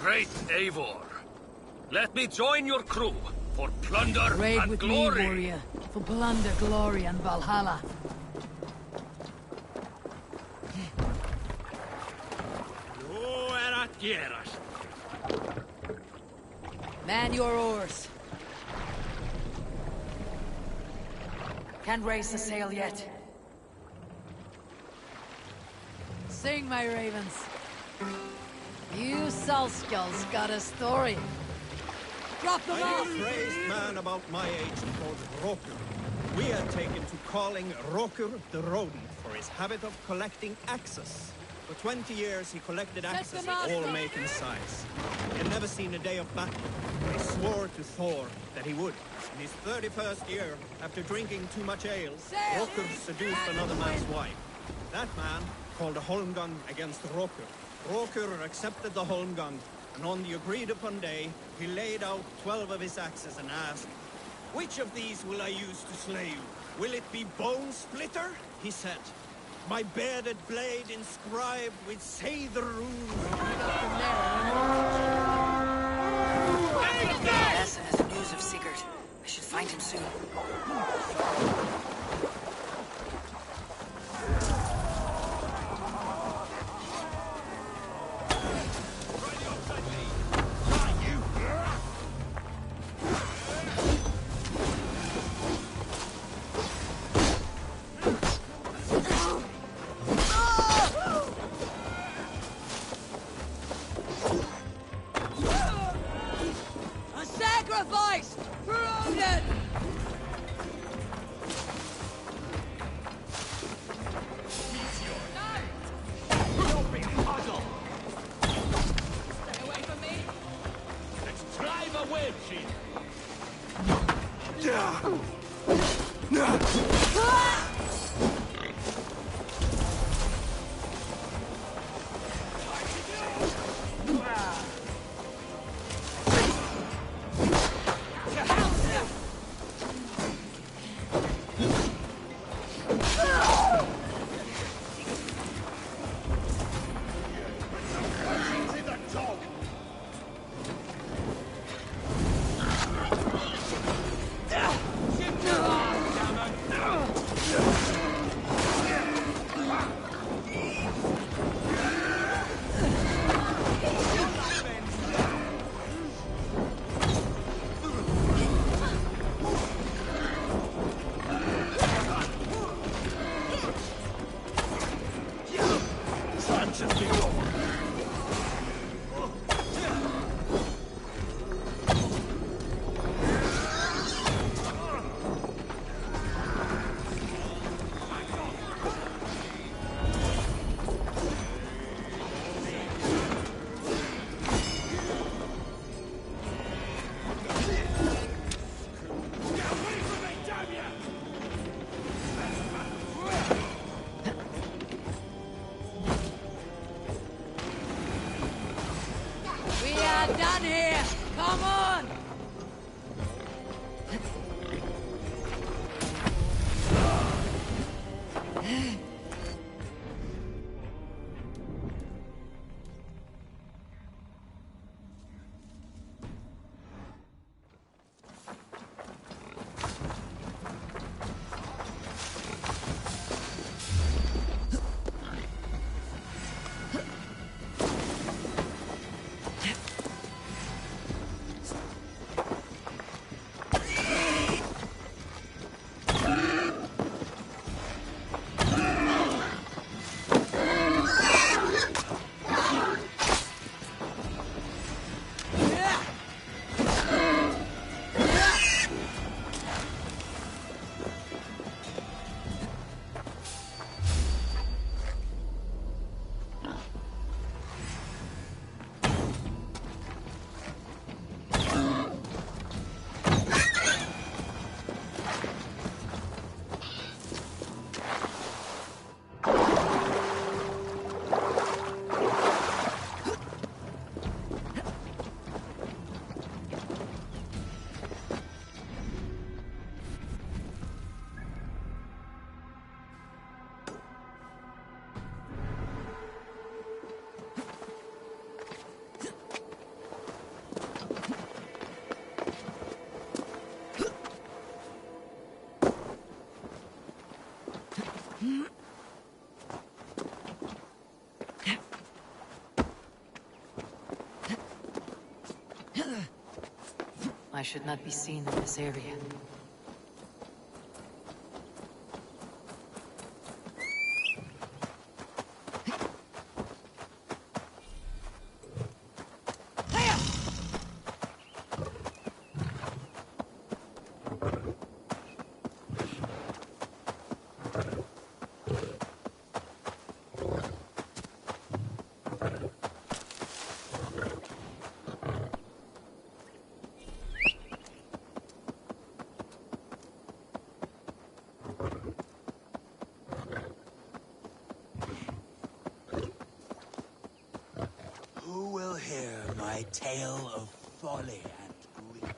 Great Eivor, let me join your crew for plunder Raid and with glory. me, warrior, for plunder, glory, and Valhalla. No erat tierras. Man your oars. Can't raise the sail yet. Sing, my ravens. You salt-skulls got a story. Drop them I'm off! a crazed man about my age called Rokur. We are taken to calling Rokur the Rodent for his habit of collecting axes. For 20 years he collected axes of all make and size. He had never seen a day of battle, but he swore to Thor that he would. In his 31st year, after drinking too much ale, Rokur seduced another man's wife. That man called a holmgang against Rokur. Rokur accepted the holmgang, and on the agreed-upon day, he laid out 12 of his axes and asked, "Which of these will I use to slay you? Will it be Bone Splitter?" He said. "My bearded blade inscribed with say the runes." Essen has news of Sigurd. I should find him soon. Done here! Come on! I should not be seen in this area. Who will hear my tale of folly and grief?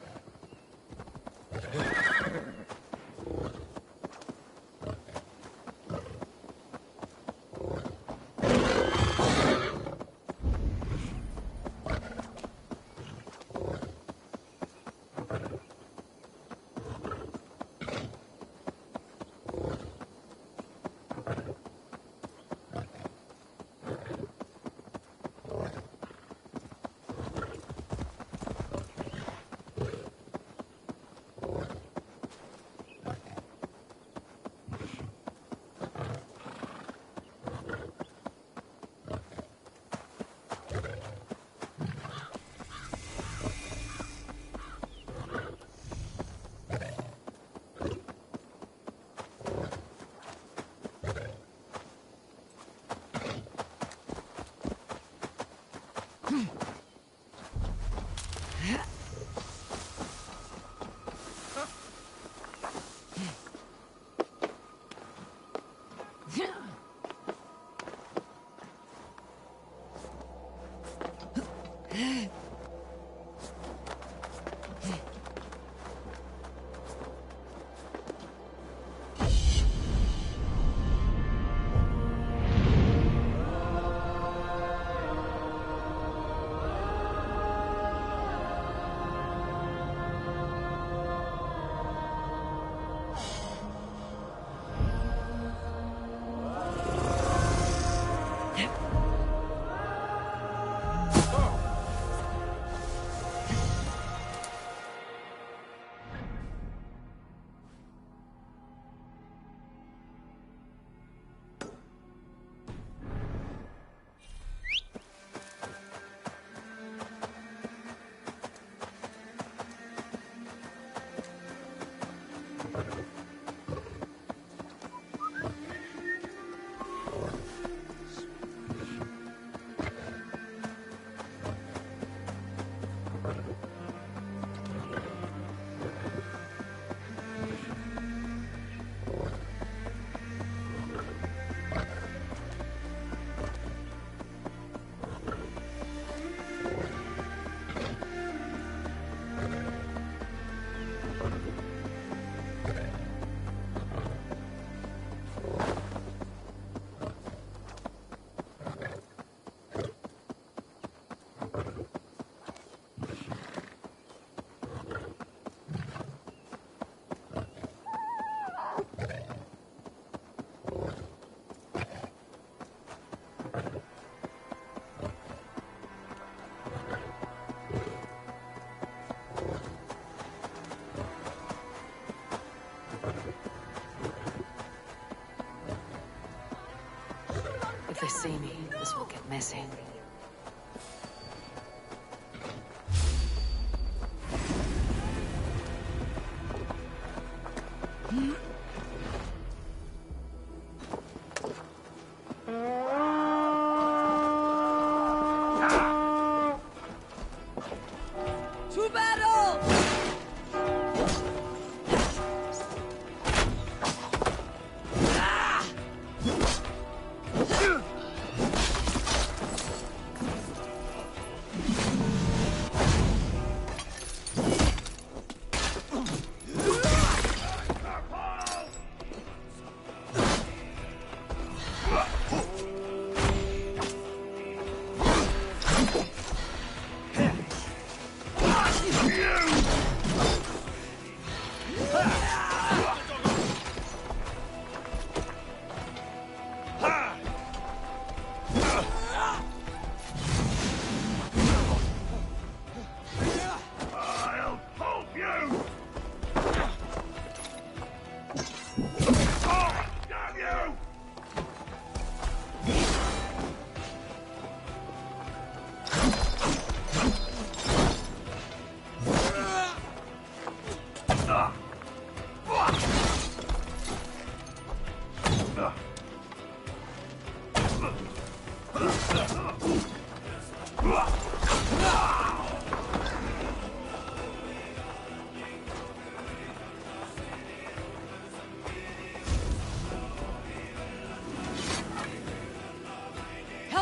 see me, this will get messy. To battle!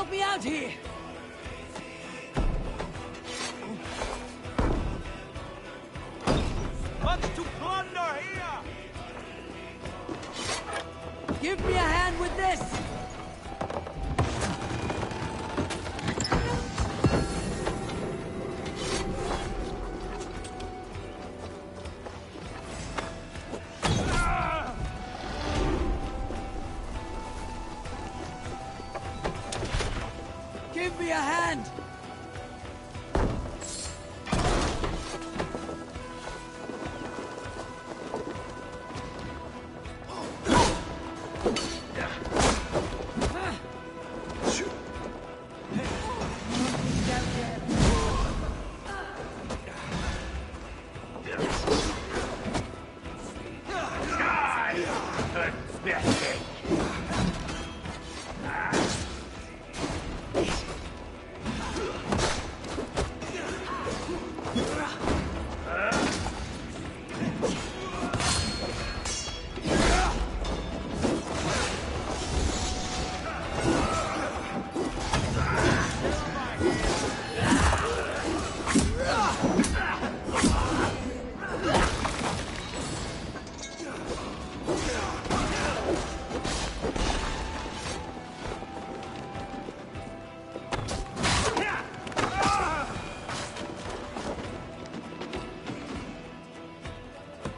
Help me out here! Much to plunder here! Give me a hand with this! Give me a hand!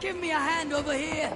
Give me a hand over here!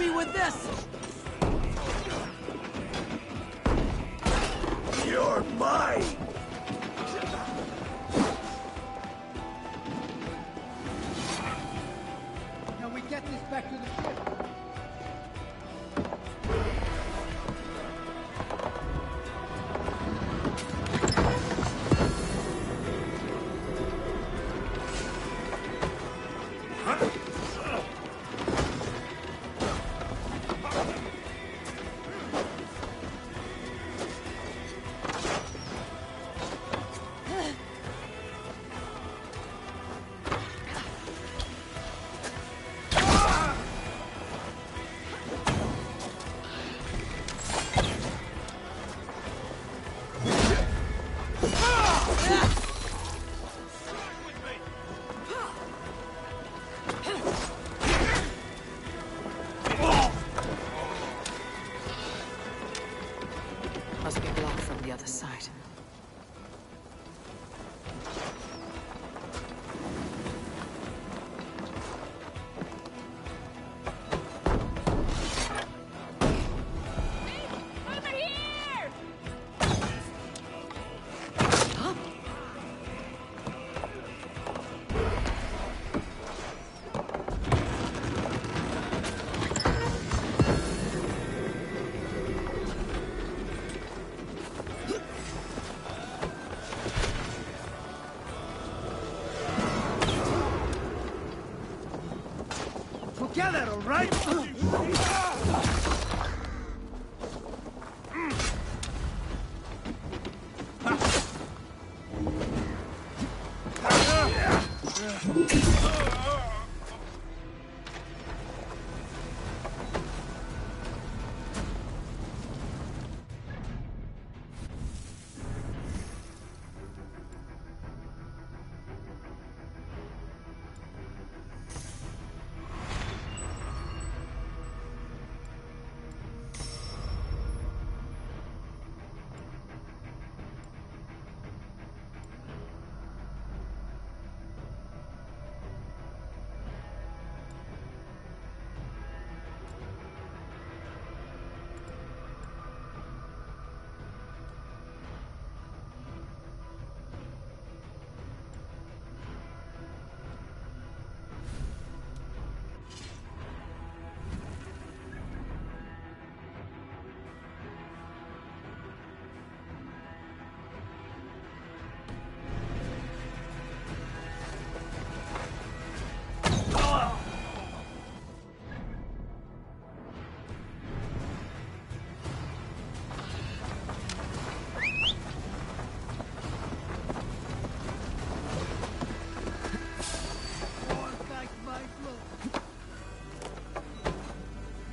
me with this! You're mine! back to the ship. Must be blocked from the other side. Together, all right?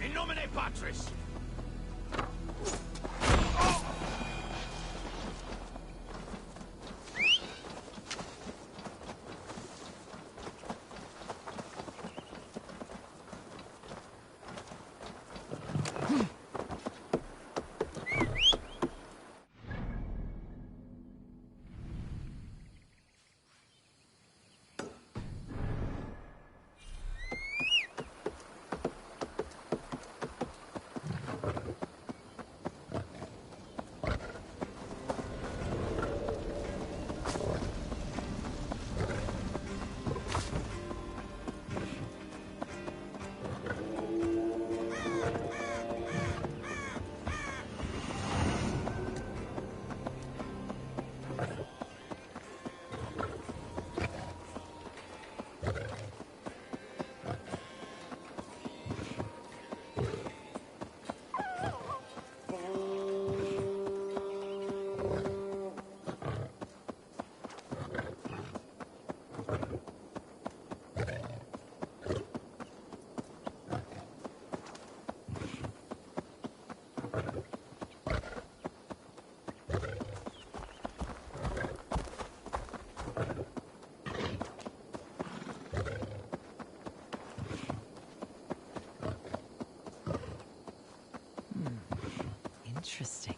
In nomine Patris! Interesting.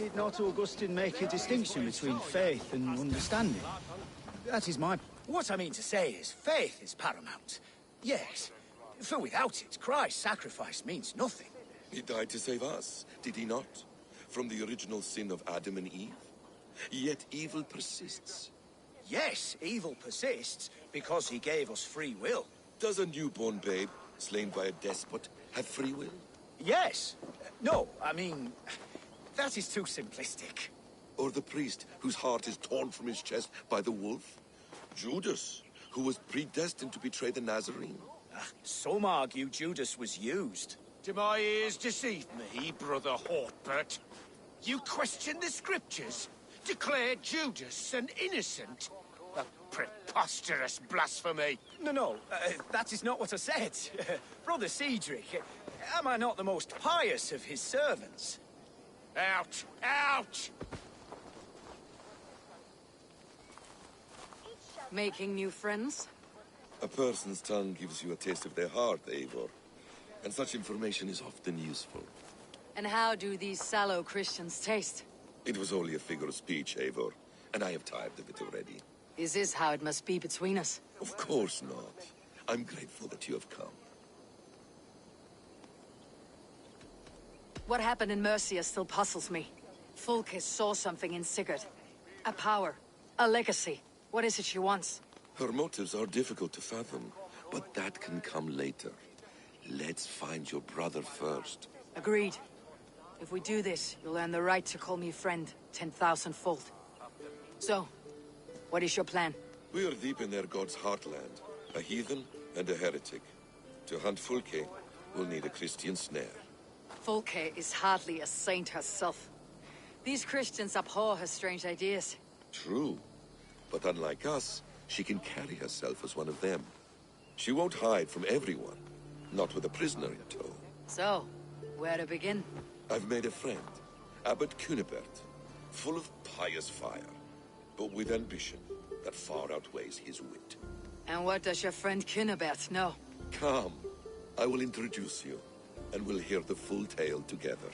Did not Augustine make a distinction between faith and understanding? That is my... What I mean to say is, faith is paramount. Yes, for without it, Christ's sacrifice means nothing. He died to save us, did he not? From the original sin of Adam and Eve? Yet evil persists. Yes, evil persists because he gave us free will. Does a newborn babe, slain by a despot, have free will? Yes. No, I mean, that is too simplistic. Or the priest whose heart is torn from his chest by the wolf? Judas, who was predestined to betray the Nazarene? Some argue Judas was used. Do my ears deceive me, Brother Hortbert? You question the scriptures? Declare Judas an innocent? A preposterous blasphemy! No, that is not what I said. Brother Cedric, am I not the most pious of his servants? Out! Out! Making new friends? A person's tongue gives you a taste of their heart, Eivor. And such information is often useful. And how do these sallow Christians taste? It was only a figure of speech, Eivor, and I have tired of it already. Is this how it must be between us? Of course not. I'm grateful that you have come. What happened in Mercia still puzzles me. Fulke saw something in Sigurd. A power. A legacy. What is it she wants? Her motives are difficult to fathom, but that can come later. Let's find your brother first. Agreed. If we do this, you'll earn the right to call me friend 10,000-fold. So, what is your plan? We are deep in their god's heartland, a heathen and a heretic. To hunt Fulke, we'll need a Christian snare. Fulke is hardly a saint herself. These Christians abhor her strange ideas. True, but unlike us, she can carry herself as one of them. She won't hide from everyone, not with a prisoner in tow. So, where to begin? I've made a friend, Abbot Cunibert, full of pious fire, but with ambition that far outweighs his wit. And what does your friend Cunibert know? Come, I will introduce you, and we'll hear the full tale together.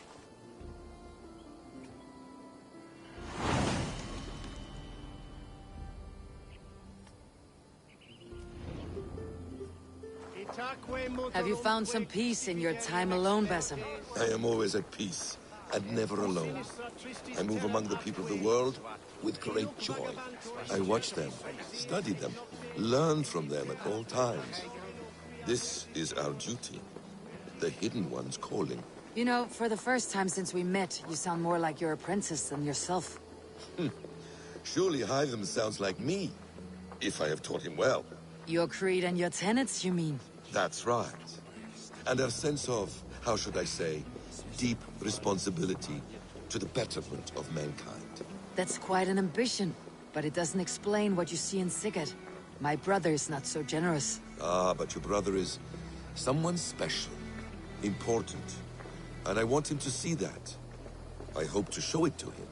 Have you found some peace in your time alone, Basim? I am always at peace, and never alone. I move among the people of the world with great joy. I watch them, study them, learn from them at all times. This is our duty. The Hidden One's calling. You know, for the first time since we met, you sound more like your apprentice than yourself. Surely Hytham sounds like me, if I have taught him well. Your creed and your tenets, you mean? That's right. And a sense of, how should I say, deep responsibility to the betterment of mankind. That's quite an ambition, but it doesn't explain what you see in Sigurd. My brother is not so generous. Ah, but your brother is someone special, important, and I want him to see that. I hope to show it to him.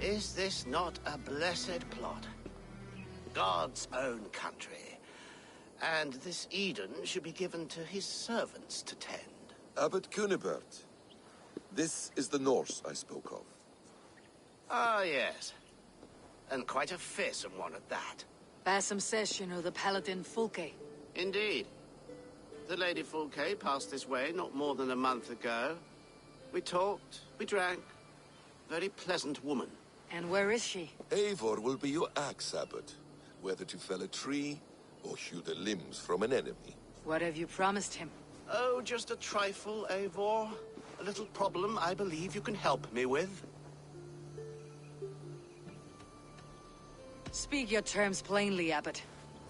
Is this not a blessed plot? God's own country. And this Eden should be given to his servants to tend. Abbot Cunibert. This is the Norse I spoke of. Ah, yes. And quite a fearsome one at that. Basim says you know the paladin Fulke. Indeed. The Lady Fulke passed this way not more than a month ago. We talked, we drank. Very pleasant woman. And where is she? Eivor will be your axe, Abbot. Whether to fell a tree or hew the limbs from an enemy. What have you promised him? Oh, just a trifle, Eivor. A little problem I believe you can help me with. Speak your terms plainly, Abbot.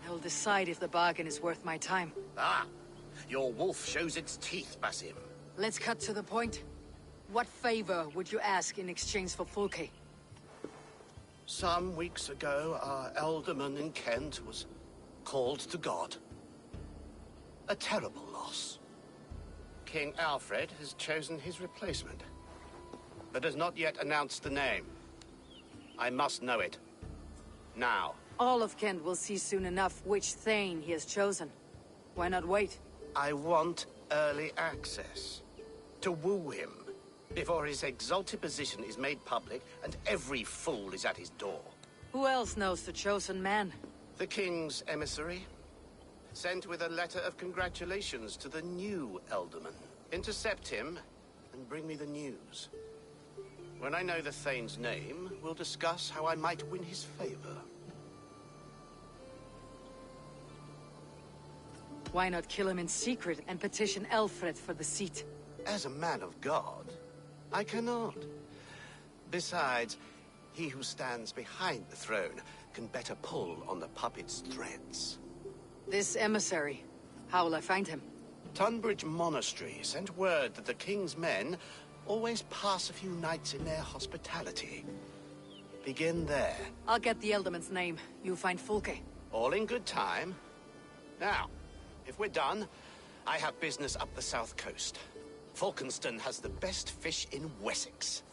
I will decide if the bargain is worth my time. Ah, your wolf shows its teeth, Basim. Let's cut to the point. What favor would you ask in exchange for Fulke? Some weeks ago, our alderman in Kent was called to God. A terrible loss. King Alfred has chosen his replacement, but has not yet announced the name. I must know it. Now. All of Kent will see soon enough which Thane he has chosen. Why not wait? I want early access. To woo him, before his exalted position is made public and every fool is at his door. Who else knows the chosen man? The king's emissary, sent with a letter of congratulations to the new Elderman. Intercept him and bring me the news. When I know the Thane's name, we'll discuss how I might win his favor. Why not kill him in secret and petition Alfred for the seat? As a man of God, I cannot. Besides, he who stands behind the throne can better pull on the puppet's threads. This emissary, how will I find him? Tunbridge Monastery sent word that the king's men always pass a few nights in their hospitality. Begin there. I'll get the Elderman's name. You find Fulke. All in good time. Now, if we're done, I have business up the south coast. Falkenston has the best fish in Wessex.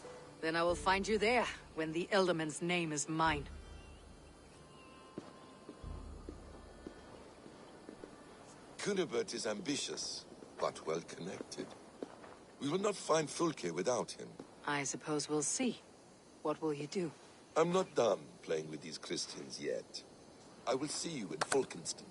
Then I will find you there, when the Elderman's name is mine. Cunibert is ambitious, but well-connected. We will not find Fulke without him. I suppose we'll see. What will you do? I'm not done playing with these Christians yet. I will see you in Falkenston.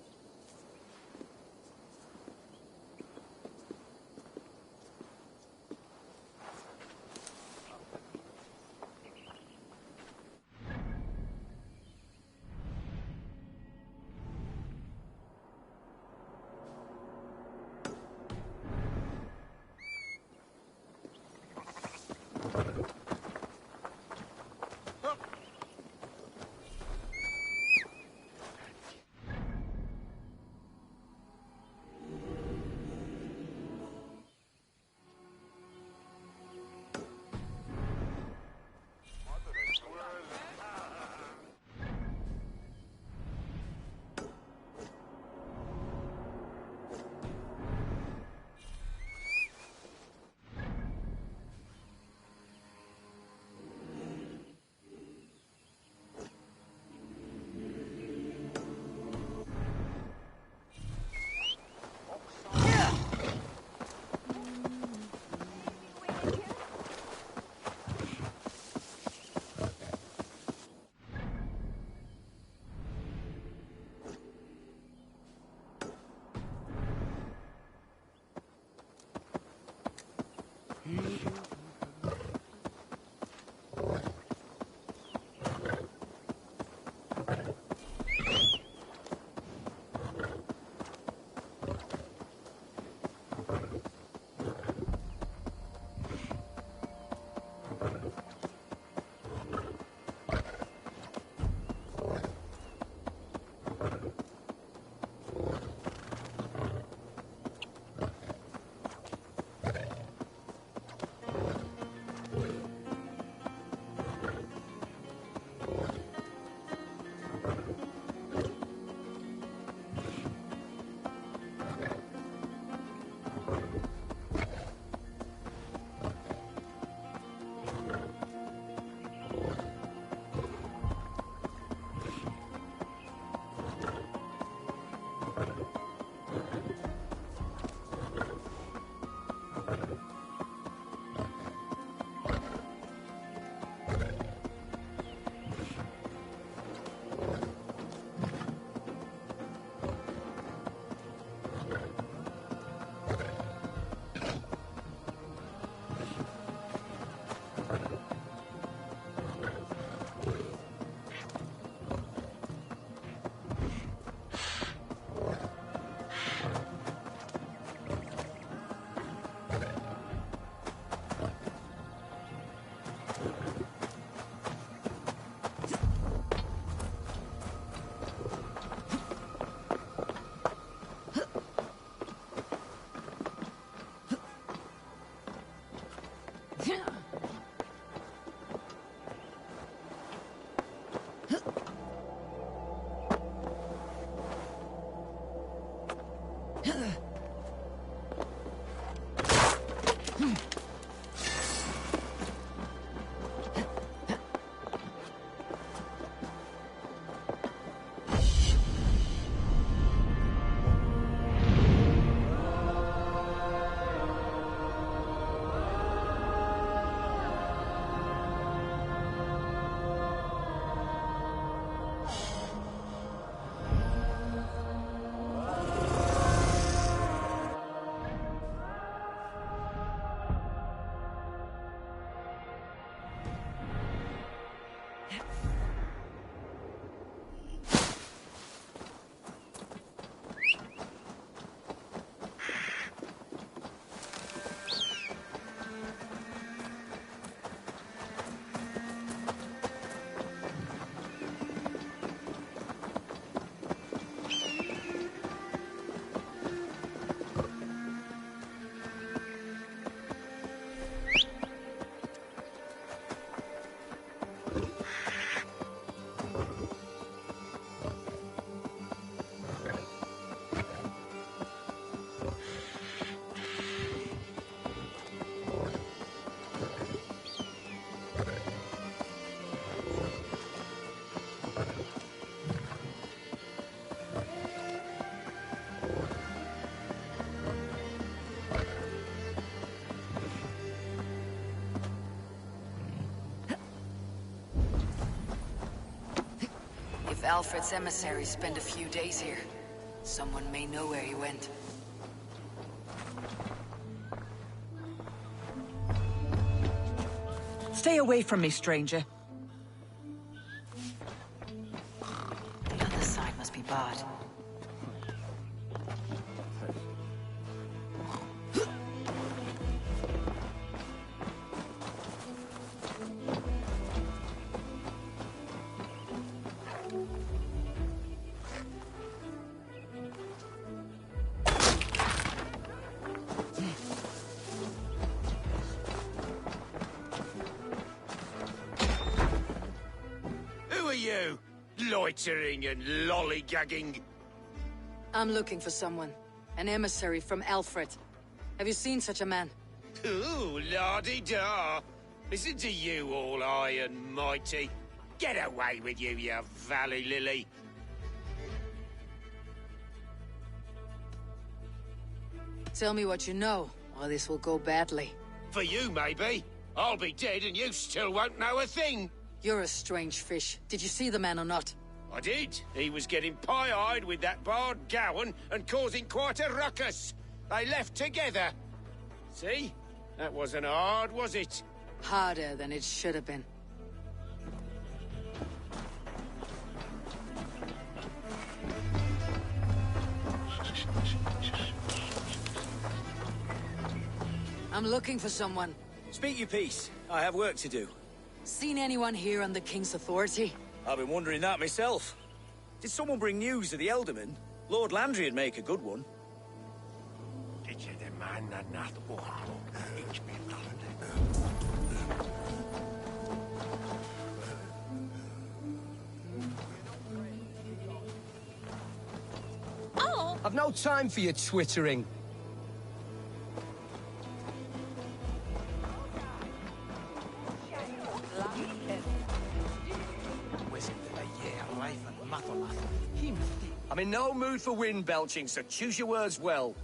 If Alfred's emissaries spend a few days here, someone may know where he went. Stay away from me, stranger. The other side must be barred. Who are you? Loitering and lollygagging. I'm looking for someone. An emissary from Alfred. Have you seen such a man? Ooh, la-di-da. Listen to you, all high and mighty. Get away with you, you valley lily. Tell me what you know, or this will go badly. For you, maybe. I'll be dead and you still won't know a thing. You're a strange fish. Did you see the man or not? I did. He was getting pie-eyed with that barred Gowan and causing quite a ruckus. They left together. See? That wasn't hard, was it? Harder than it should have been. I'm looking for someone. Speak your piece. I have work to do. Seen anyone here on the King's authority? I've been wondering that myself. Did someone bring news of the Elderman? Lord Landry'd make a good one. I've no time for your twittering. I'm in no mood for wind belching, so choose your words well.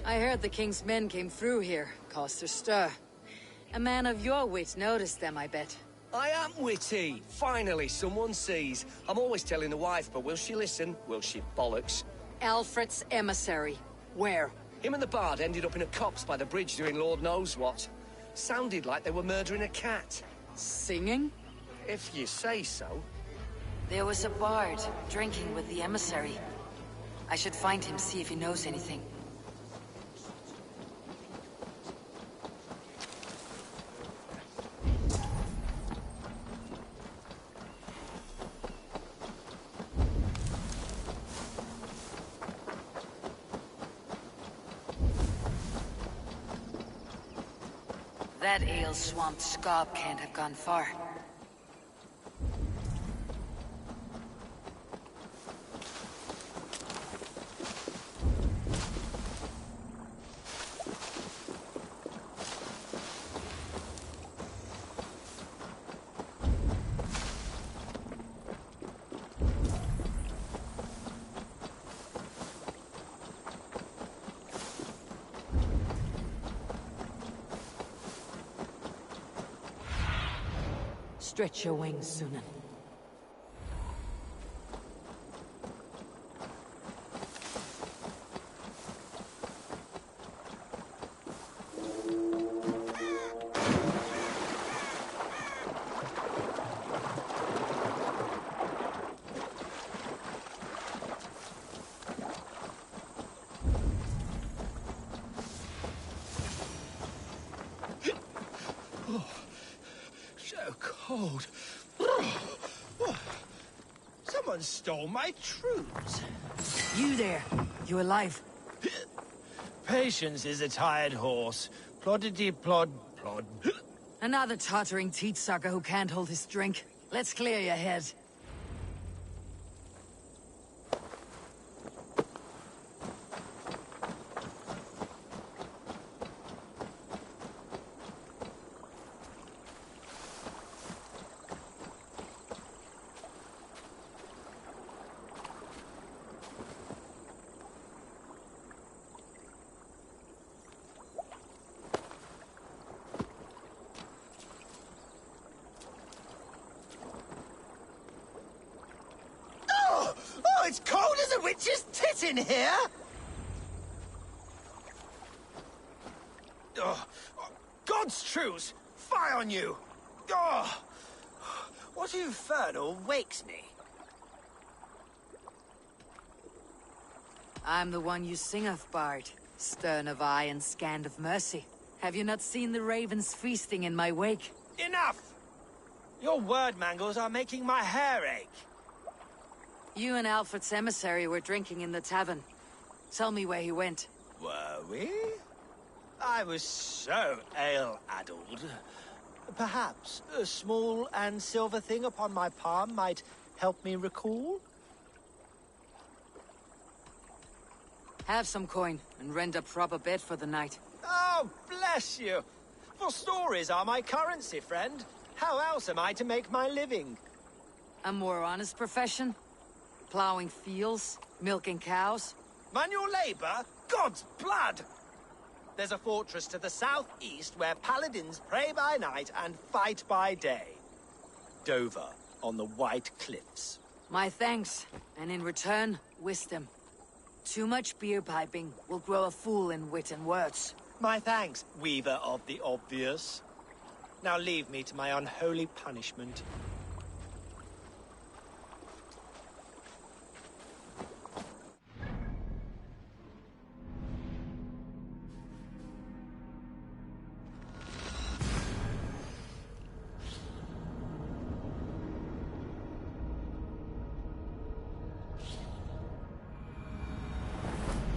I heard the King's men came through here, caused a stir. A man of your wit noticed them, I bet. I am witty. Finally, someone sees. I'm always telling the wife, but will she listen? Will she bollocks? Alfred's emissary. Where? Him and the bard ended up in a copse by the bridge doing Lord knows what. Sounded like they were murdering a cat. Singing? If you say so. There was a bard, drinking with the emissary. I should find him, see if he knows anything. That ale-swamped scob can't have gone far. Stretch your wings, Sunan. Cold. Someone stole my troops. You there. You alive? Patience is a tired horse. Ploddity plod, plod. Another tottering teat sucker who can't hold his drink. Let's clear your head. Oh, it's cold as a witch's tit in here! Oh, God's truce! Fie on you! Oh, what infernal wakes me? I'm the one you sing of, Bard. Stern of eye and scanned of mercy. Have you not seen the ravens feasting in my wake? Enough! Your word mangles are making my hair ache. You and Alfred's emissary were drinking in the tavern. Tell me where he went. Were we? I was so ale-addled. Perhaps a small and silver thing upon my palm might help me recall? Have some coin, and rent a proper bed for the night. Oh, bless you! For stories are my currency, friend. How else am I to make my living? A more honest profession? Plowing fields, milking cows? Manual labor? God's blood! There's a fortress to the southeast where paladins pray by night and fight by day. Dover, on the White Cliffs. My thanks, and in return, wisdom. Too much beer piping will grow a fool in wit and words. My thanks, weaver of the obvious. Now leave me to my unholy punishment.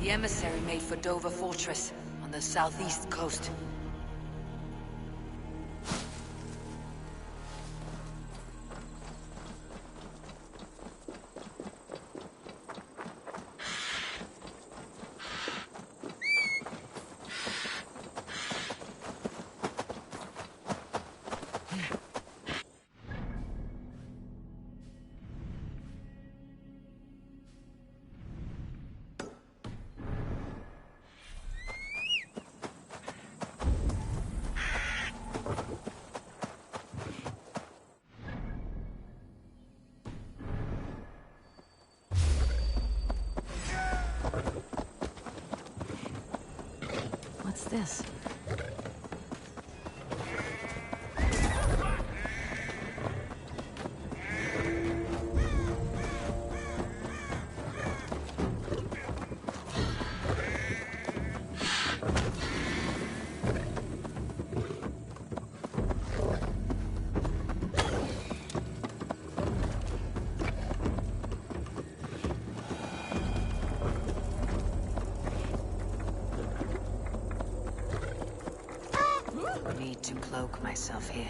The emissary made for Dover Fortress, on the southeast coast. What's this? Need to cloak myself here.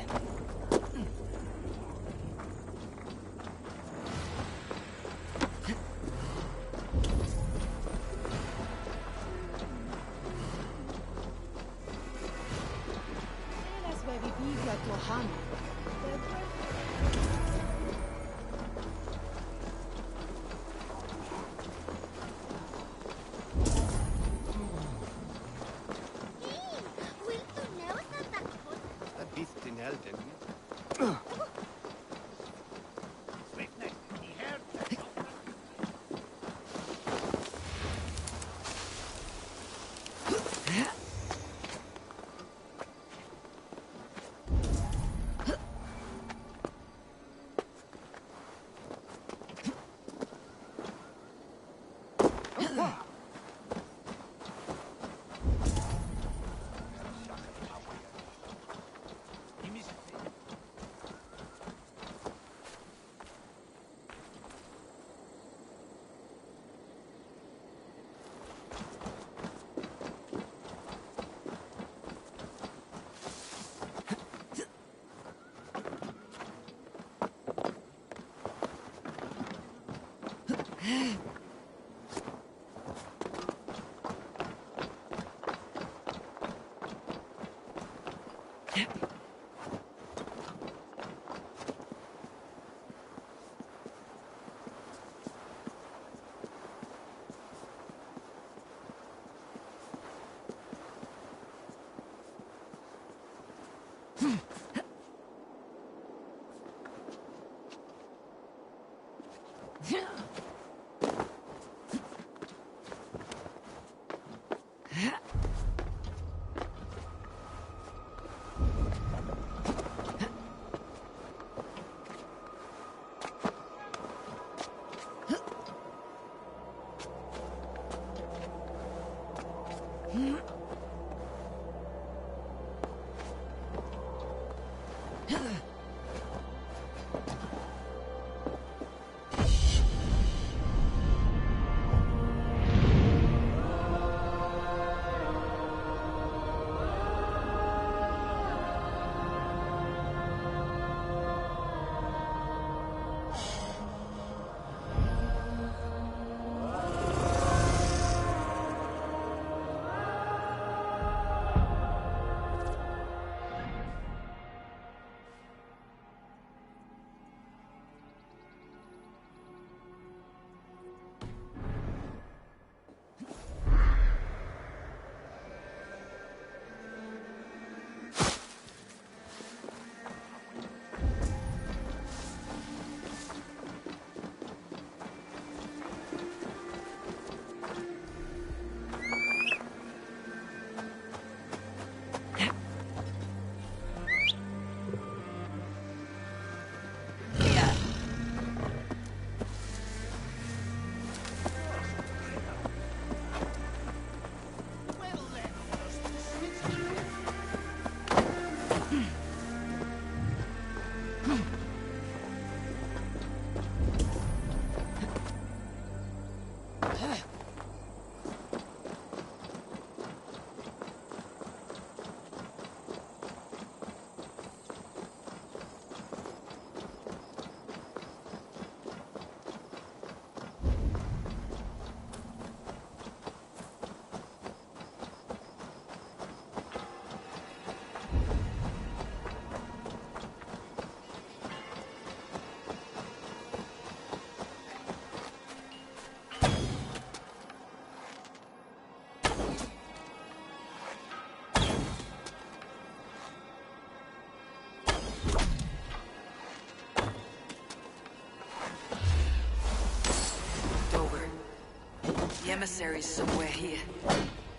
The emissary's somewhere here.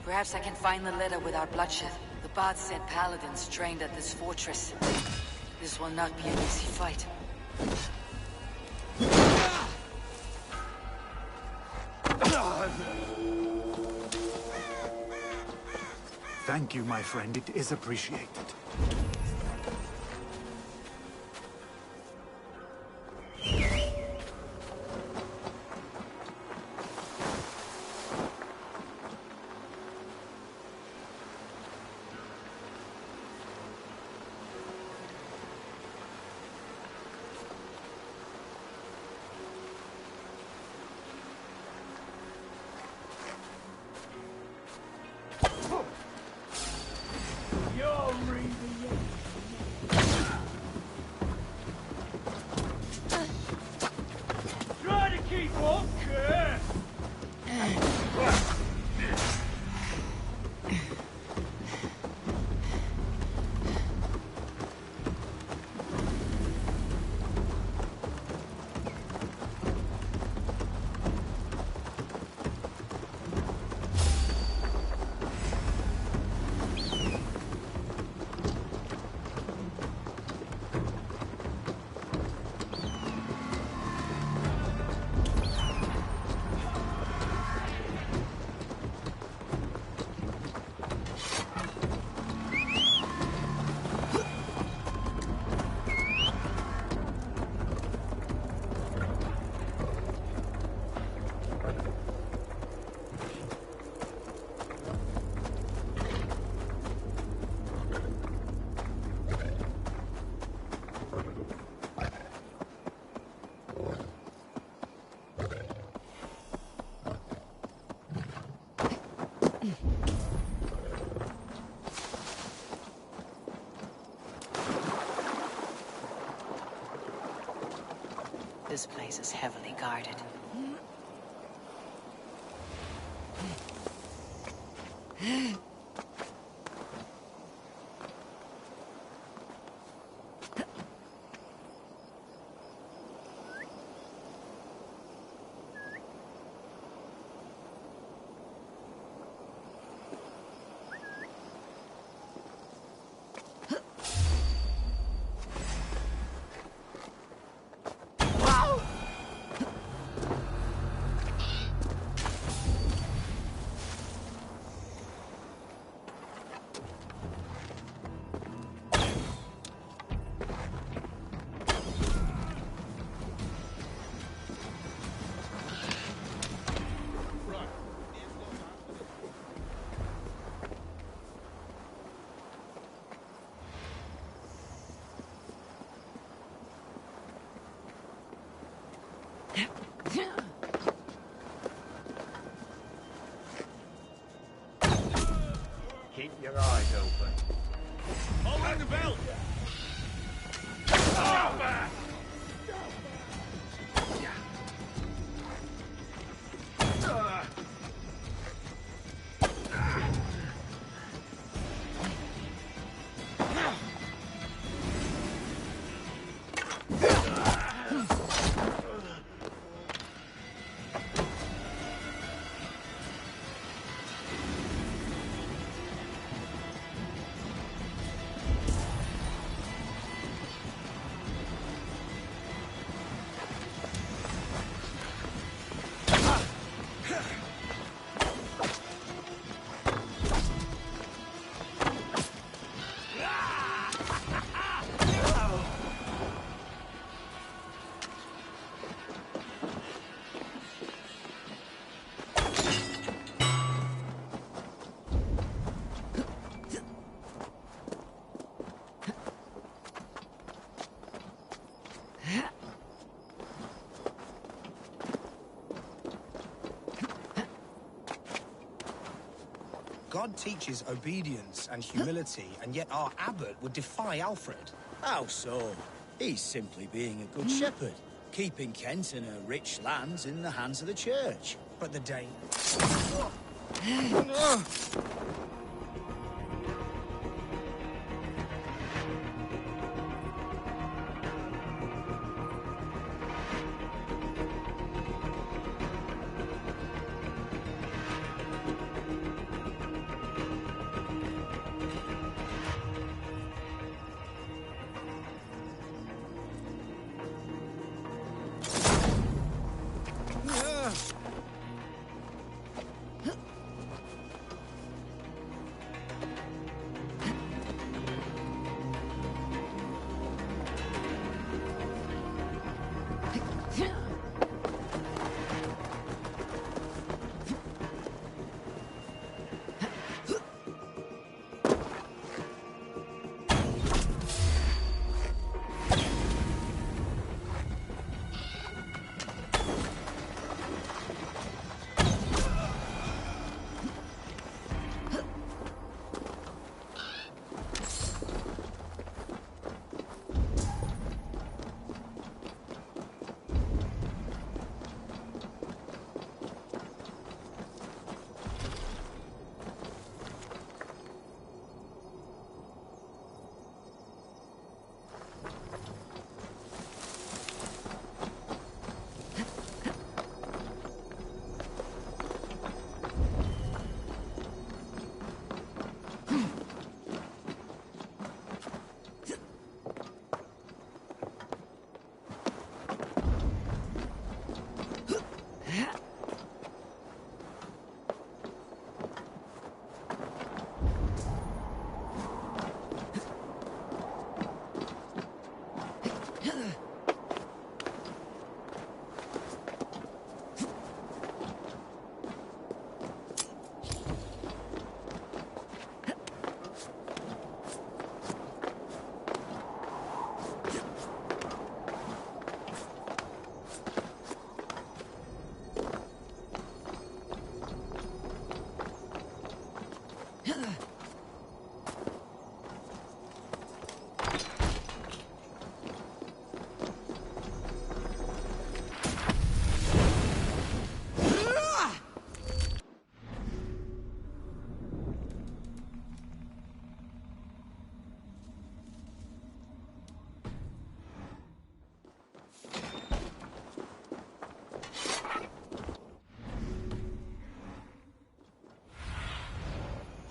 Perhaps I can find the letter without bloodshed. The bard said paladins trained at this fortress. This will not be an easy fight. Thank you, my friend. It is appreciated. You're reading This place is heavily guarded. Keep your eyes open. I'll ring the bell! God teaches obedience and humility, and yet our abbot would defy Alfred. How so? He's simply being a good shepherd, keeping Kent and her rich lands in the hands of the church. But the Dane...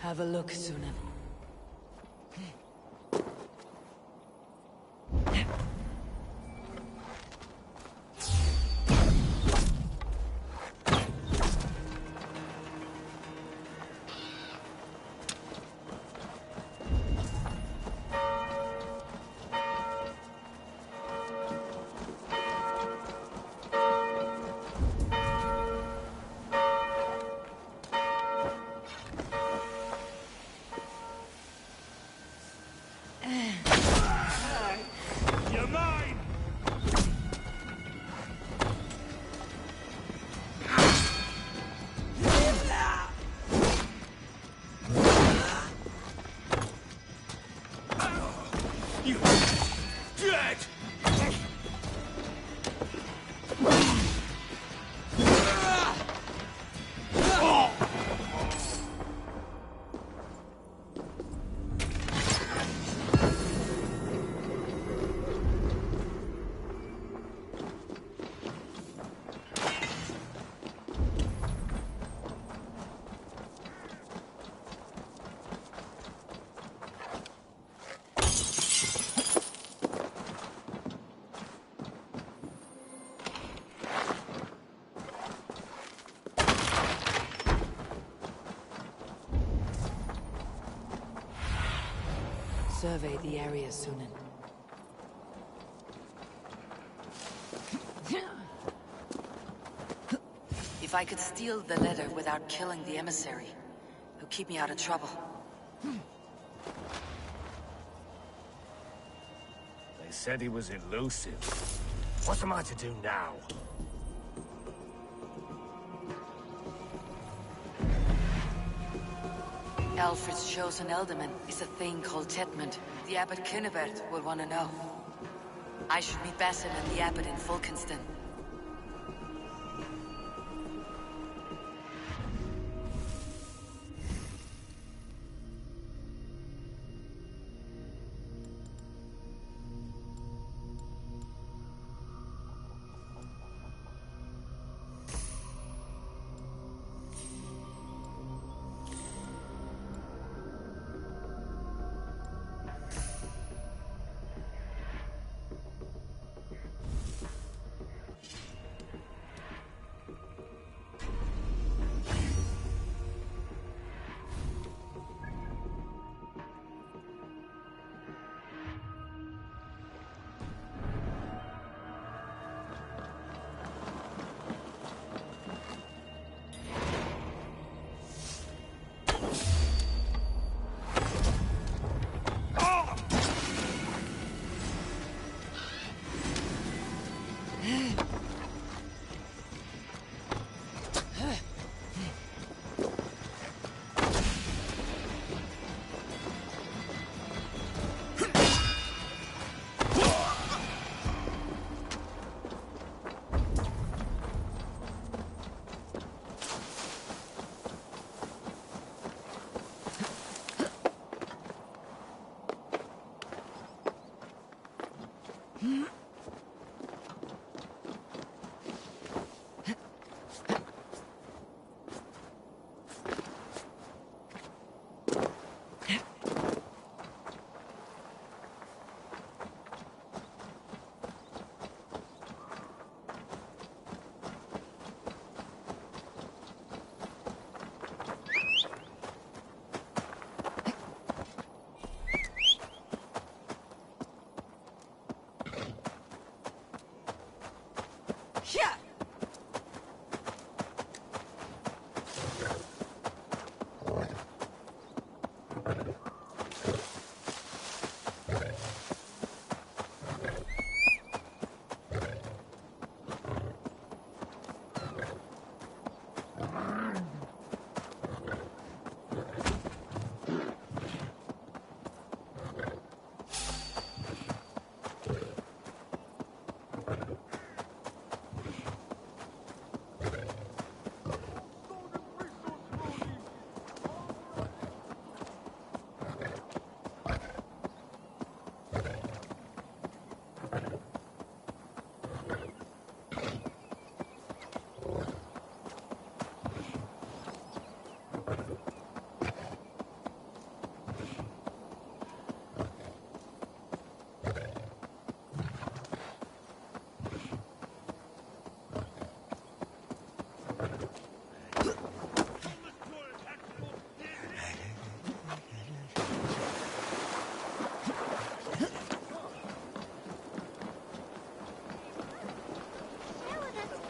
Have a look, Sunan. You're mine! You dead! Survey the area, Sunan. If I could steal the letter without killing the emissary, it would keep me out of trouble. They said he was elusive. What am I to do now? Alfred's chosen ealdorman is a thing called Tetmund. The Abbot Cynibert will want to know. I should meet Basim and the Abbot in Fulkenston.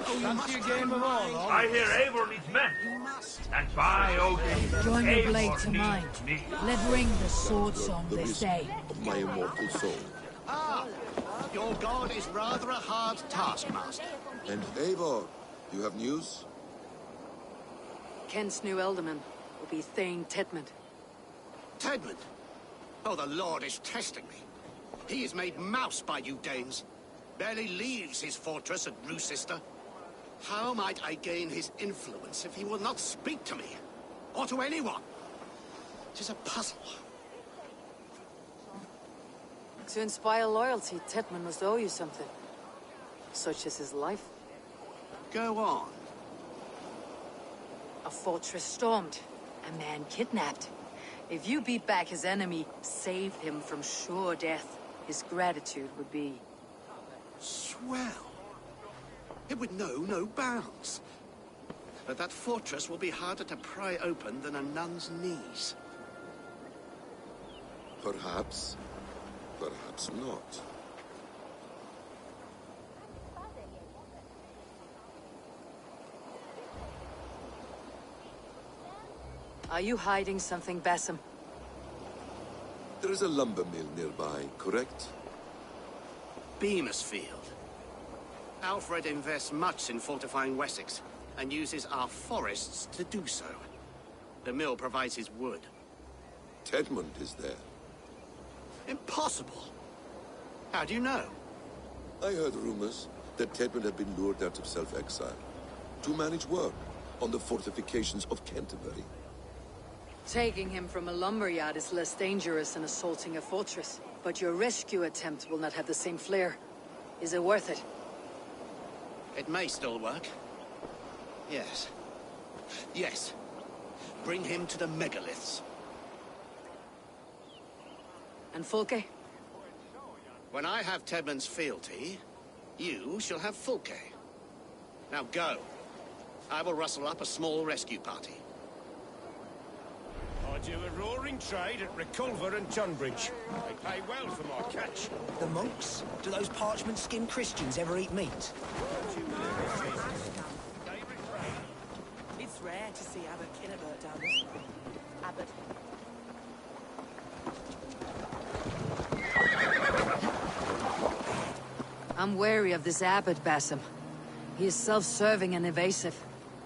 Fancy a game of all? I hear Eivor needs men. And by Odin, Join your blade Eivor to mine. needs me. Let ring the sword song, The they risk say. of my immortal soul. Ah, your god is rather a hard taskmaster. And Eivor, you have news? Kent's new ealdorman will be Thane Tedmund. Tedmund? Oh, the Lord is testing me. He is made mouse by you Danes. Barely leaves his fortress at Roosister. How might I gain his influence if he will not speak to me? Or to anyone? It is a puzzle. To inspire loyalty, Tedmund must owe you something. Such as his life. Go on. A fortress stormed. A man kidnapped. If you beat back his enemy, saved him from sure death, his gratitude would be... Swell. It would know no bounds. But that fortress will be harder to pry open than a nun's knees. Perhaps. Perhaps not. Are you hiding something, Bassam? There is a lumber mill nearby, correct? Beamisfield. Alfred invests much in fortifying Wessex, and uses our forests to do so. The mill provides his wood. Tedmund is there. Impossible! How do you know? I heard rumors that Tedmund had been lured out of self-exile to manage work on the fortifications of Canterbury. Taking him from a lumberyard is less dangerous than assaulting a fortress. But your rescue attempt will not have the same flair. Is it worth it? It may still work. Yes. Yes. Bring him to the megaliths. And Fulke? When I have Tedmund's fealty, you shall have Fulke. Now go. I will rustle up a small rescue party. I do a roaring trade at Reculver and Tunbridge. They pay well for my catch. The monks? Do those parchment-skinned Christians ever eat meat? It's rare to see Abbot Kinnebert down this way. Abbot. I'm wary of this abbot, Bassam. He is self-serving and evasive.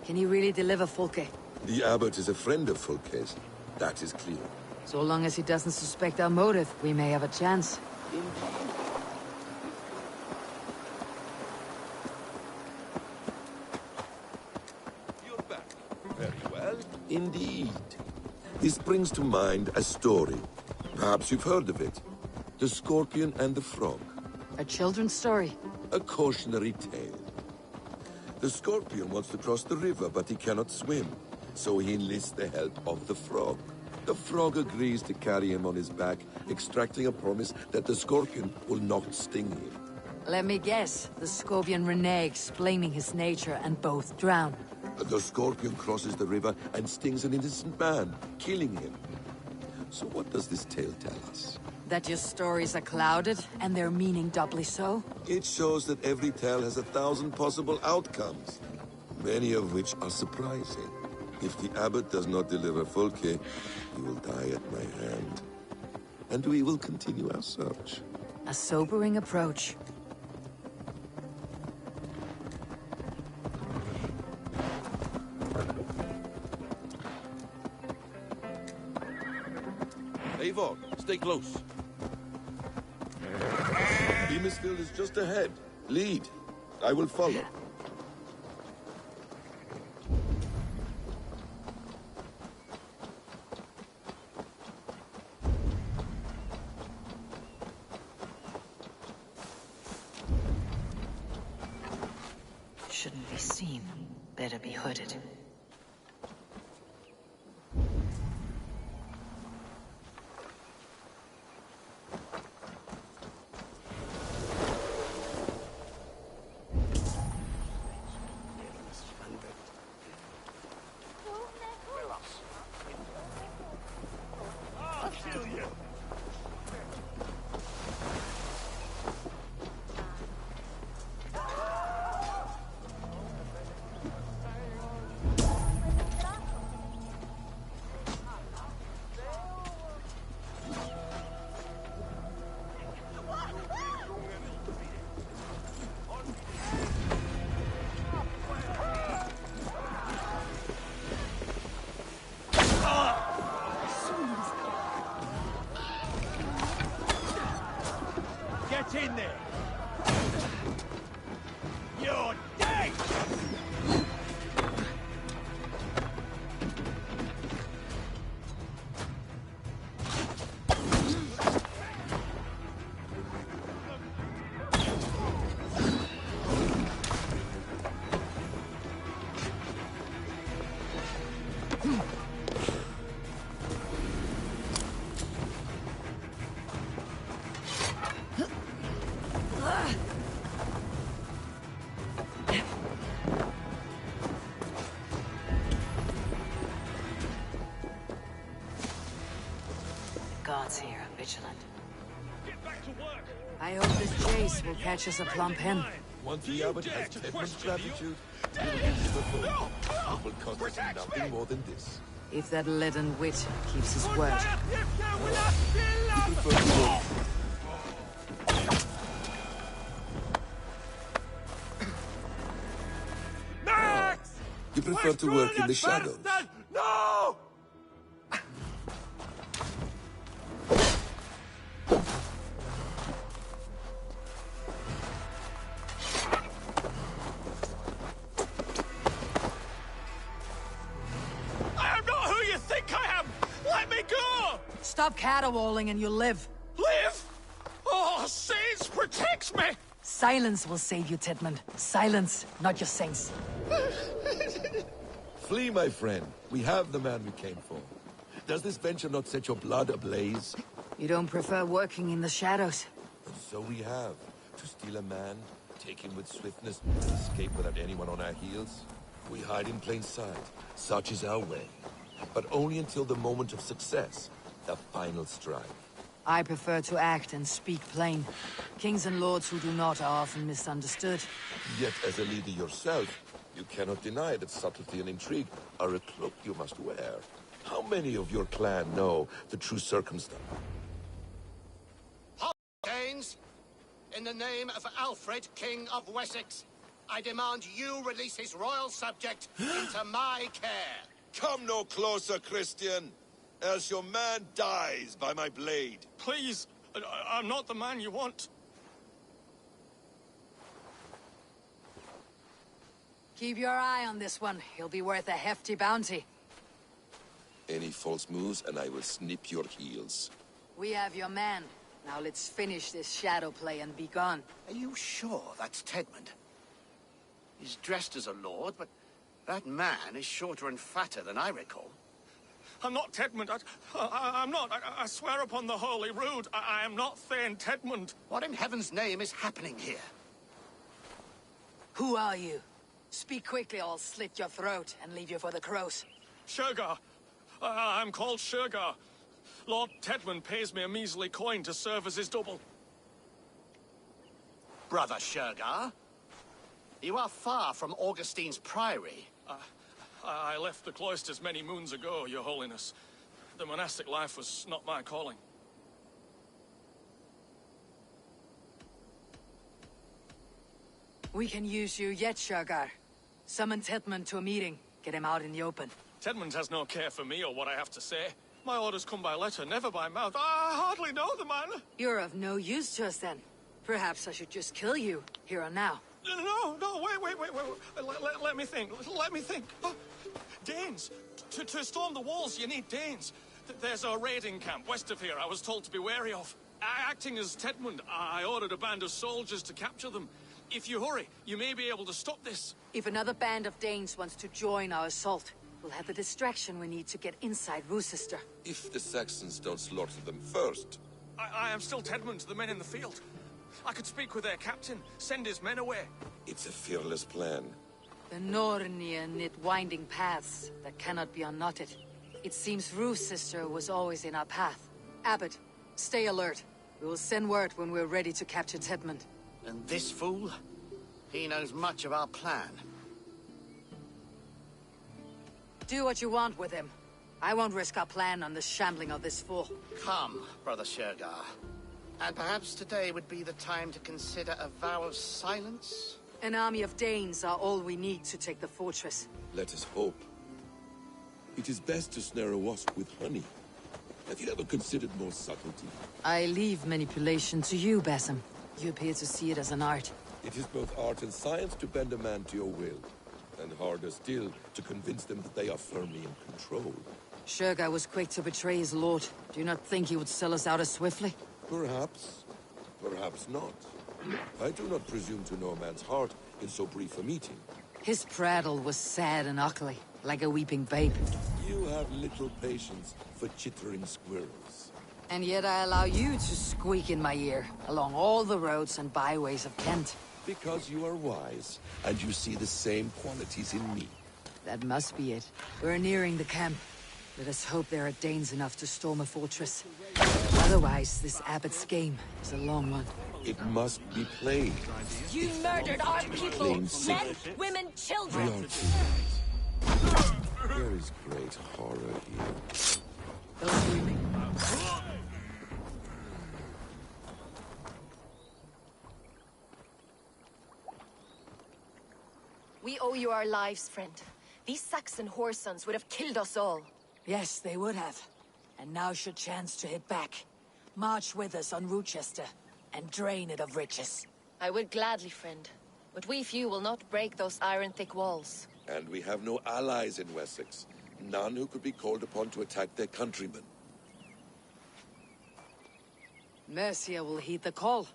Can he really deliver Fulke? The abbot is a friend of Fulke's. That is clear. So long as he doesn't suspect our motive, we may have a chance. You're back. Very well. Indeed. This brings to mind a story. Perhaps you've heard of it. The Scorpion and the Frog. A children's story? A cautionary tale. The Scorpion wants to cross the river, but he cannot swim. So he enlists the help of the Frog. The Frog agrees to carry him on his back, extracting a promise that the Scorpion will not sting him. Let me guess. The Scorpion reneges, blaming his nature, and both drown. The Scorpion crosses the river and stings an innocent man, killing him. So what does this tale tell us? That your stories are clouded, and their meaning doubly so? It shows that every tale has 1,000 possible outcomes, many of which are surprising. If the abbot does not deliver Fulke, he will die at my hand. And we will continue our search. A sobering approach. Eivor, stay close. Beamisfield is just ahead. Lead. I will follow. Shouldn't be seen. Better be hooded. Get in there! You're dead! Guards here are vigilant. Get back to work! I hope this chase will catch us a plump hen. Once the abbot has Tedman's gratitude, he will give you the throne. It will cost us nothing more than this. If that leaden wit keeps his word. You prefer to work. You prefer to work in the shadows. No! I am not who you think I am! Let me go! Stop caterwauling and you'll live. Live? Oh, saints protects me! Silence will save you, Tedmund. Silence, not your saints. Flee, my friend. We have the man we came for. Does this venture not set your blood ablaze? You don't prefer working in the shadows? And so we have. To steal a man, take him with swiftness, and escape without anyone on our heels? We hide in plain sight. Such is our way. But only until the moment of success, the final strike. I prefer to act and speak plain. Kings and lords who do not are often misunderstood. Yet as a leader yourself, you cannot deny that subtlety and intrigue are a cloak you must wear. How many of your clan know the true circumstance? Danes, in the name of Alfred, King of Wessex, I demand you release his royal subject into my care. Come no closer, Christian, else your man dies by my blade. Please, I'm not the man you want. Keep your eye on this one. He'll be worth a hefty bounty. Any false moves, and I will snip your heels. We have your man. Now let's finish this shadow play and be gone. Are you sure that's Tedmund? He's dressed as a lord, but that man is shorter and fatter than I recall. I'm not Tedmund. I'm not. I swear upon the Holy Rood, I am not Thane Tedmund. What in heaven's name is happening here? Who are you? Speak quickly or I'll slit your throat and leave you for the crows. Shergar. I'm called Shergar. Lord Tedmund pays me a measly coin to serve as his double. Brother Shergar? You are far from Augustine's priory. I left the cloisters many moons ago, Your Holiness. The monastic life was not my calling. We can use you yet, Shergar. Summon Tedmund to a meeting. Get him out in the open. Tedmund has no care for me or what I have to say. My orders come by letter, never by mouth. I hardly know the man. You're of no use to us then. Perhaps I should just kill you, here and now. No, wait. Let me think. Oh, Danes. To storm the walls, you need Danes. There's a raiding camp west of here I was told to be wary of. Acting as Tedmund, I ordered a band of soldiers to capture them. If you hurry, you may be able to stop this. If another band of Danes wants to join our assault, we'll have the distraction we need to get inside Rochester. If the Saxons don't slaughter them first. I am still Tedmund to the men in the field. I could speak with their captain, send his men away. It's a fearless plan. The Nornir knit winding paths that cannot be unknotted. It seems Rochester was always in our path. Abbot, stay alert. We will send word when we're ready to capture Tedmund. And this fool? He knows much of our plan. Do what you want with him. I won't risk our plan on the shambling of this fool. Come, Brother Shergar. And perhaps today would be the time to consider a vow of silence? An army of Danes are all we need to take the fortress. Let us hope. It is best to snare a wasp with honey. Have you ever considered more subtlety? I leave manipulation to you, Basim. You appear to see it as an art. It is both art and science to bend a man to your will. And harder still, to convince them that they are firmly in control. Shergar was quick to betray his lord. Do you not think he would sell us out as swiftly? Perhaps. Perhaps not. I do not presume to know a man's heart in so brief a meeting. His prattle was sad and ugly, like a weeping babe. You have little patience for chittering squirrels. And yet I allow you to squeak in my ear, along all the roads and byways of Kent. Because you are wise, and you see the same qualities in me. That must be it. We're nearing the camp. Let us hope there are Danes enough to storm a fortress. Otherwise, this abbot's game is a long one. It must be plain. You murdered our people! Plain Men, simple. women, We children! are too late. There is great horror here. No screaming. We owe you our lives, friend. These Saxon whoresons would have killed us all. Yes, they would have. And now should chance to hit back. March with us on Rochester, and drain it of riches. I would gladly, friend. But we few will not break those iron-thick walls. And we have no allies in Wessex. None who could be called upon to attack their countrymen. Mercia will heed the call.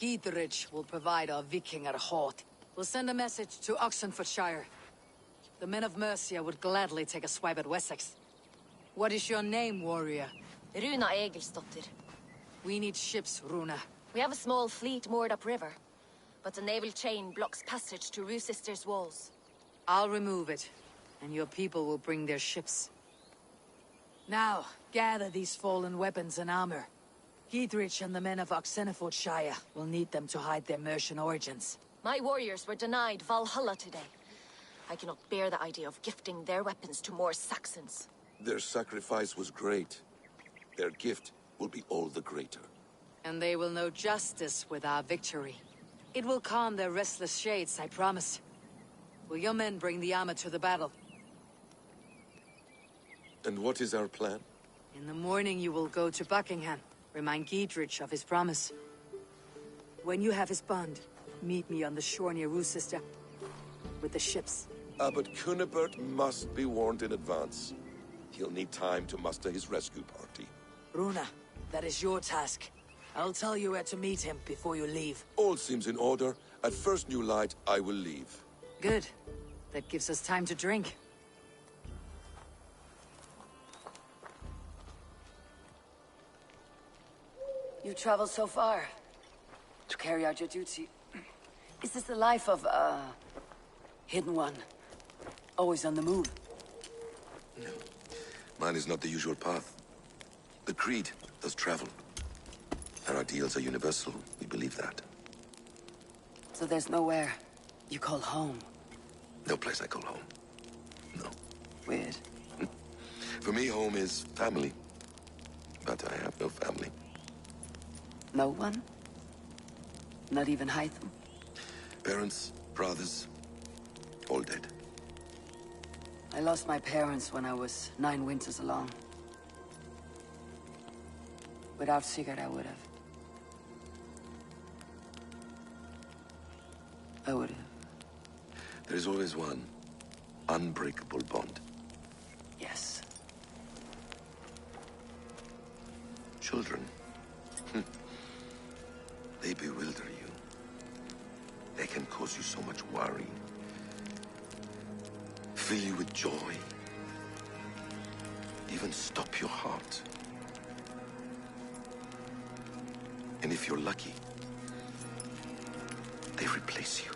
Gidrich will provide our Vikinger Hort. We'll send a message to Oxenfordshire. The men of Mercia would gladly take a swipe at Wessex. What is your name, warrior? Runa Egilsdotter. We need ships, Runa. We have a small fleet moored upriver, but the naval chain blocks passage to Rochester's walls. I'll remove it, and your people will bring their ships. Now, gather these fallen weapons and armor. Gidrich and the men of Oxenfordshire will need them to hide their Mercian origins. My warriors were denied Valhalla today. I cannot bear the idea of gifting their weapons to more Saxons. Their sacrifice was great. Their gift will be all the greater. And they will know justice with our victory. It will calm their restless shades, I promise. Will your men bring the armor to the battle? And what is our plan? In the morning you will go to Buckingham. Remind Gidrich of his promise. When you have his bond, meet me on the shore near Rochester with the ships. Abbot Cunibert must be warned in advance. He'll need time to muster his rescue party. Runa, that is your task. I'll tell you where to meet him before you leave. All seems in order. At first new light, I will leave. Good. That gives us time to drink. You traveled so far to carry out your duty. Is this the life of a hidden one? Always on the move? No. Mine is not the usual path. The Creed does travel. Our ideals are universal. We believe that. So there's nowhere you call home? No place I call home. No. Weird. For me, home is family. But I have no family. No one? Not even Hytham? Parents, brothers, all dead. I lost my parents when I was 9 winters along. Without Sigurd, I would have. I would have. There is always one unbreakable bond. Yes. Children. They bewilder you. They can cause you so much worry. Fill you with joy. Even stop your heart. And if you're lucky, they replace you.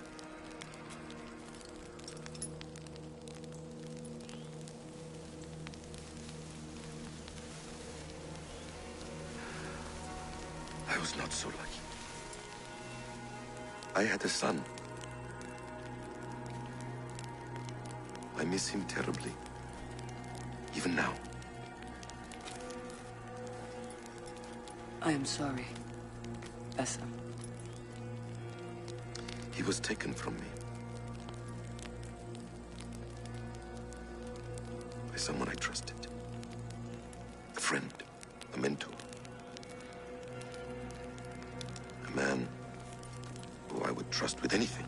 I was not so lucky. I had a son. I miss him terribly. Even now. I am sorry, Essa. He was taken from me. By someone I trusted. A friend, a mentor. A man trust with anything.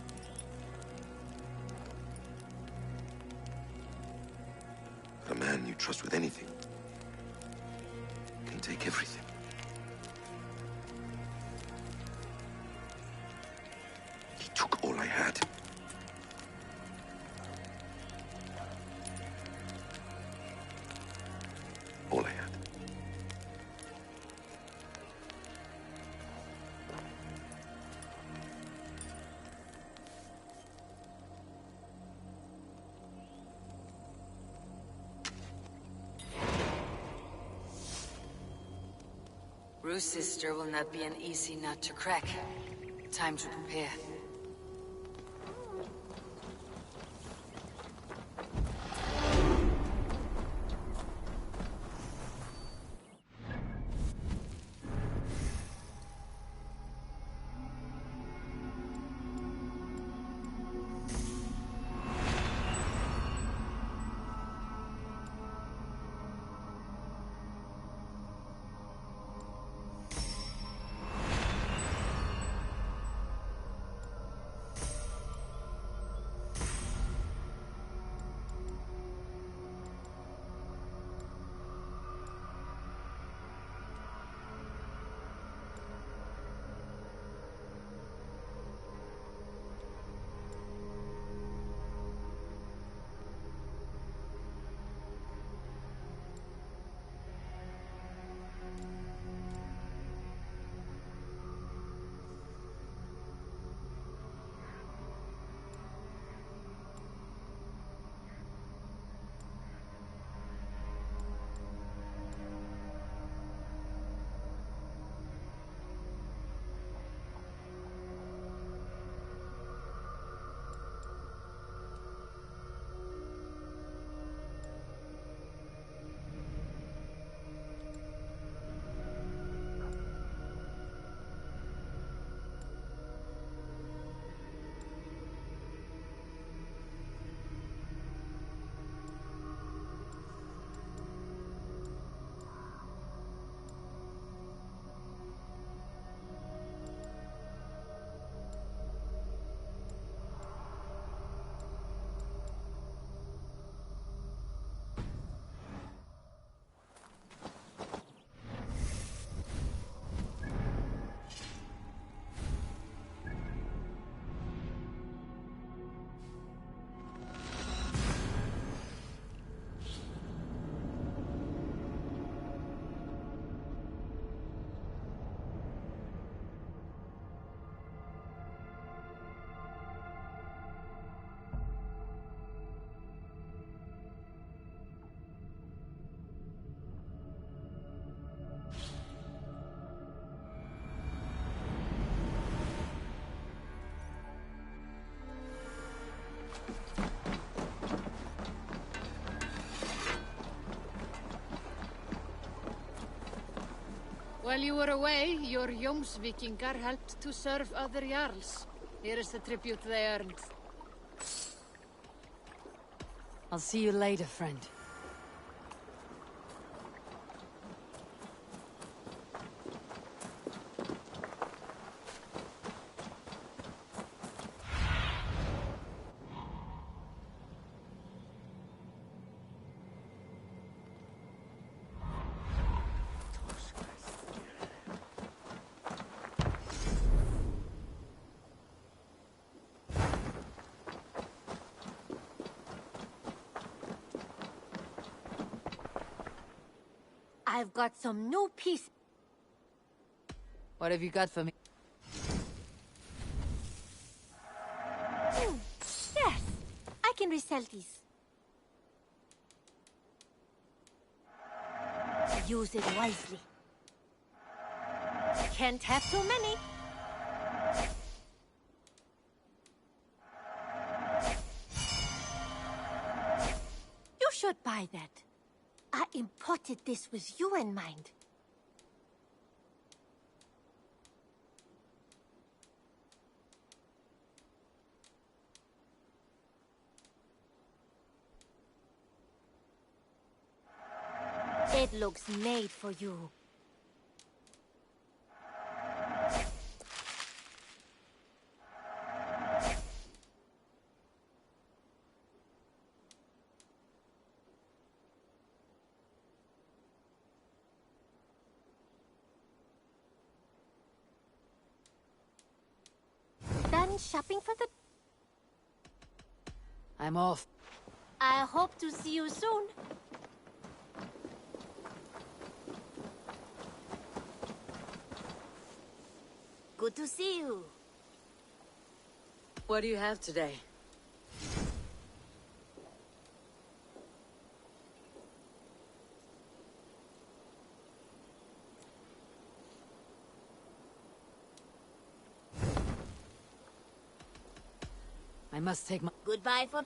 But a man you trust with anything can take everything. He took all I had. All I had. Rue's sister will not be an easy nut to crack. Time to prepare. While you were away, your Jomsvikingar helped to serve other Jarls. Here is the tribute they earned. I'll see you later, friend. I've got some new pieces. What have you got for me? Yes, I can resell these. Use it wisely. Can't have too many. You should buy that. I imported this with you in mind. It looks made for you. going shopping for the... I'm off. I hope to see you soon. Good to see you. What do you have today? I must take my... Goodbye for...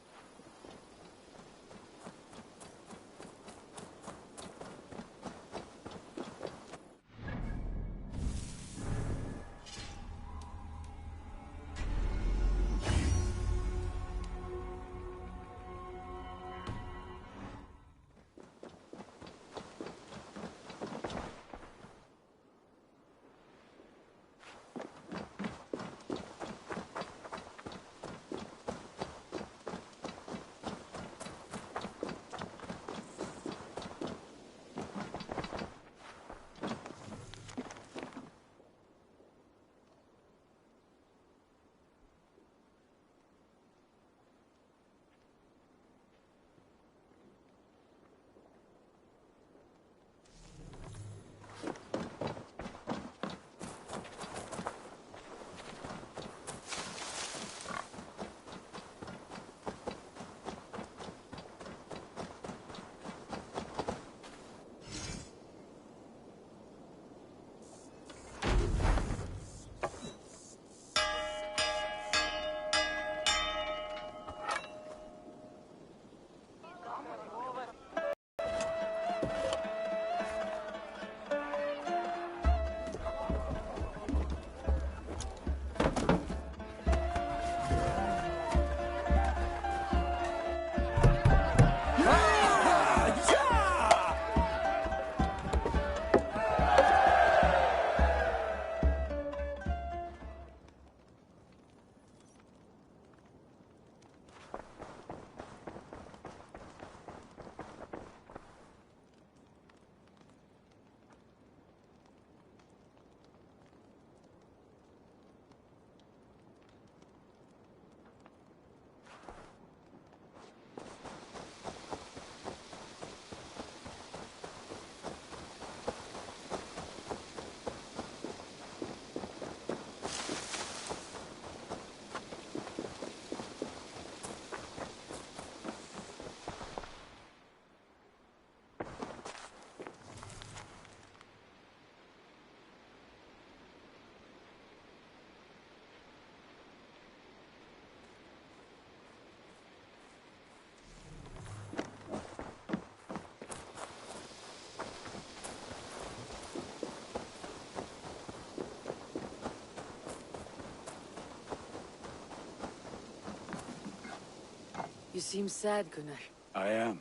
You seem sad, Gunnar. I am.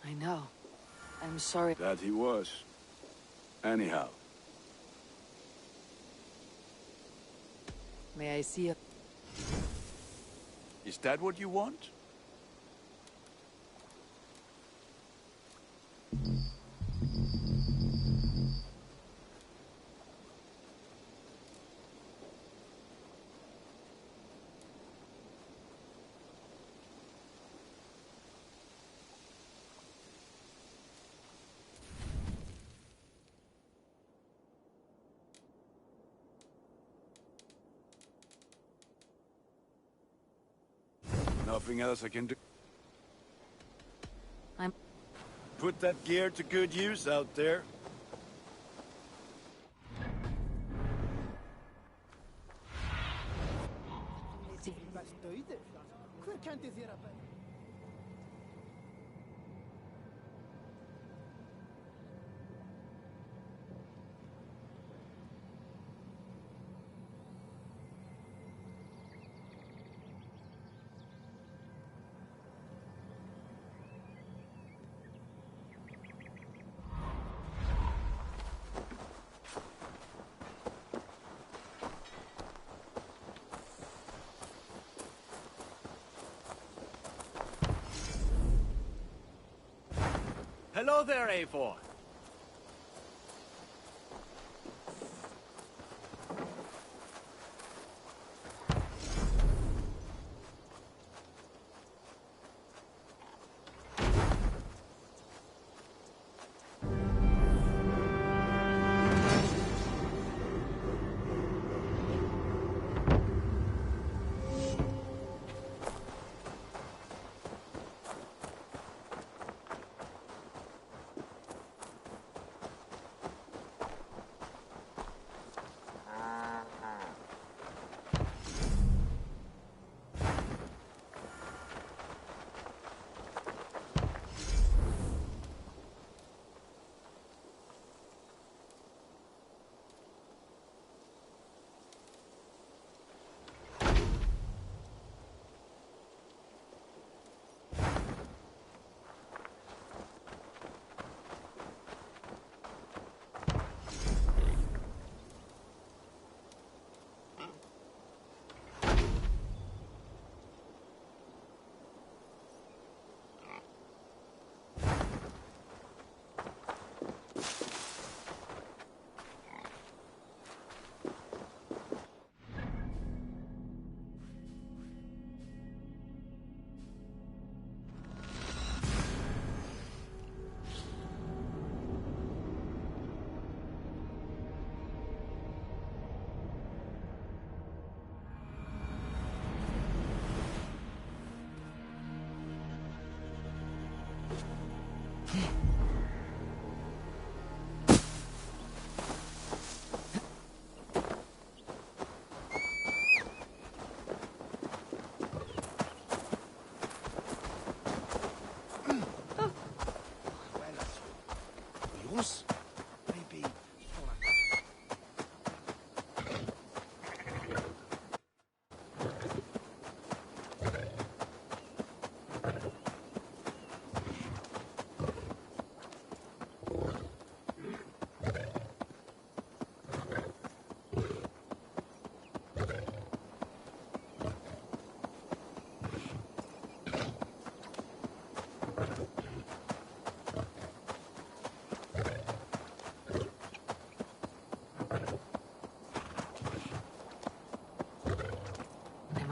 I know. I'm sorry. That he was. Anyhow. May I see you? Is that what you want? Nothing else I can do. Put that gear to good use out there. Hello there, Eivor.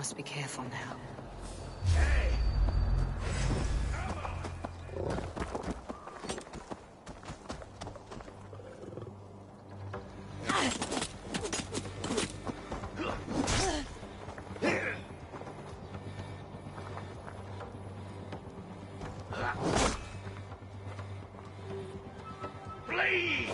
must be careful now. Flee!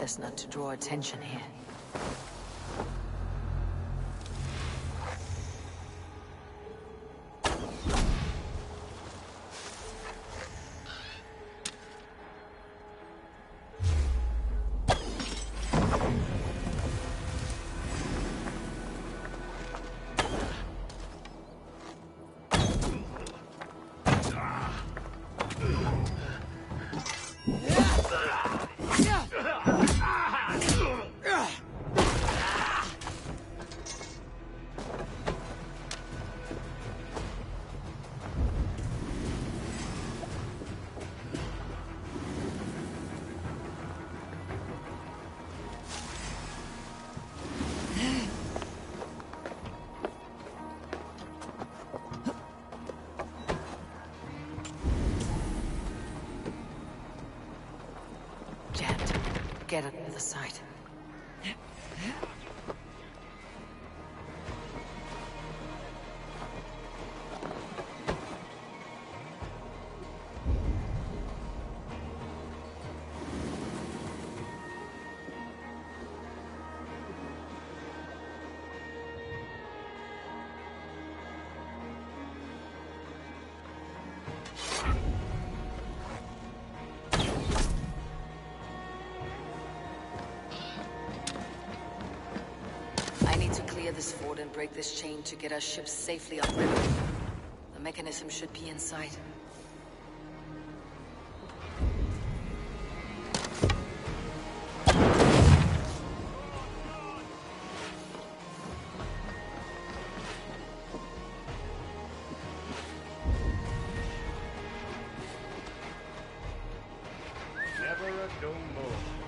Best not to draw attention here. Get it to the side. This fort and break this chain to get our ships safely upriver. The mechanism should be inside. Never a dull moment.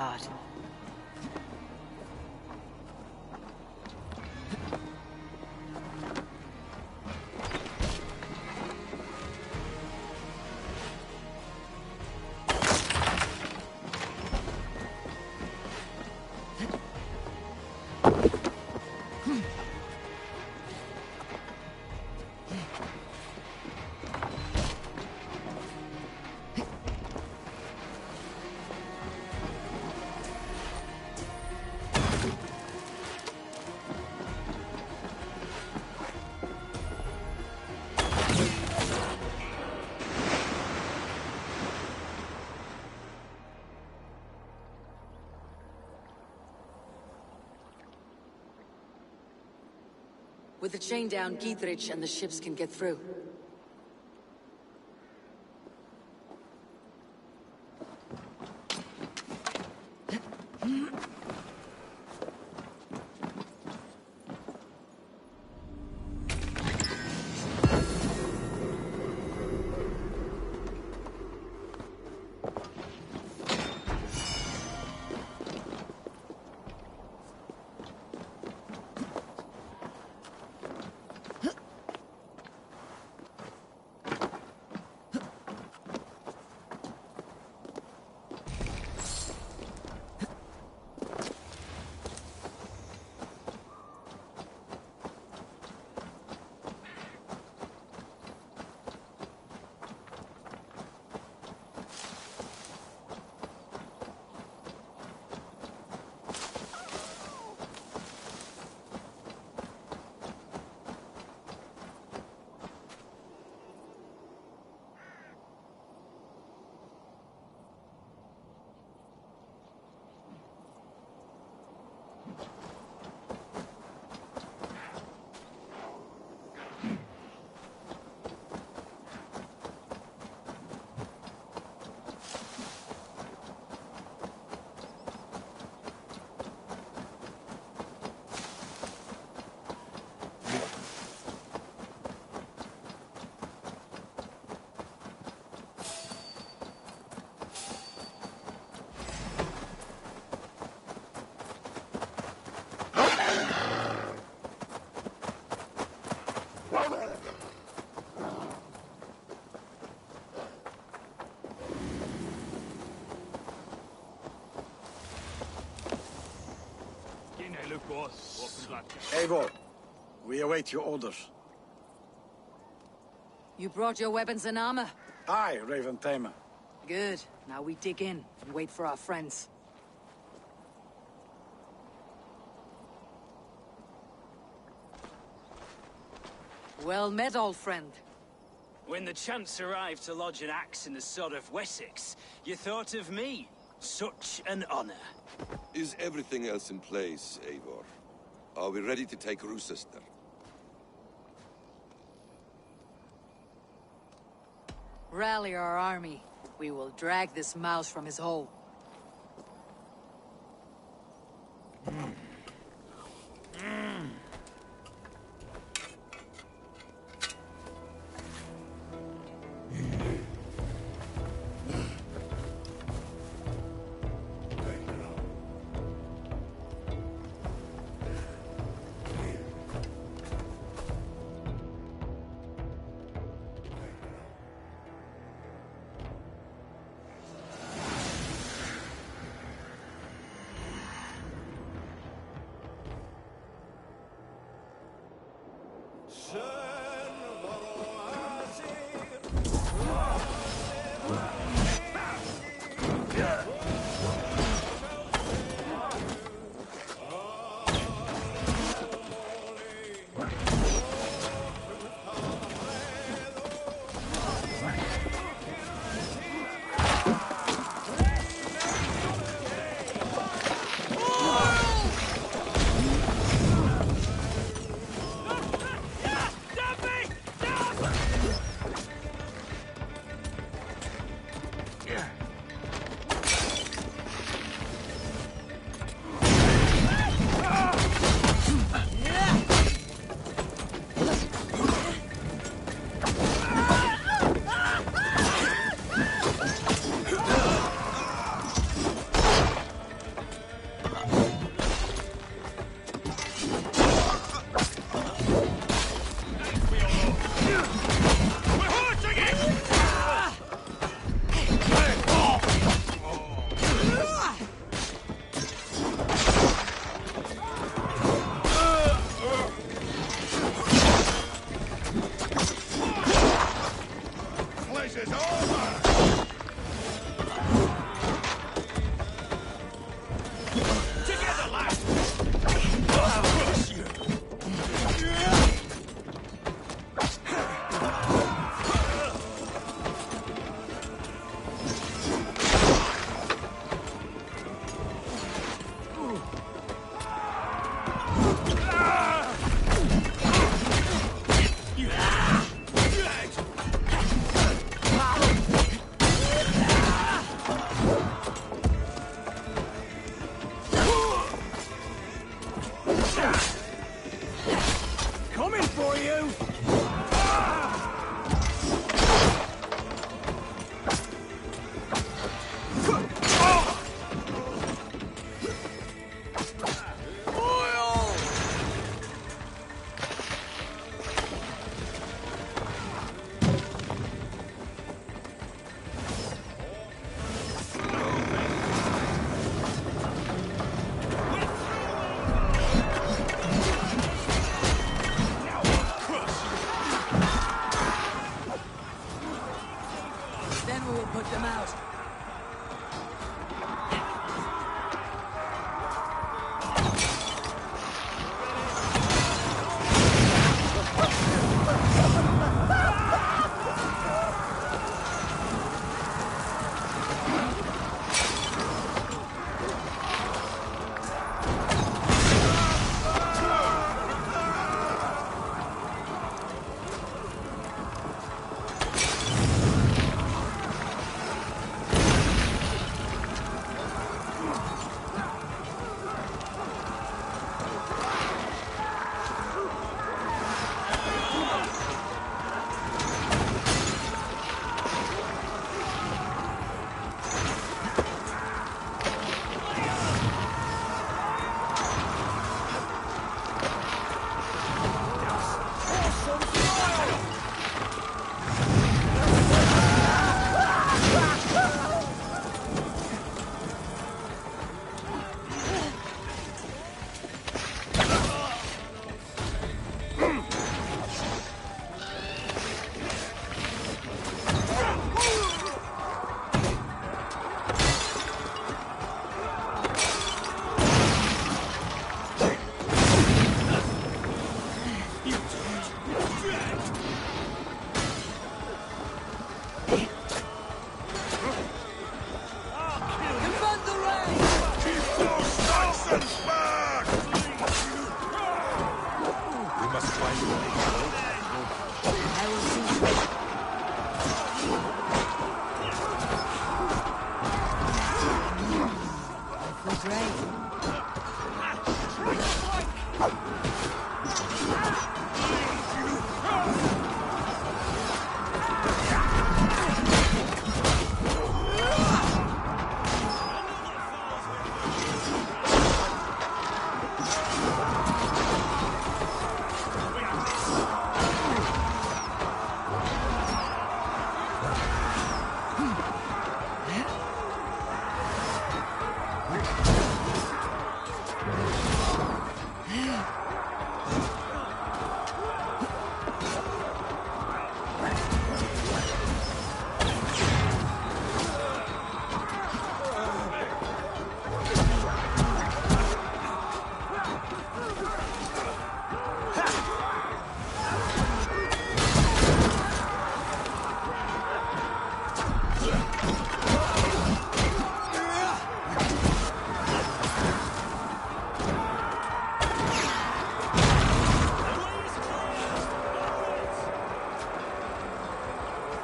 God. With the chain down, Gietrich and the ships can get through. Eivor, we await your orders. You brought your weapons and armor? Aye, Raven Tamer. Good. Now we dig in and wait for our friends. Well met, old friend. When the chance arrived to lodge an axe in the sod of Wessex, you thought of me. Such an honor. Is everything else in place, Eivor? Are we ready to take Rochester? Rally our army. We will drag this mouse from his hole. brave.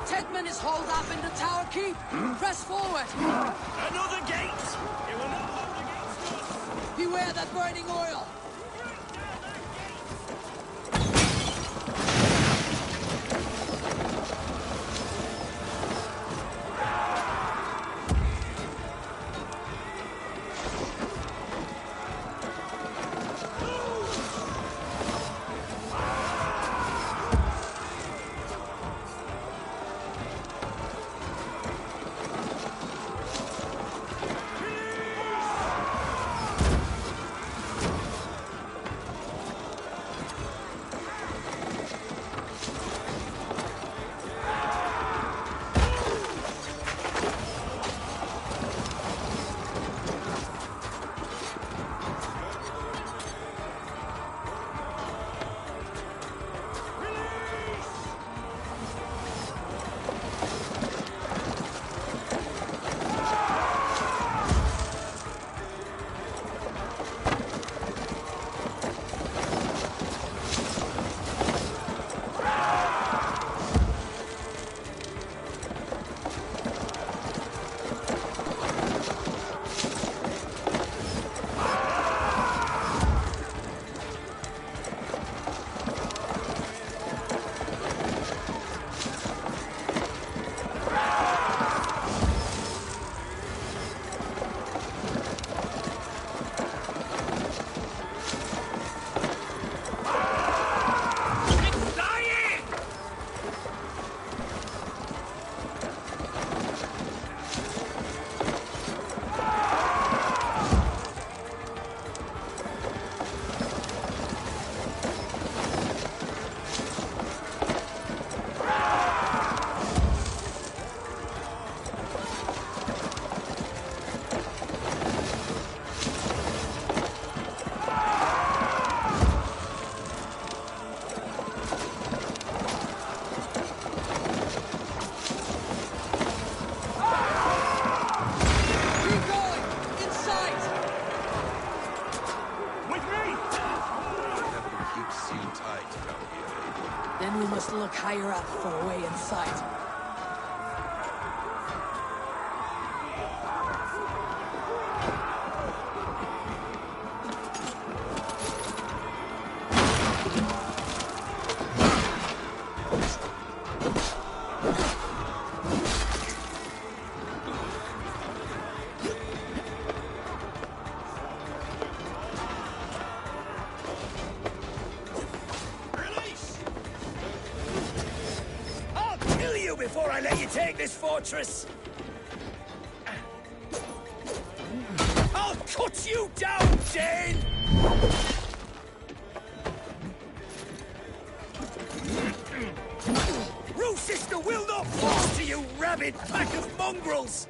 Tedman is holed up in the tower keep. Press forward. Another gate! You will not hold against us! Beware that burning oil. Then we must look higher up for a way inside. Before I let you take this fortress! I'll cut you down, Dane! Rue Sister will not fall to you, rabid pack of mongrels!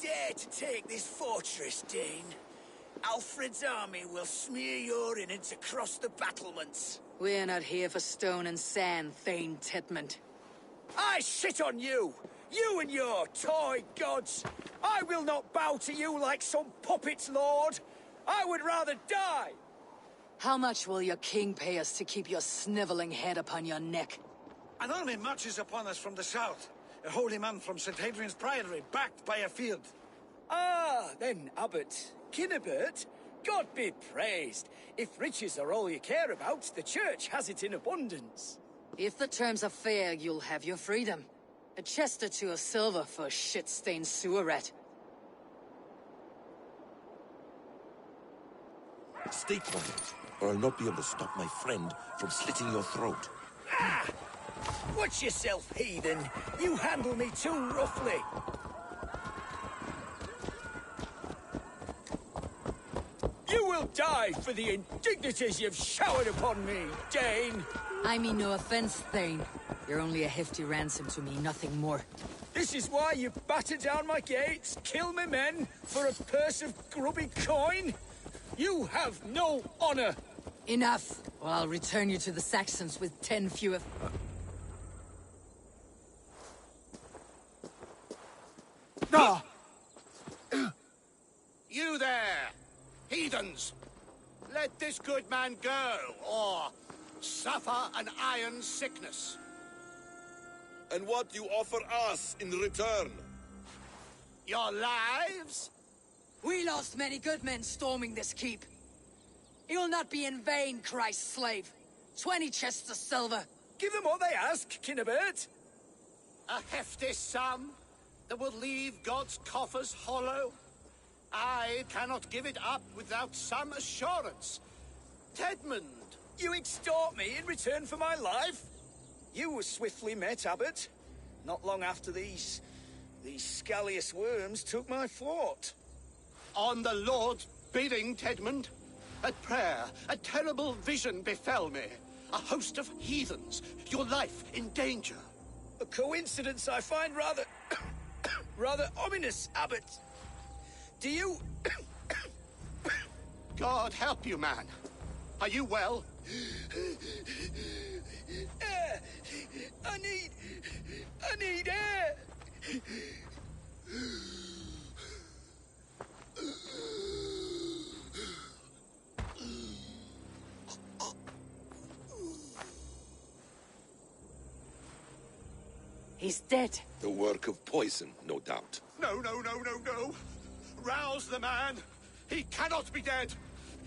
dare to take this fortress, Dane, Alfred's army will smear your innards across the battlements. We're not here for stone and sand, Thane Tedmund. I shit on you! You and your toy gods! I will not bow to you like some puppet's lord! I would rather die! How much will your king pay us to keep your sniveling head upon your neck? An army marches upon us from the south. A holy man from St. Hadrian's Priory, backed by a field. Ah, then, Abbot, Kinnebert, God be praised. If riches are all you care about, the church has it in abundance. If the terms are fair, you'll have your freedom. A chest or two of silver for a shit-stained sewer rat. Stay quiet, or I'll not be able to stop my friend from slitting your throat. Ah! Watch yourself, heathen. You handle me too roughly. You will die for the indignities you've showered upon me, Dane. I mean no offense, Thane. You're only a hefty ransom to me, nothing more. This is why you batter down my gates, kill me men, for a purse of grubby coin? You have no honor! Enough, or I'll return you to the Saxons with 10 fewer... No! You there, heathens! Let this good man go, or suffer an iron sickness. And what do you offer us in return? Your lives? We lost many good men storming this keep. It will not be in vain, Christ's slave. 20 chests of silver. Give them what they ask, Kinnebert. A hefty sum that will leave God's coffers hollow? I cannot give it up without some assurance. Tedmund! You extort me in return for my life? You were swiftly met, Abbot. Not long after these scallious worms took my fort. On the Lord's bidding, Tedmund. At prayer, a terrible vision befell me. A host of heathens, your life in danger. A coincidence I find rather... rather ominous, Abbot. Do you... God help you, man. Are you well? Air! I need air! He's dead. The work of poison, no doubt. No, no, no, no, no. Rouse the man. He cannot be dead.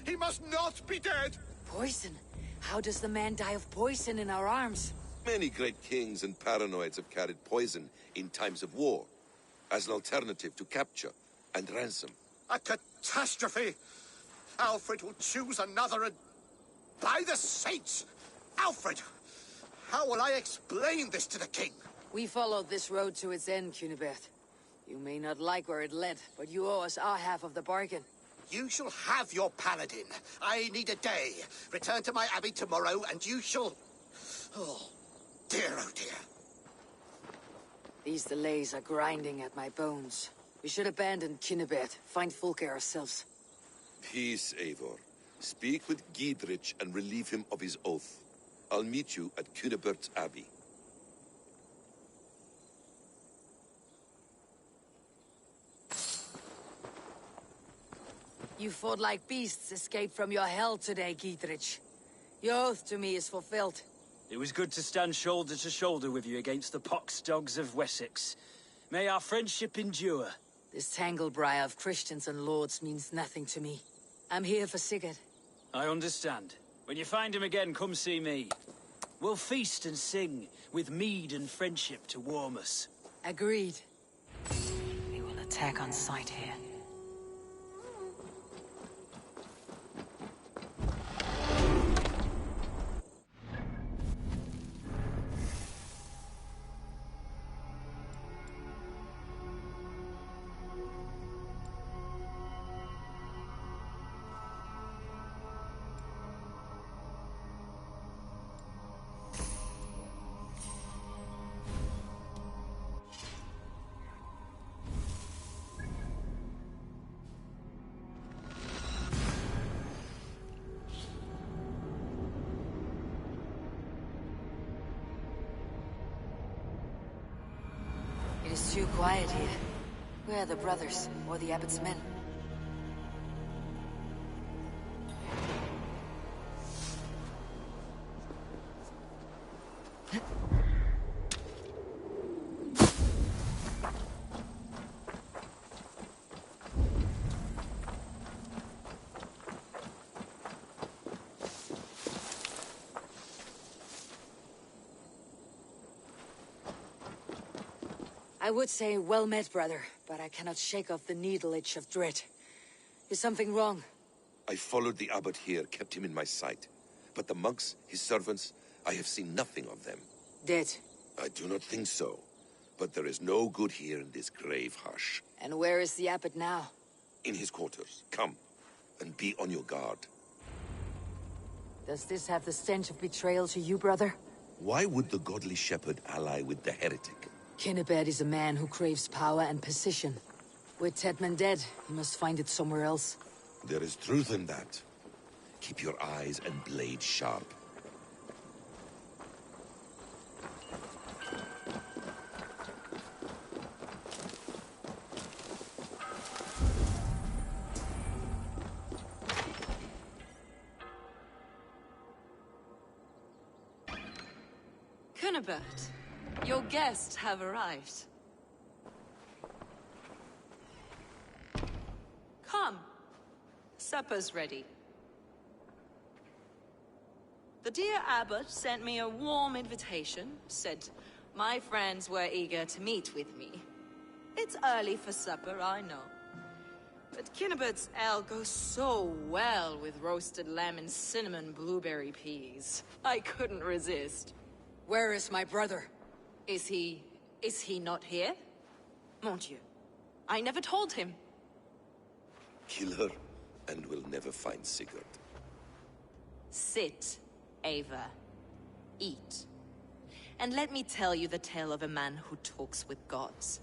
He must not be dead. Poison? How does the man die of poison in our arms? Many great kings and paranoids have carried poison in times of war, as an alternative to capture and ransom. A catastrophe! Alfred will choose another and... By the saints! Alfred! How will I explain this to the king? We followed this road to its end, Cunibert. You may not like where it led, but you owe us our half of the bargain. You shall have your paladin. I need a day. Return to my abbey tomorrow, and you shall... Oh, dear, oh dear. These delays are grinding at my bones. We should abandon Cunibert, find Fulke ourselves. Peace, Eivor. Speak with Giedrich and relieve him of his oath. I'll meet you at Cunebert's Abbey. You fought like beasts escaped from your hell today, Giedrich. Your oath to me is fulfilled. It was good to stand shoulder to shoulder with you against the pox dogs of Wessex. May our friendship endure. This tanglebriar of Christians and lords means nothing to me. I'm here for Sigurd. I understand. When you find him again, come see me. We'll feast and sing, with mead and friendship to warm us. Agreed. We will attack on sight here. It is too quiet here. Where are the brothers, or the abbot's men? I would say well met, brother, but I cannot shake off the needle itch of dread. Is something wrong? I followed the abbot here, kept him in my sight. But the monks, his servants, I have seen nothing of them. Dead? I do not think so. But there is no good here in this grave hush. And where is the abbot now? In his quarters. Come, and be on your guard. Does this have the stench of betrayal to you, brother? Why would the godly shepherd ally with the heretic? Kinnebad is a man who craves power and position. With Tedman dead, he must find it somewhere else. There is truth in that. Keep your eyes and blade sharp. Kinnebad, your guests have arrived. Come. Supper's ready. The dear abbot sent me a warm invitation, said my friends were eager to meet with me. It's early for supper, I know. But Kinnebad's ale goes so well with roasted lamb and cinnamon blueberry peas. I couldn't resist. Where is my brother? Is he not here? Mon Dieu. I never told him. Kill her, and we'll never find Sigurd. Sit, Ava. Eat. And let me tell you the tale of a man who talks with gods.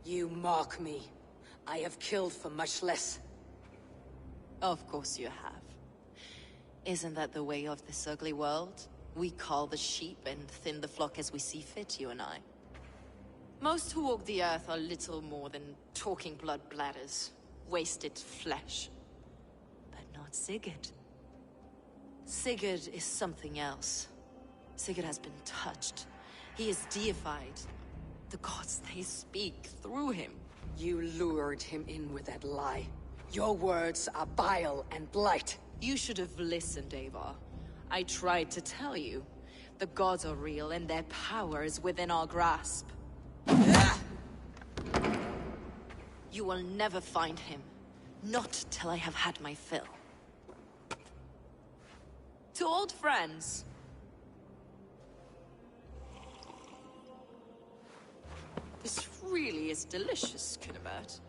You mock me. I have killed for much less. Of course you have. Isn't that the way of this ugly world? We cull the sheep and thin the flock as we see fit, you and I. Most who walk the earth are little more than talking blood bladders, wasted flesh. But not Sigurd. Sigurd is something else. Sigurd has been touched. He is deified. The gods, they speak through him. You lured him in with that lie. Your words are bile and blight. You should have listened, Ava. I tried to tell you. The gods are real, and their power is within our grasp. You will never find him. Not till I have had my fill. To old friends. This really is delicious, Kinnebad.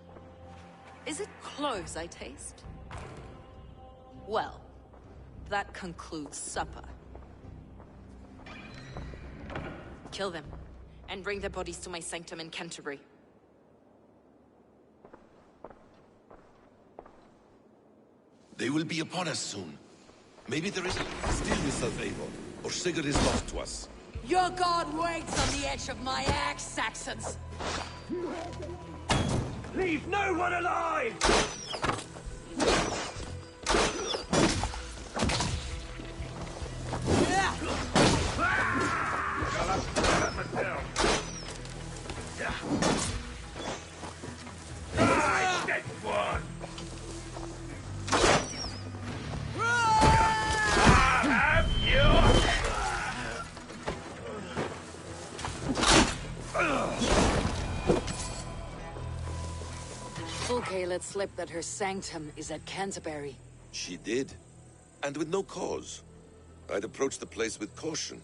Is it cloves I taste? Well, that concludes supper. Kill them, and bring their bodies to my sanctum in Canterbury. They will be upon us soon. Maybe there is a... Steel yourself, Eivor, or Sigurd is lost to us. Your god waits on the edge of my axe, Saxons! Leave no one alive! Fulke slip that her sanctum is at Canterbury. She did. And with no cause. I'd approach the place with caution.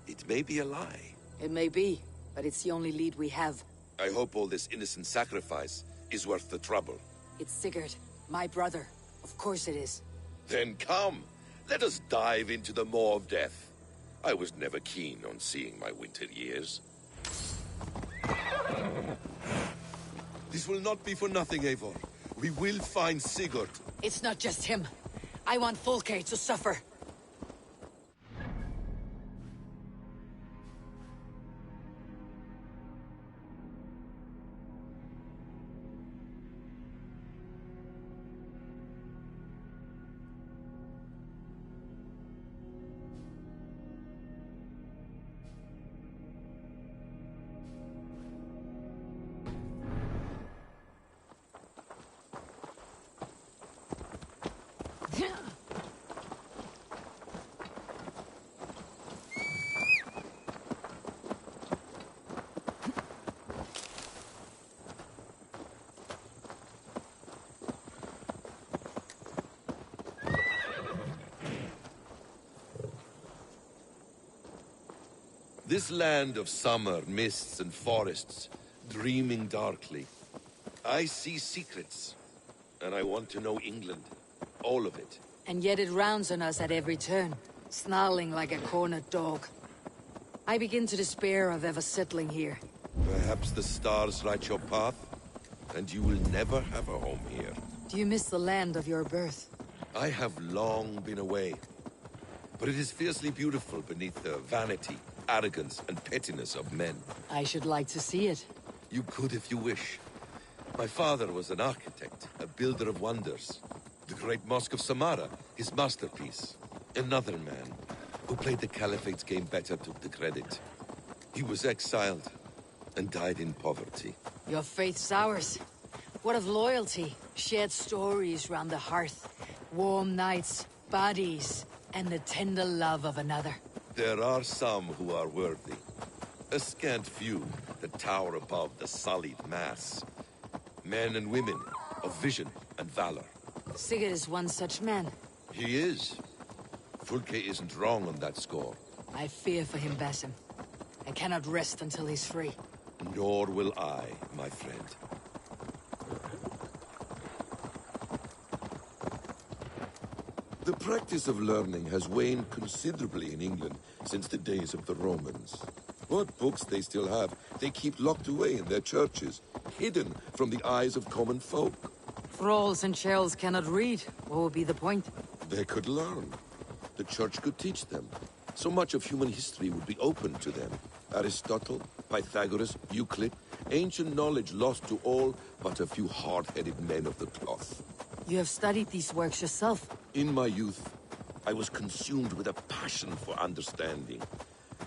It may be a lie. It may be, but it's the only lead we have. I hope all this innocent sacrifice is worth the trouble. It's Sigurd, my brother. Of course it is. Then come, let us dive into the maw of death. I was never keen on seeing my winter years. This will not be for nothing, Eivor. We will find Sigurd. It's not just him. I want Fulke to suffer. This land of summer, mists and forests, dreaming darkly. I see secrets, and I want to know England. All of it. And yet it rounds on us at every turn, snarling like a cornered dog. I begin to despair of ever settling here. Perhaps the stars write your path, and you will never have a home here. Do you miss the land of your birth? I have long been away, but it is fiercely beautiful beneath the vanity, arrogance, and pettiness of men. I should like to see it. You could if you wish. My father was an architect, a builder of wonders. The great Mosque of Samarra, his masterpiece. Another man, who played the Caliphate's game better, took the credit. He was exiled, and died in poverty. Your faith sours. What of loyalty? Shared stories round the hearth. Warm nights, bodies, and the tender love of another. There are some who are worthy. A scant few that tower above the sullied mass. Men and women of vision and valor. Sigurd is one such man. He is. Fulke isn't wrong on that score. I fear for him, Basim. I cannot rest until he's free. Nor will I, my friend. The practice of learning has waned considerably in England since the days of the Romans. What books they still have, they keep locked away in their churches, hidden from the eyes of common folk. Thralls and churls cannot read. What would be the point? They could learn. The church could teach them. So much of human history would be open to them. Aristotle, Pythagoras, Euclid, ancient knowledge lost to all but a few hard-headed men of the cloth. You have studied these works yourself? In my youth, I was consumed with a passion for understanding.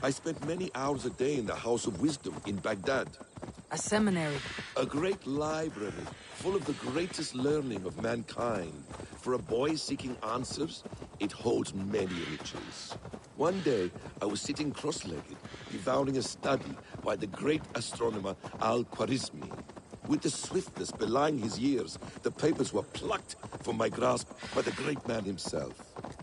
I spent many hours a day in the House of Wisdom in Baghdad. A seminary? A great library, full of the greatest learning of mankind. For a boy seeking answers, it holds many riches. One day, I was sitting cross-legged, devouring a study by the great astronomer Al-Khwarizmi. With the swiftness belying his years, the papers were plucked from my grasp by the great man himself.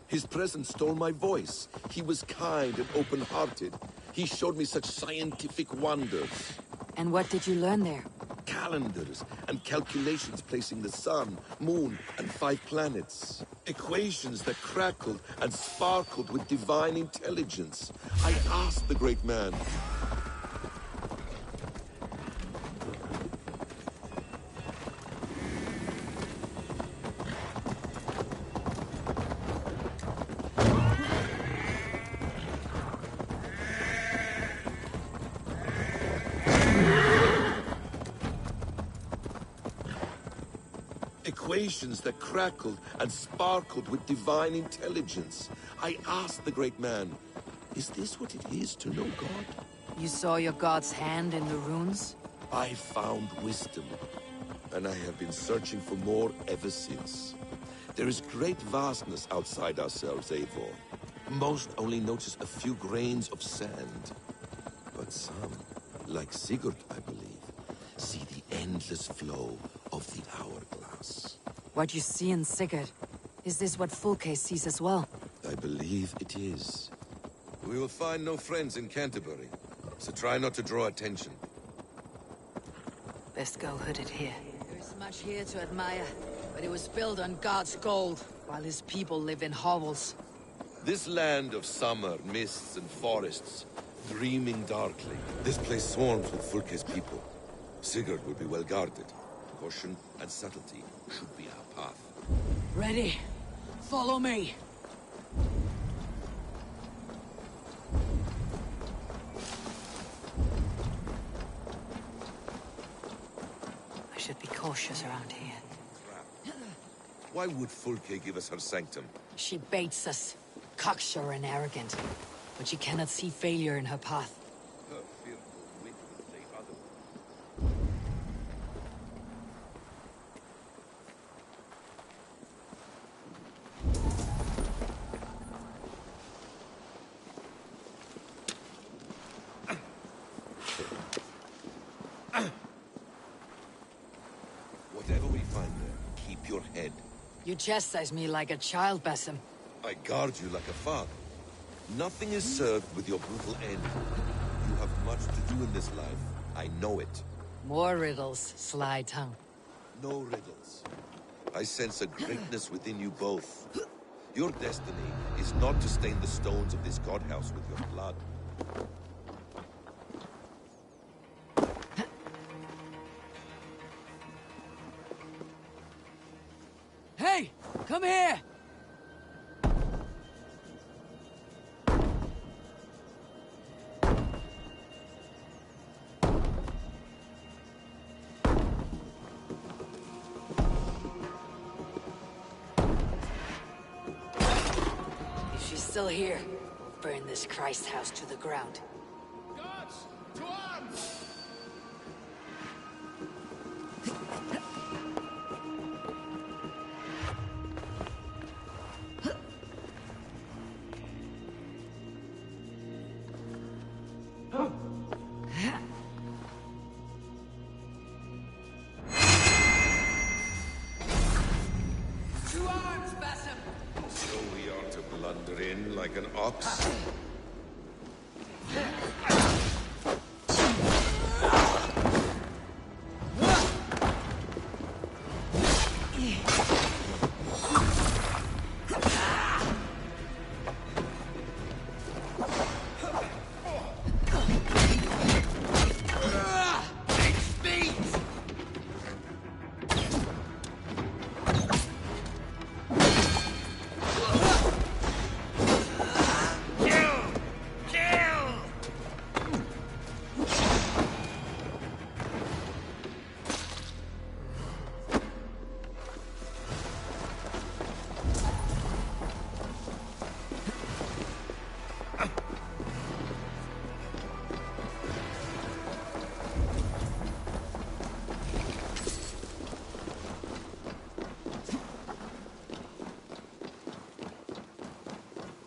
His presence stole my voice. He was kind and open-hearted. He showed me such scientific wonders. And what did you learn there? Calendars and calculations placing the sun, moon, and 5 planets. Equations that crackled and sparkled with divine intelligence. I asked the great man, equations that crackled and sparkled with divine intelligence. I asked the great man, is this what it is to know God? You saw your god's hand in the runes? I found wisdom, and I have been searching for more ever since. There is great vastness outside ourselves, Eivor. Most only notice a few grains of sand. But some, like Sigurd, I believe, see the endless flow of the hourglass. What you see in Sigurd, is this what Fulke sees as well? I believe it is. We will find no friends in Canterbury, so try not to draw attention. Best go hooded here. There's much here to admire, but it was built on God's gold, while his people live in hovels. This land of summer, mists and forests, dreaming darkly. This place swarms with Fulke's people. Sigurd will be well guarded. Caution and subtlety should be our path. Ready? Follow me! I should be cautious around here. Why would Fulke give us her sanctum? She baits us. Cocksure and arrogant. But she cannot see failure in her path. Her fearful wit would say otherwise. Whatever we find there, keep your head. You chastise me like a child, Basim. I guard you like a father. Nothing is served with your brutal end. much to do in this life. I know it. More riddles, sly tongue. No riddles. I sense a greatness within you both. Your destiny is not to stain the stones of this godhouse with your blood. Hey! Come here! If she's still here, burn this Christ house to the ground. Guards, to arms! To arms, Basim! So we are to blunder in like an ox?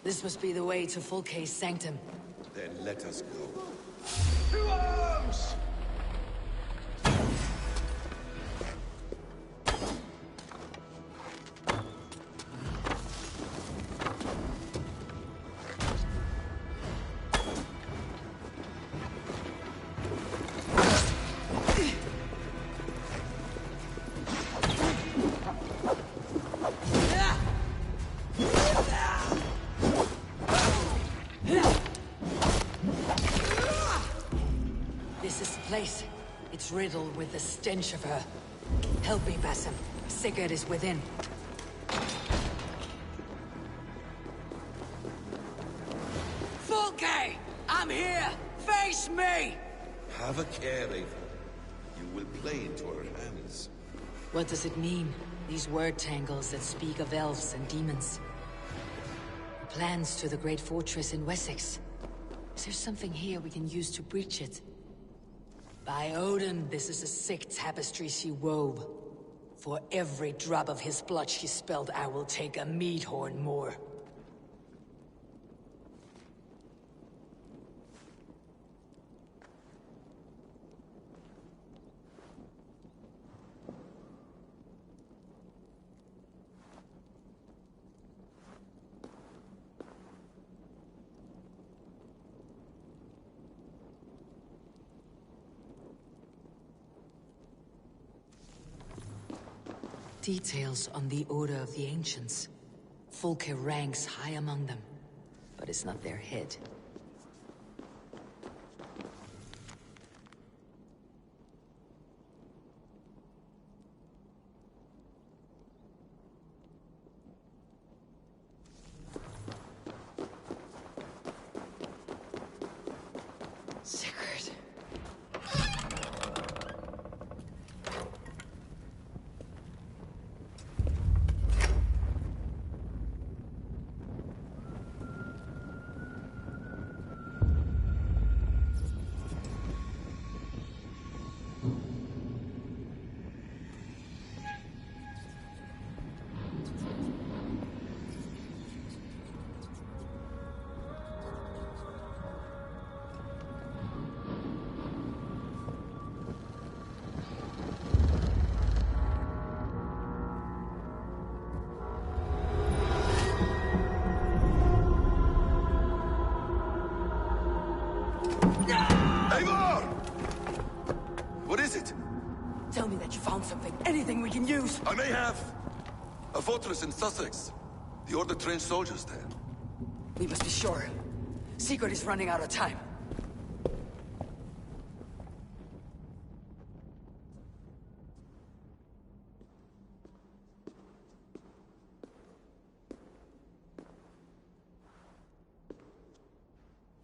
This must be the way to Fulke's sanctum. Then let us go. To arms! This is the place. It's riddled with the stench of her. Help me, Basim. Sigurd is within. Fulke! I'm here! Face me! Have a care, Ava. You will play into her hands. What does it mean? These word tangles that speak of elves and demons. Plans to the great fortress in Wessex. Is there something here we can use to breach it? By Odin, this is a sick tapestry she wove. For every drop of his blood she spilled, I will take a mead horn more. Details on the Order of the Ancients. Fulke ranks high among them, but it's not their head. Sigurd. tell me that you found something. Anything we can use. I may have. A fortress in Sussex. The Order trained soldiers there. We must be sure. Sigurd is running out of time.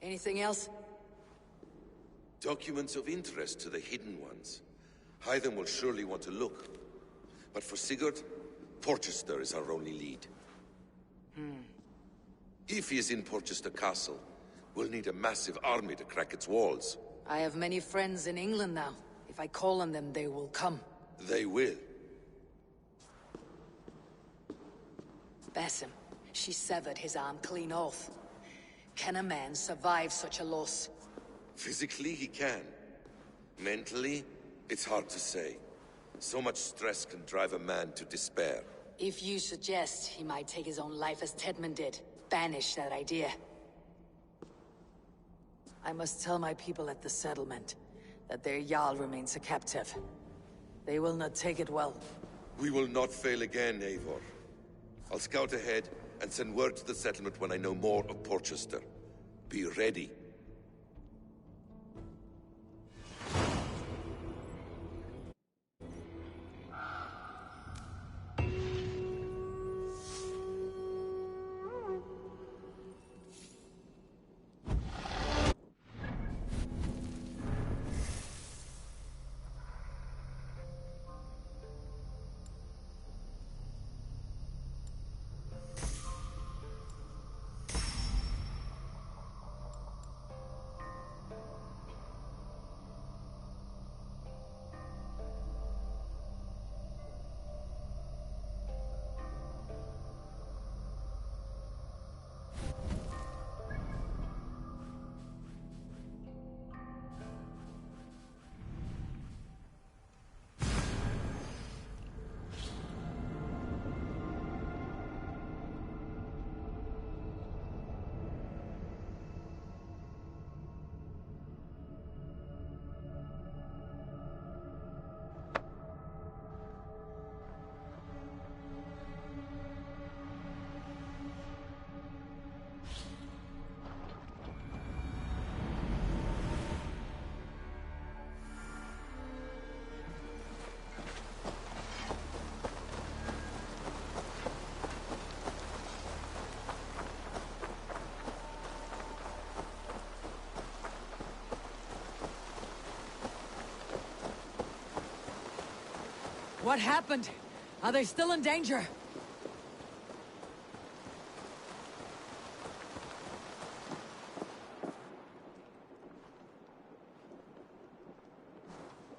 Anything else? Documents of interest to the Hidden Ones. Hythen will surely want to look. But for Sigurd, Porchester is our only lead. If he is in Porchester Castle, we'll need a massive army to crack its walls. I have many friends in England now. If I call on them, they will come. They will. Basim, she severed his arm clean off. Can a man survive such a loss? Physically, he can. Mentally, it's hard to say. So much stress can drive a man to despair. If you suggest he might take his own life as Tedman did, banish that idea. I must tell my people at the settlement that their Jarl remains a captive. They will not take it well. We will not fail again, Eivor. I'll scout ahead and send word to the settlement when I know more of Porchester. Be ready. What happened? Are they still in danger?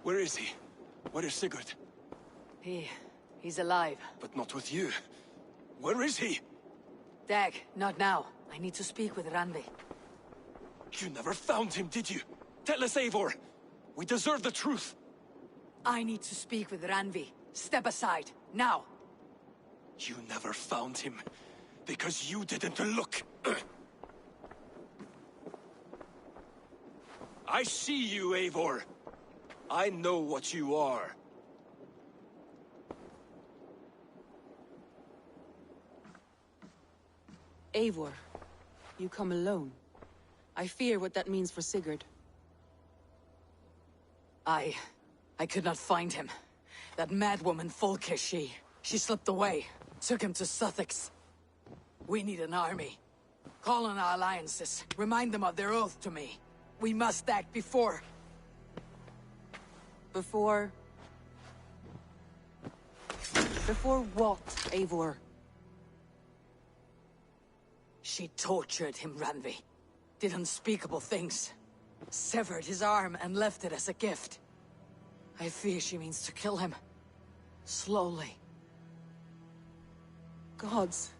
Where is he? Where is Sigurd? He's alive. But not with you. Where is he? Dag, not now. I need to speak with Randvi. You never found him, did you? Tell us, Eivor. We deserve the truth. I need to speak with Randvi. Step aside, now. You never found him, because you didn't look. I see you, Eivor. I know what you are. Eivor, you come alone. I fear what that means for Sigurd. I could not find him. That madwoman Folke, she slipped away. Took him to Sussex. We need an army. Call on our alliances. Remind them of their oath to me. We must act before... Before what, Eivor? She tortured him, Randvi. Did unspeakable things. Severed his arm and left it as a gift. I fear she means to kill him. Slowly. Gods.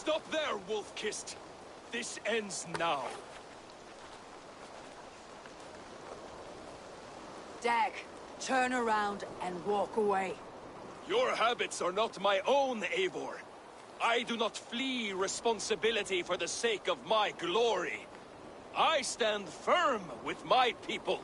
Stop there, wolf-kissed. This ends now. Dag, turn around and walk away. Your habits are not my own, Eivor. I do not flee responsibility for the sake of my glory. I stand firm with my people.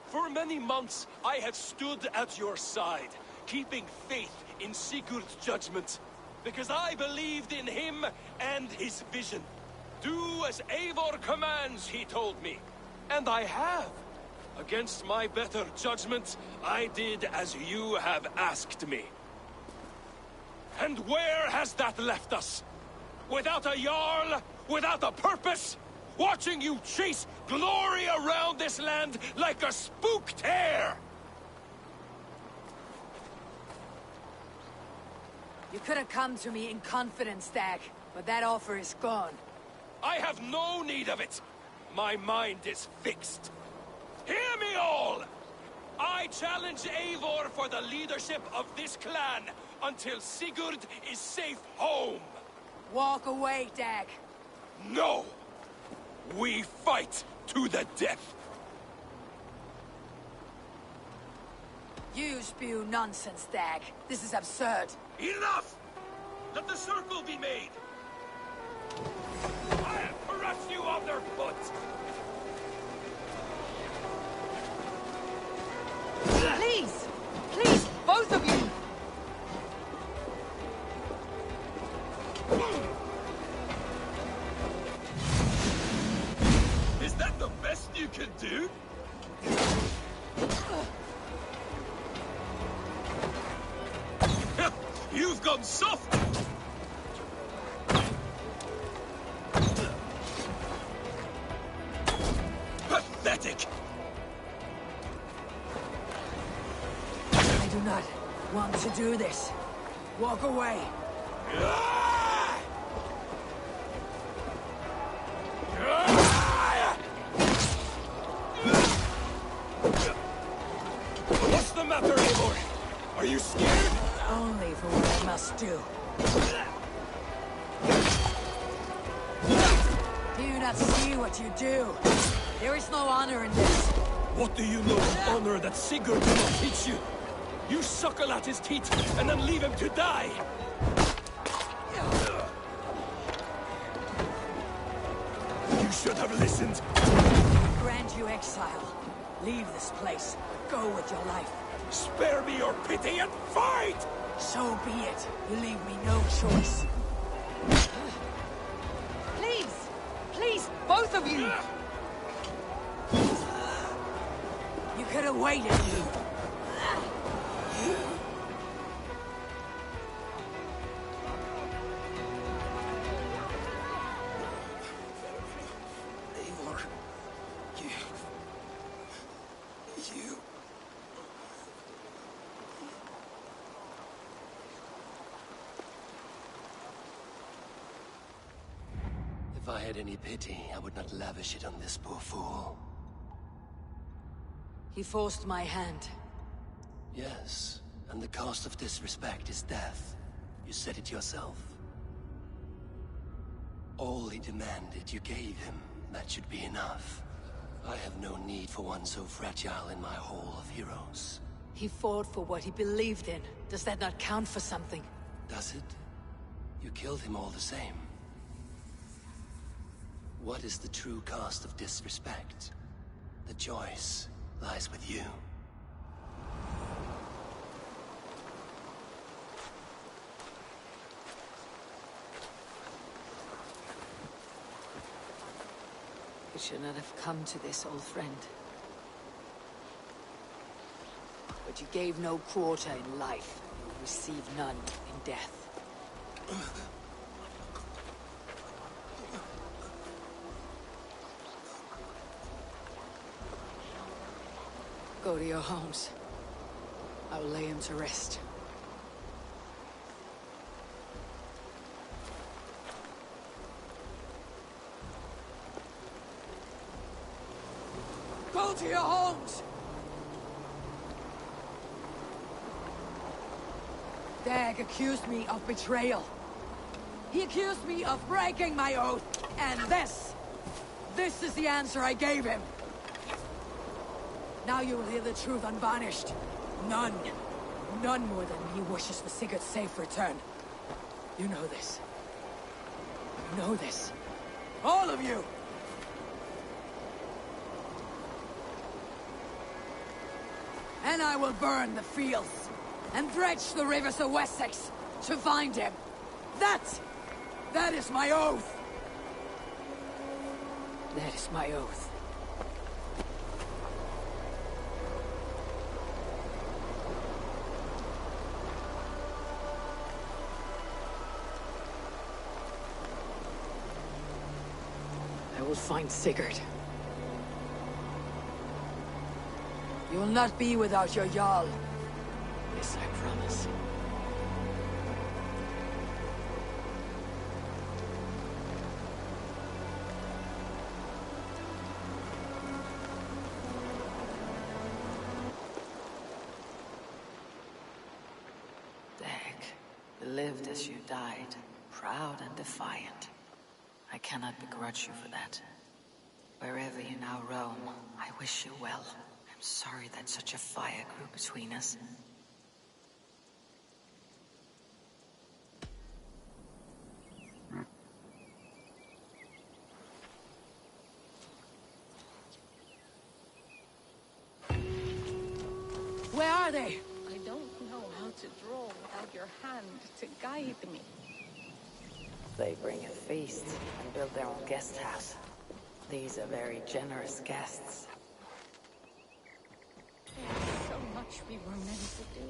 For many months, I have stood at your side, keeping faith in Sigurd's judgment, because I believed in him and his vision. Do as Eivor commands, he told me. And I have. Against my better judgment, I did as you have asked me. And where has that left us? Without a Jarl? Without a purpose? Watching you chase glory around this land like a spooked hare! You could have come to me in confidence, Dag, but that offer is gone. I have no need of it. My mind is fixed. Hear me all! I challenge Eivor for the leadership of this clan until Sigurd is safe home. Walk away, Dag. No! We fight to the death! You spew nonsense, Dag. This is absurd. Enough! Let the circle be made! I'll crush you underfoot! Please! Please, both of you! Is that the best you can do? You've gone soft! Pathetic! I do not want to do this. Walk away. What's the matter, Eivor? Are you scared? Only for what I must do. Do you not see what you do? There is no honor in this. What do you know of honor that Sigurd did not teach you? You suckle at his teeth and then leave him to die! You should have listened! Grant you exile. Leave this place. Go with your life. Spare me your pity and fight! So be it. You leave me no choice. Please! Please, both of you! You could have waited. Eivor, you... If I had any pity, I would not lavish it on this poor fool. He forced my hand. Yes, and the cost of disrespect is death. You said it yourself. All he demanded, you gave him. That should be enough. I have no need for one so fragile in my hall of heroes. He fought for what he believed in. Does that not count for something? Does it? You killed him all the same. What is the true cost of disrespect? The choice lies with you. It should not have come to this, old friend. But you gave no quarter in life. You received none in death. Go to your homes. I will lay him to rest. Go to your homes! Dag accused me of betrayal. He accused me of breaking my oath, and this is the answer I gave him. Now you will hear the truth unvarnished. None more than me wishes for Sigurd's safe return. You know this. You know this. All of you! And I will burn the fields, and dredge the rivers of Wessex, to find him. That is my oath! That is my oath. I will find Sigurd. You will not be without your Jarl. This I promise. You lived as you died, proud and defiant. I cannot begrudge you for that. Wherever you now roam, I wish you well. I'm sorry that such a fire grew between us. Where are they? I don't know how to draw without your hand to guide me. They bring a feast and build their own guest house. These are very generous guests. There's so much we were meant to do.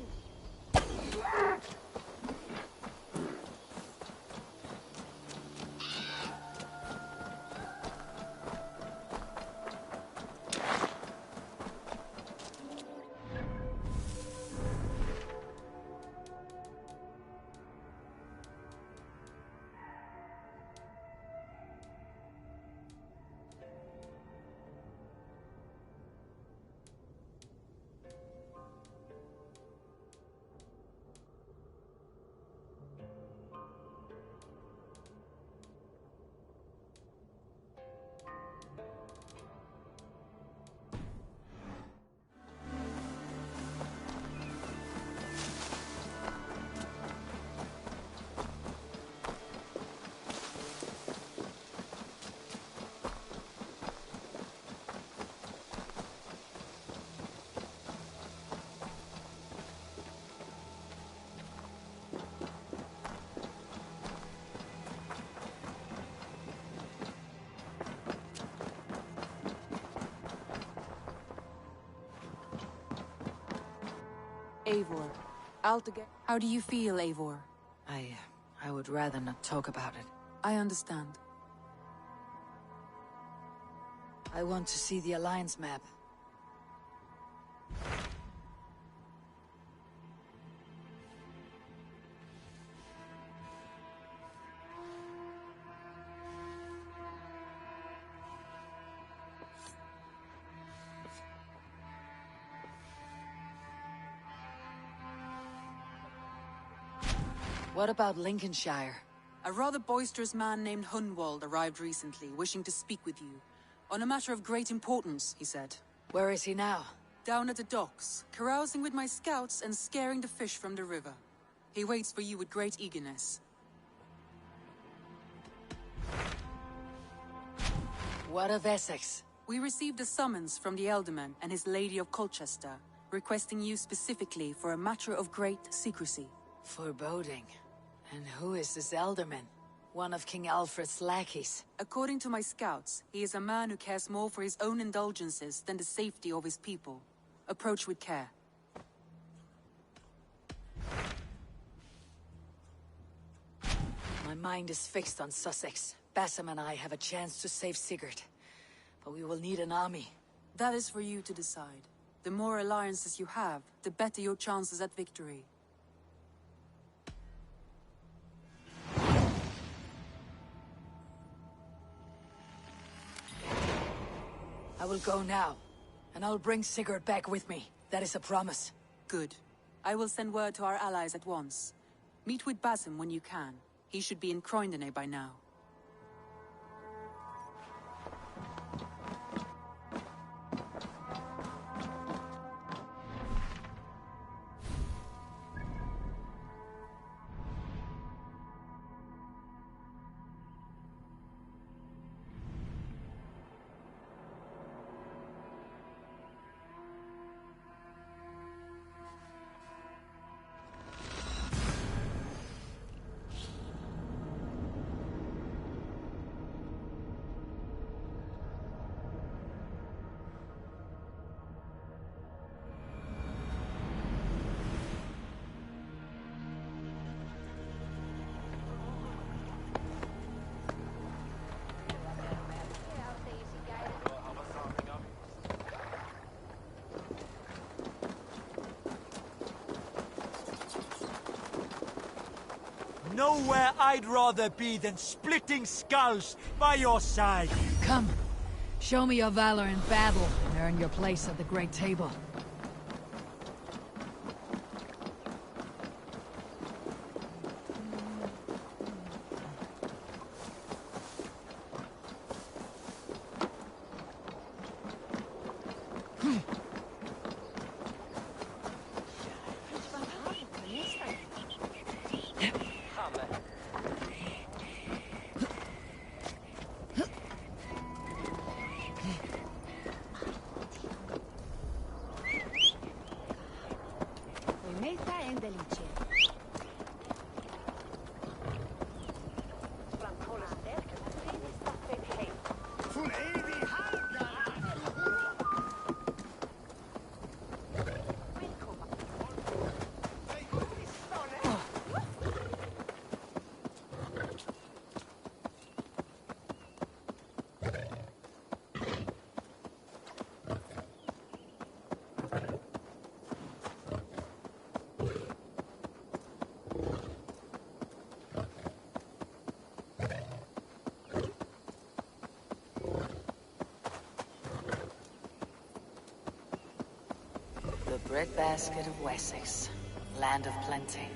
Eivor. Altogether. How do you feel, Eivor? I would rather not talk about it. I understand. I want to see the Alliance map. What about Lincolnshire? A rather boisterous man named Hunwald arrived recently, wishing to speak with you. On a matter of great importance, he said. Where is he now? Down at the docks, carousing with my scouts and scaring the fish from the river. He waits for you with great eagerness. What of Essex? We received a summons from the Elderman and his Lady of Colchester, requesting you specifically for a matter of great secrecy. Foreboding. And who is this Elderman? One of King Alfred's lackeys. According to my scouts, he is a man who cares more for his own indulgences than the safety of his people. Approach with care. My mind is fixed on Sussex. Bassam and I have a chance to save Sigurd. But we will need an army. That is for you to decide. The more alliances you have, the better your chances at victory. I will go now, and I'll bring Sigurd back with me. That is a promise. Good. I will send word to our allies at once. Meet with Basim when you can. He should be in Croydon by now. Nowhere I'd rather be than splitting skulls by your side. Come, show me your valor in battle and earn your place at the Great Table. The breadbasket of Wessex, land of plenty.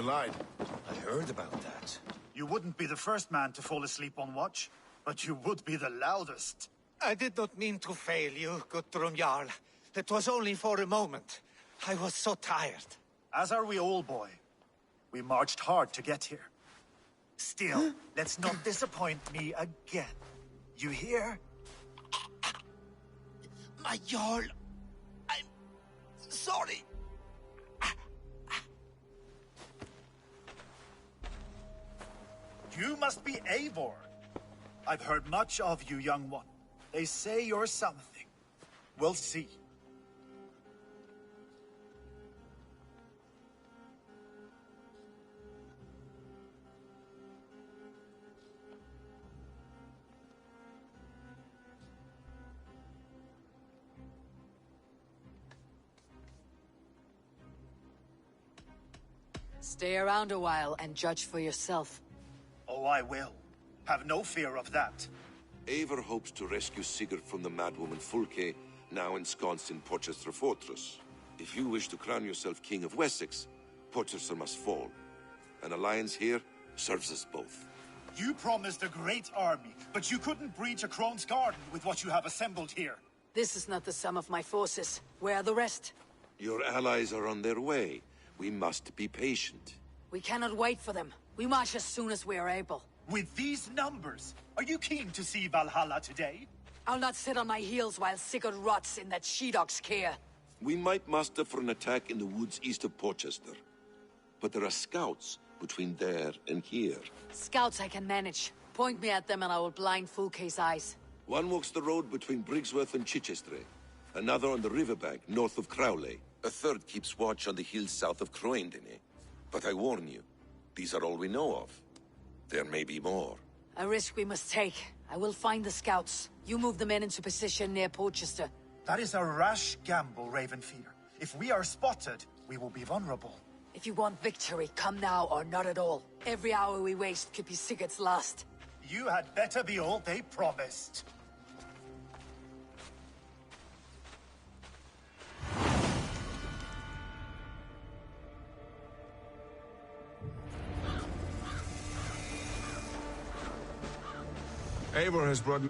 lied. I heard about that. You wouldn't be the first man to fall asleep on watch, but you would be the loudest. I did not mean to fail you, Guthrum Jarl. It was only for a moment. I was so tired. As are we all, boy. We marched hard to get here. Still, let's not disappoint me again. You hear? My Jarl, I'm sorry. You must be Eivor. I've heard much of you, young one. They say you're something. We'll see. Stay around a while and judge for yourself. Oh, I will. Have no fear of that. Eivor hopes to rescue Sigurd from the madwoman Fulke, now ensconced in Porchester Fortress. If you wish to crown yourself King of Wessex, Porchester must fall. An alliance here serves us both. You promised a great army, but you couldn't breach a Crone's garden with what you have assembled here. This is not the sum of my forces. Where are the rest? Your allies are on their way. We must be patient. We cannot wait for them. We march as soon as we are able. With these numbers, are you keen to see Valhalla today? I'll not sit on my heels while Sigurd rots in that she-dog's care. We might muster for an attack in the woods east of Porchester. But there are scouts between there and here. Scouts I can manage. Point me at them and I will blind Fulke's eyes. One walks the road between Briggsworth and Chichester. Another on the riverbank north of Crowley. A third keeps watch on the hills south of Croendene. But I warn you, these are all we know of. There may be more. A risk we must take. I will find the scouts. You move the men into position near Porchester. That is a rash gamble, Ravenfeeder. If we are spotted, we will be vulnerable. If you want victory, come now or not at all. Every hour we waste could be Sigurd's last. You had better be all they promised. Eivor has brought...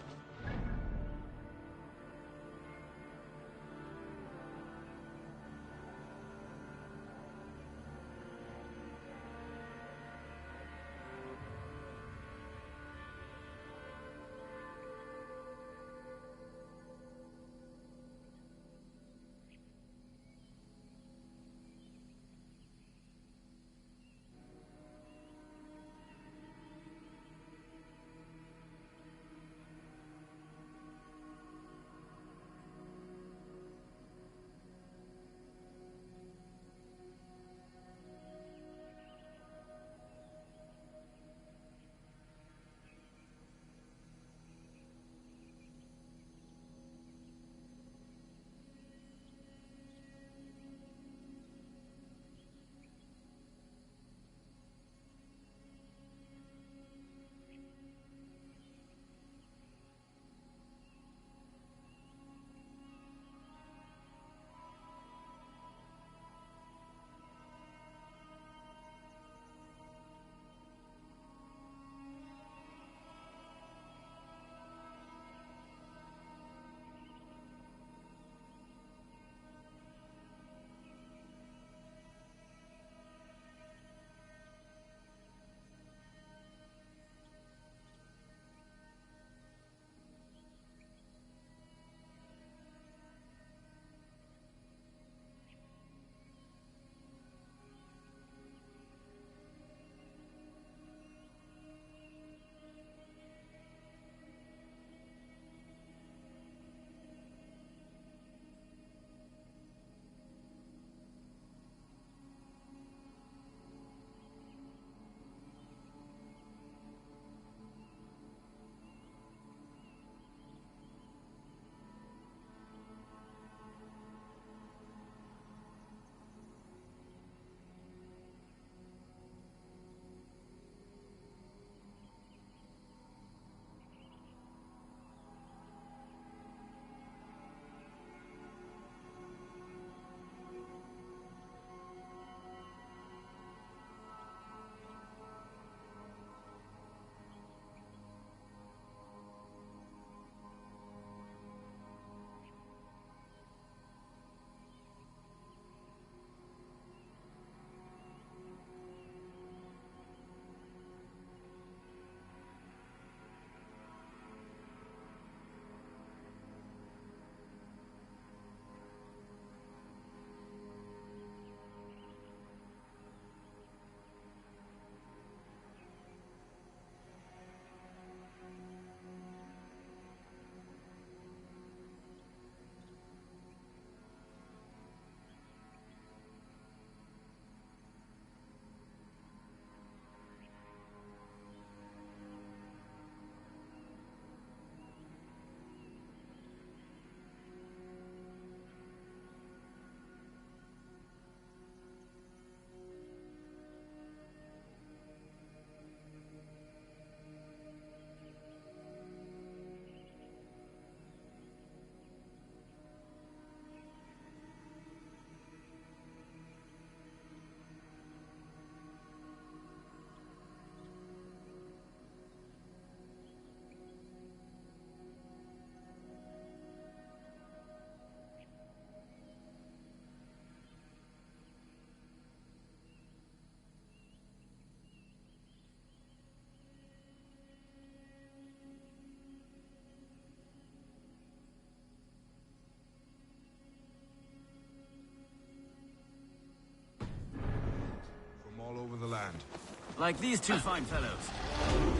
Like these two fine fellows.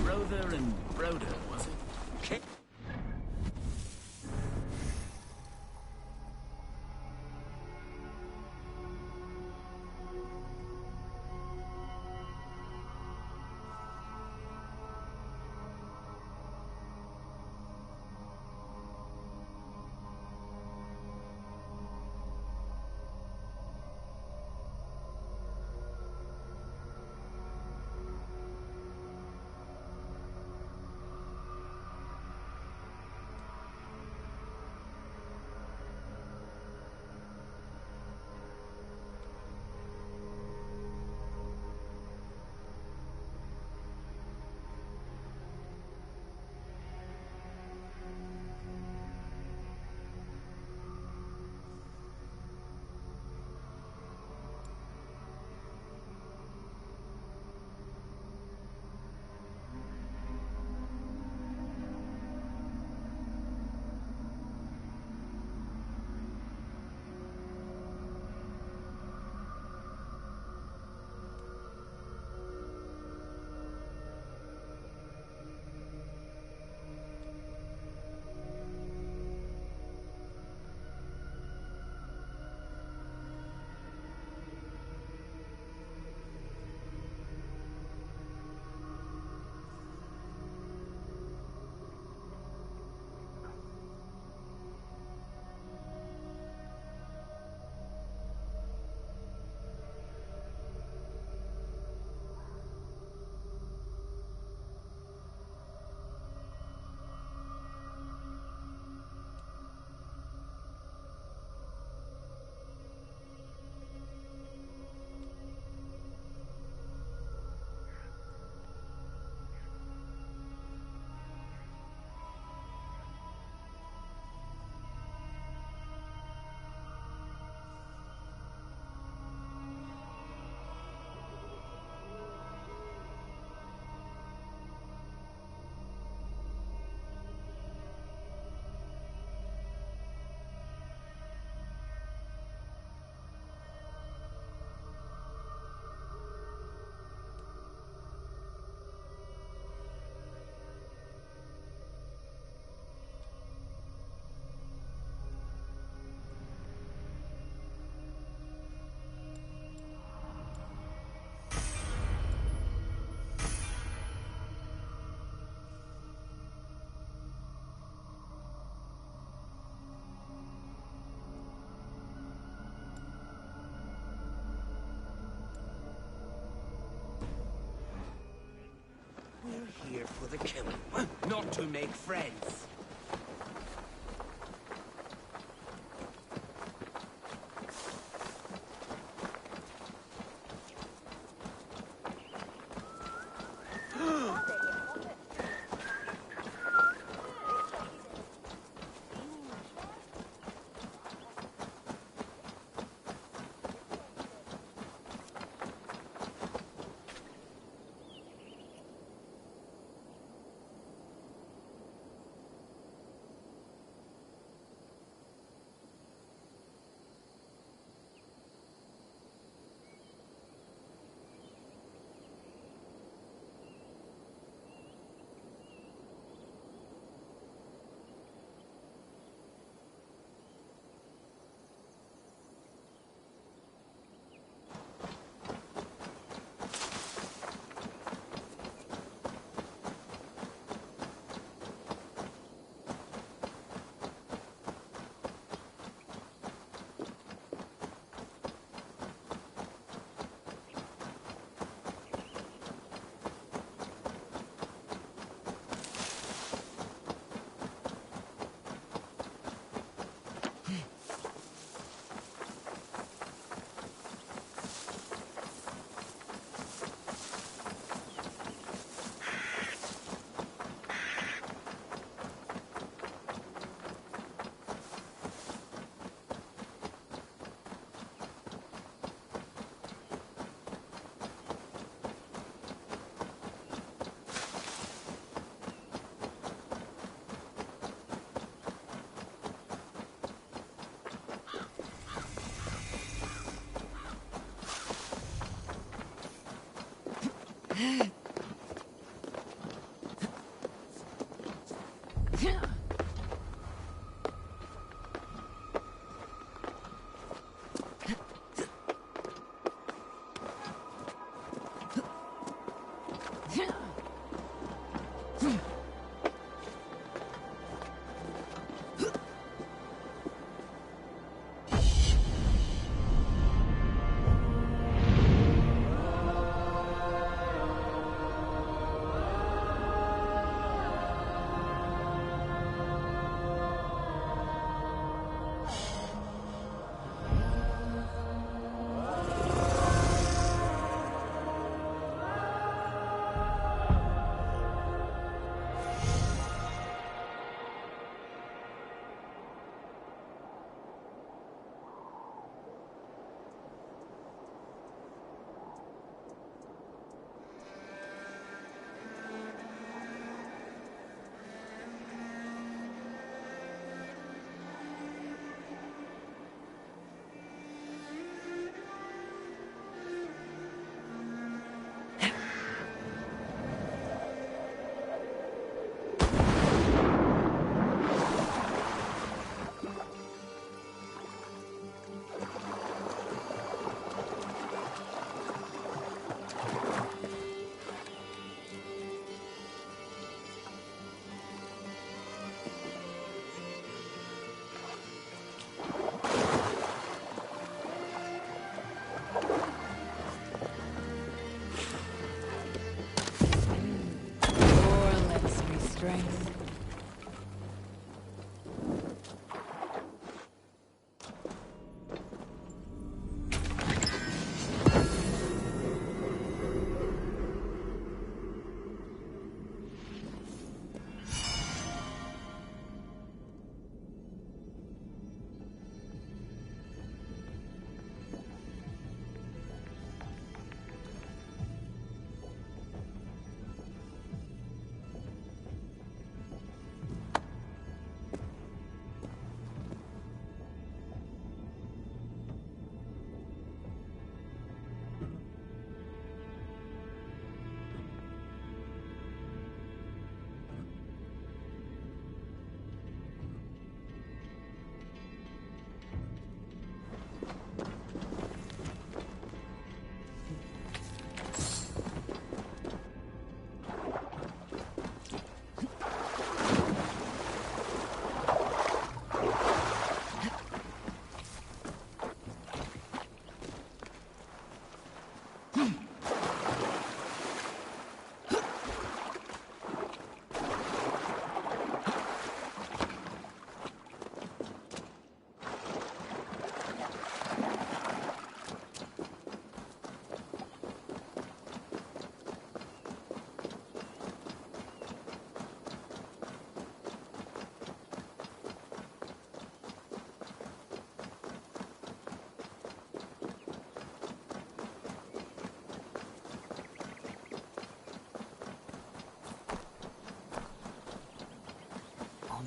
Brother and Broder, was it? Okay. We're here for the killing, not to make friends. Strength.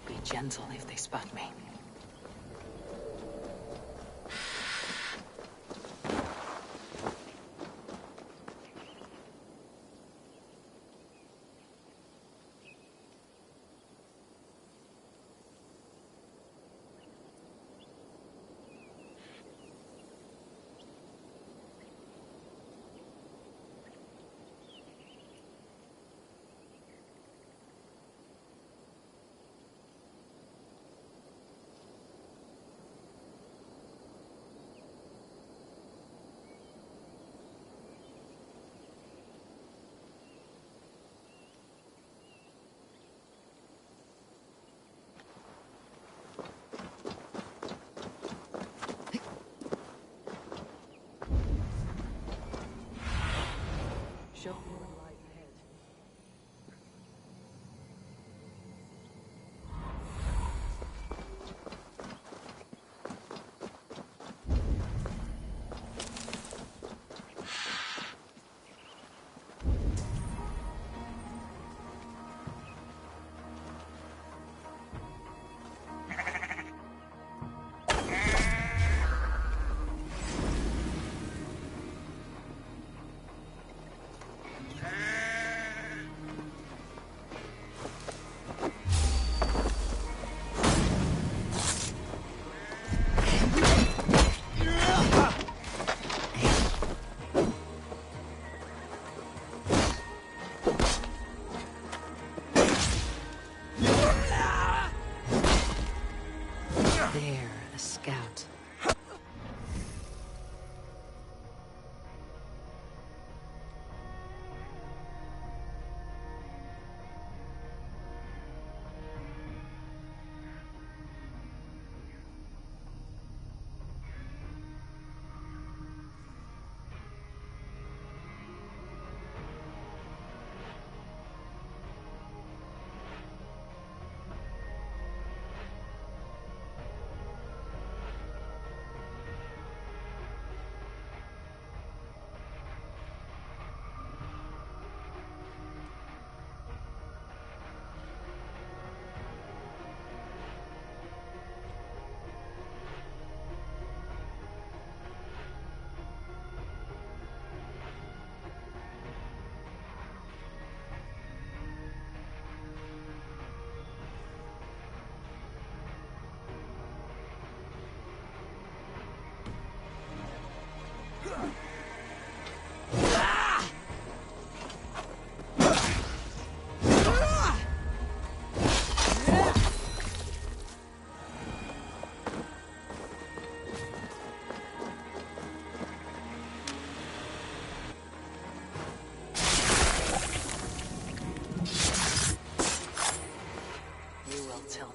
Be gentle if they spot me. There, a scout.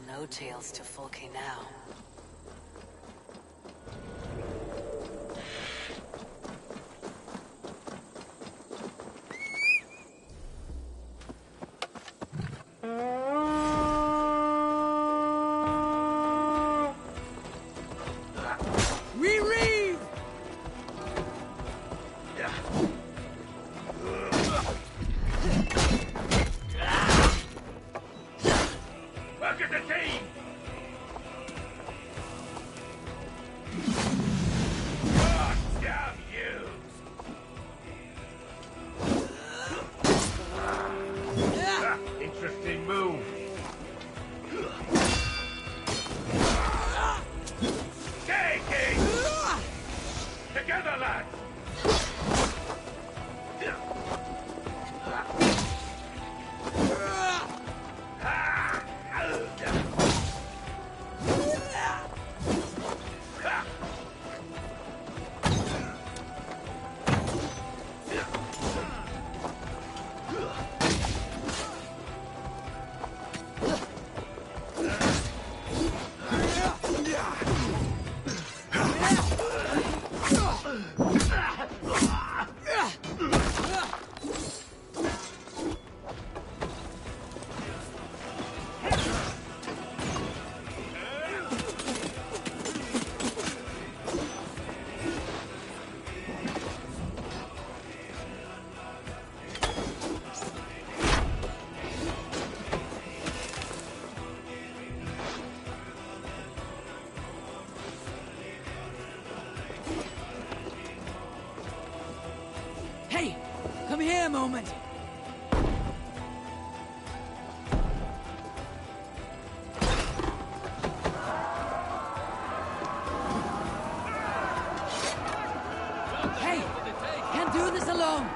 No tales to Folke now. Look at the team! God damn you! Interesting move. Taking! Together, lads! Hey! Come here a moment! Hey! Can't do this alone!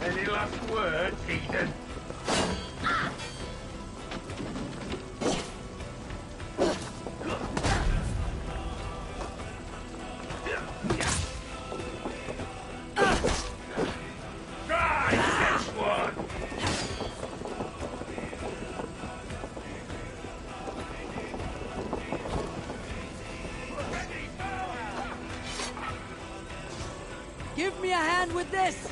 Any last words, Eden? Give me a hand with this!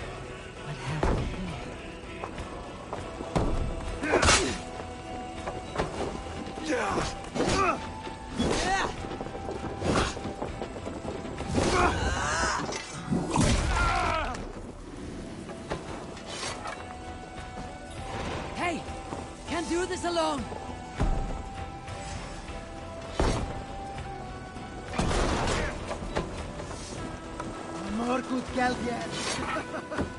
Hey! Can't do this alone! Markut Galgen!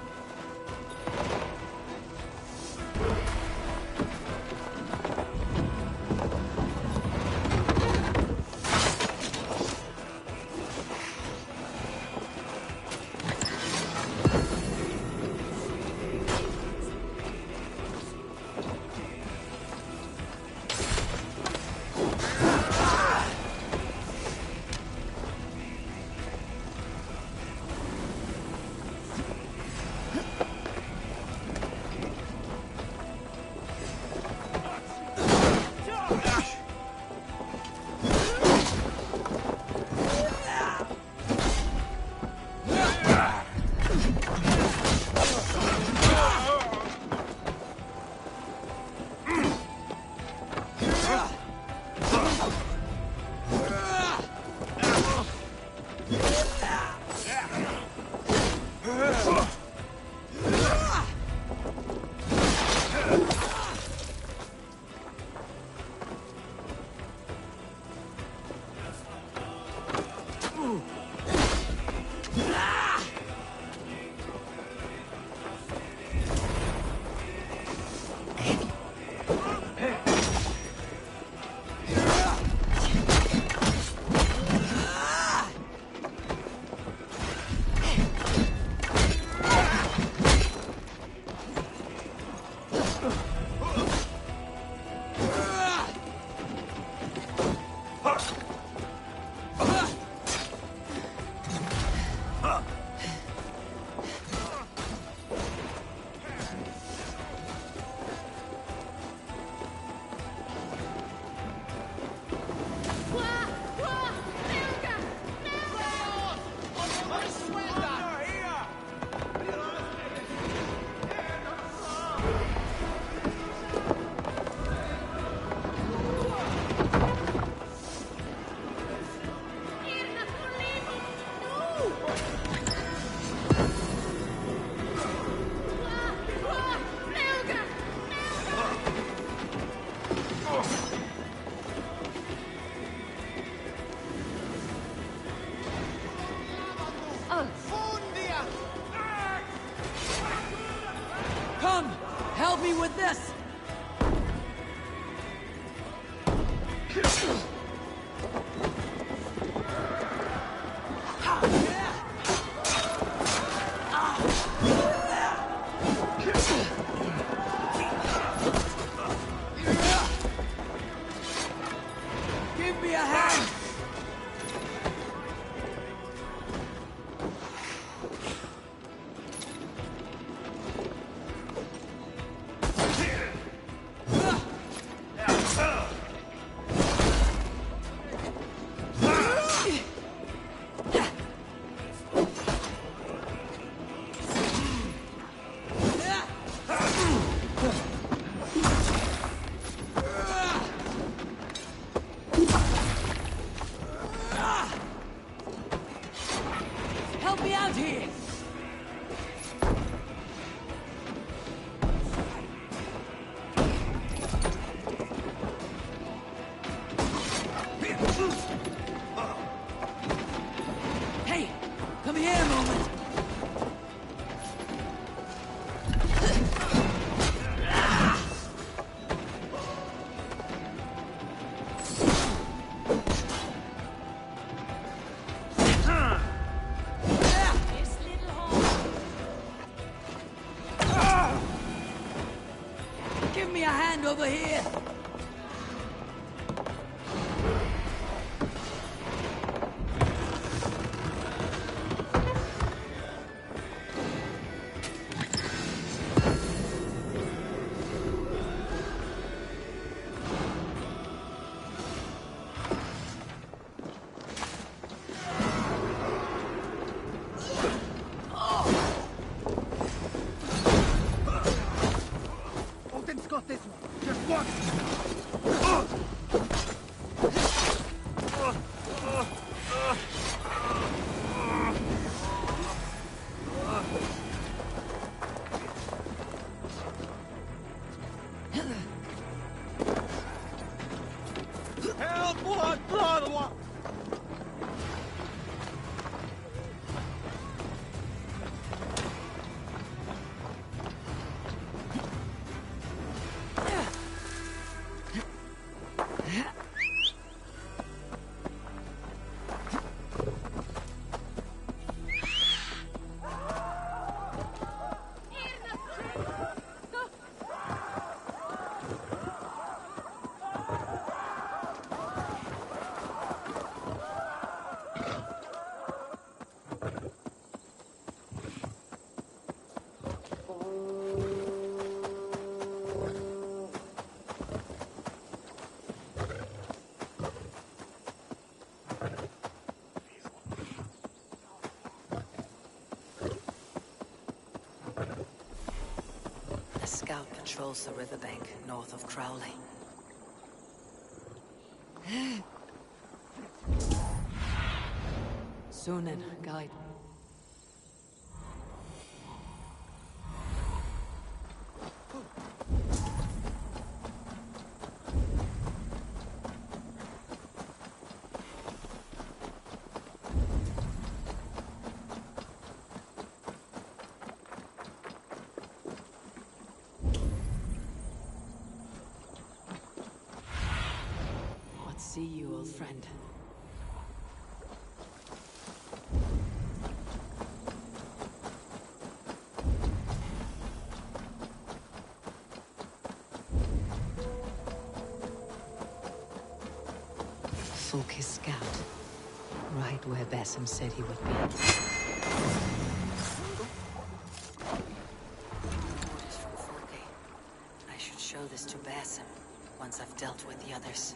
Come! Help me with this! Give me a hand! Help me out here! Hey! Come here a moment! Give me a hand over here! scout patrols the riverbank north of Crowley. Sunan, guide. What see you, old friend? Fulke's scout. Right where Basim said he would be. Orders from Fulke. I should show this to Basim once I've dealt with the others.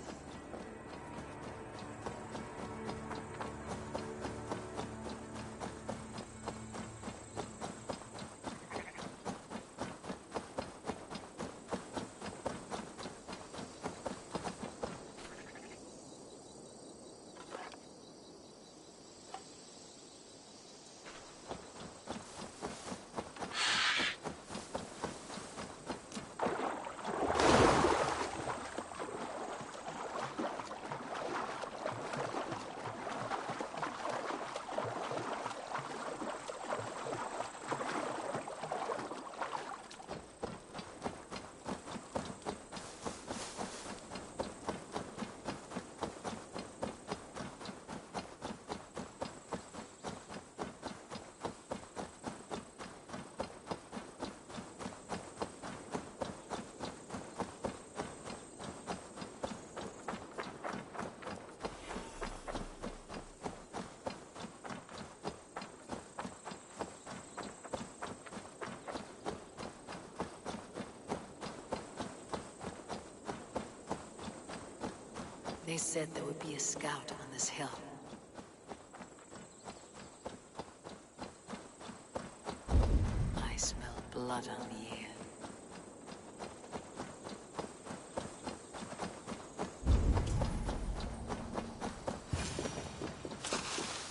They said there would be a scout on this hill. I smell blood on the air.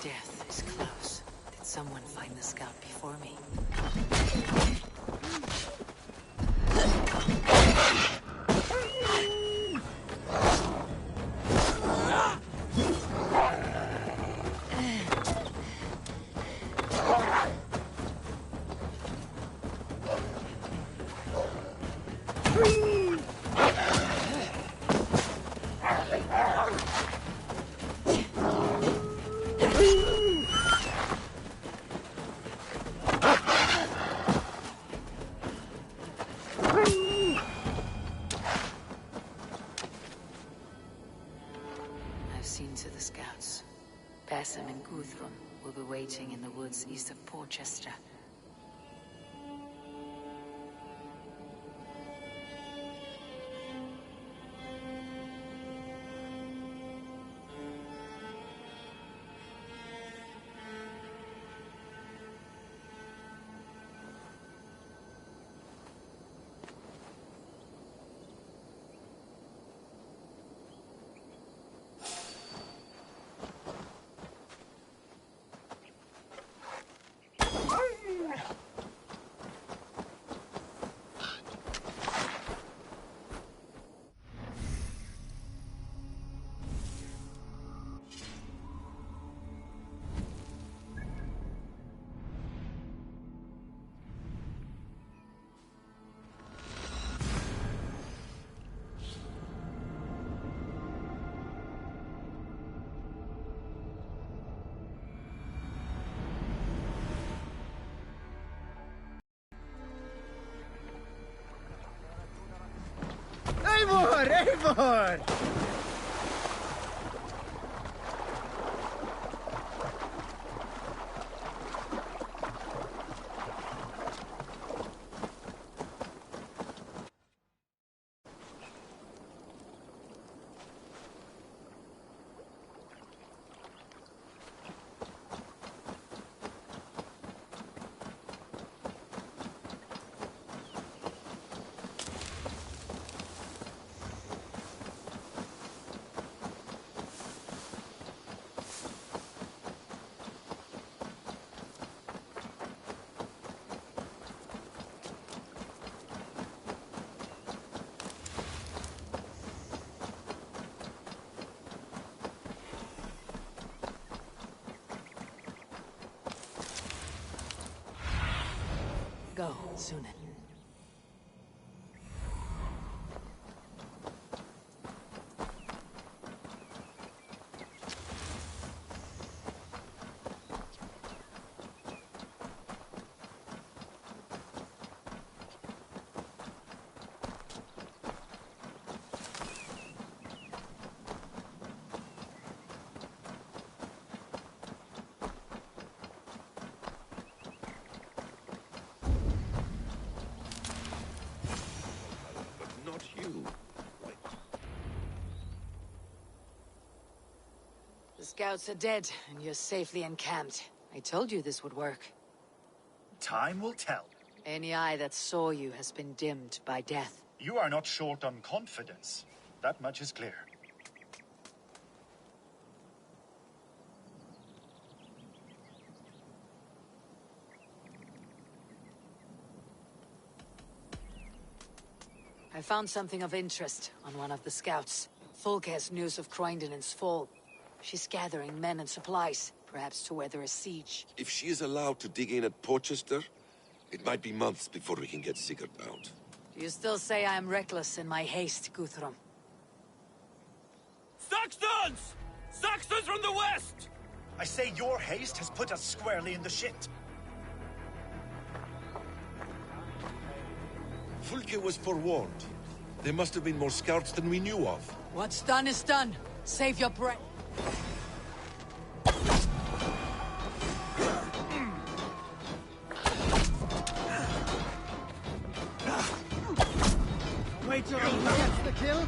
Death is close. Did someone find the scout before me? I've seen to the scouts. Basim and Guthrum will be waiting in the woods east of Porchester. Eivor! Eivor! go, Sunan. Not you. The scouts are dead, and you're safely encamped. I told you this would work. Time will tell. Any eye that saw you has been dimmed by death. You are not short on confidence. That much is clear. I found something of interest on one of the scouts. Fulke has news of Croydon's fall. She's gathering men and supplies, perhaps to weather a siege. If she is allowed to dig in at Porchester, it might be months before we can get Sigurd bound. Do you still say I am reckless in my haste, Guthrum? Saxons! Saxons from the west! I say your haste has put us squarely in the shit. Fulke was forewarned. There must have been more scouts than we knew of. What's done is done. Save your breath. Wait till he gets the kill.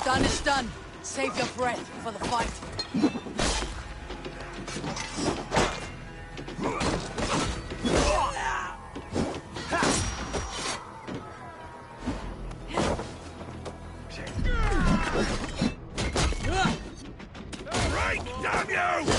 Done is done. Save your breath for the fight. Right, damn you!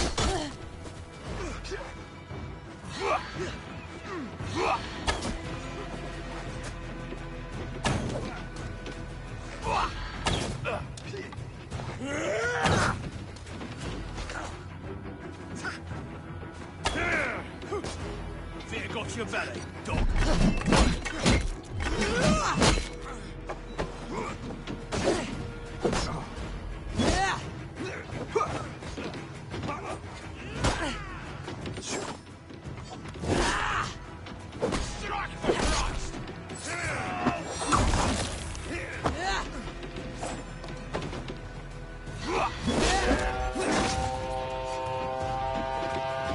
Fear got your belly, dog.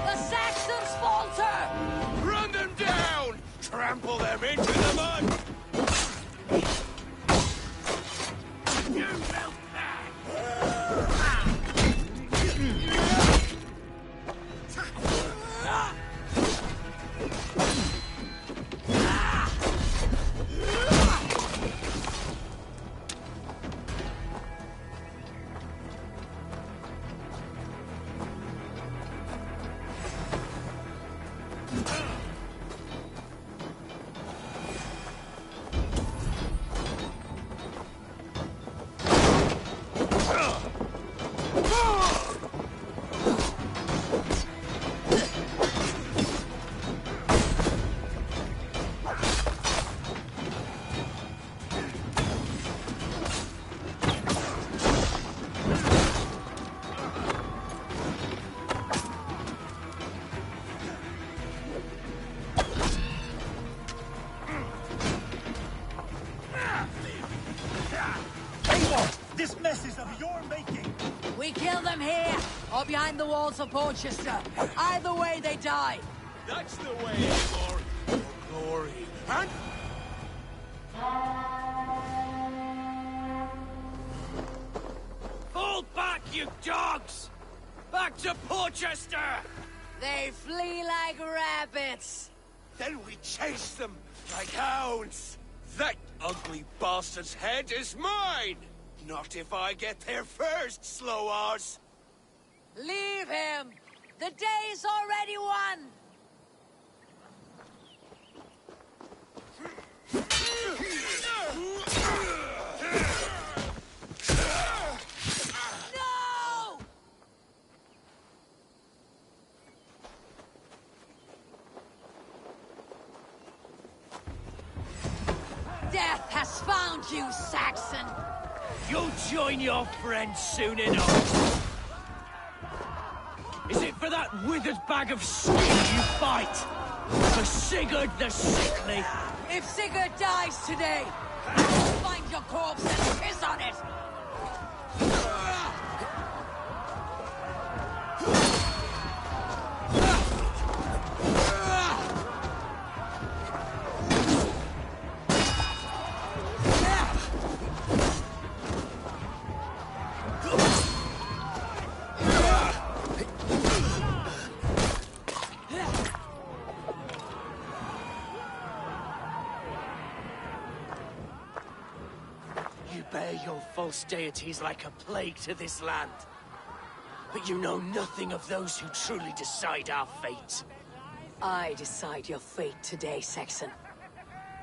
The Saxons falter! Run them down! Trample them into the mud! You will This mess is of your making! We kill them here, or behind the walls of Porchester. Either way, they die. That's the way, Eivor. For glory. And... Fall back, you dogs! Back to Porchester! They flee like rabbits. Then we chase them like hounds. That ugly bastard's head is mine! Not if I get there first, slow-arse! Leave him! The day's already won! No! Death has found you, Saxon! You'll join your friends soon enough. Is it for that withered bag of skin you fight? For Sigurd the Sickly? If Sigurd dies today, find your corpse and piss on it! Bear your false deities like a plague to this land. But you know nothing of those who truly decide our fate. I decide your fate today, Saxon.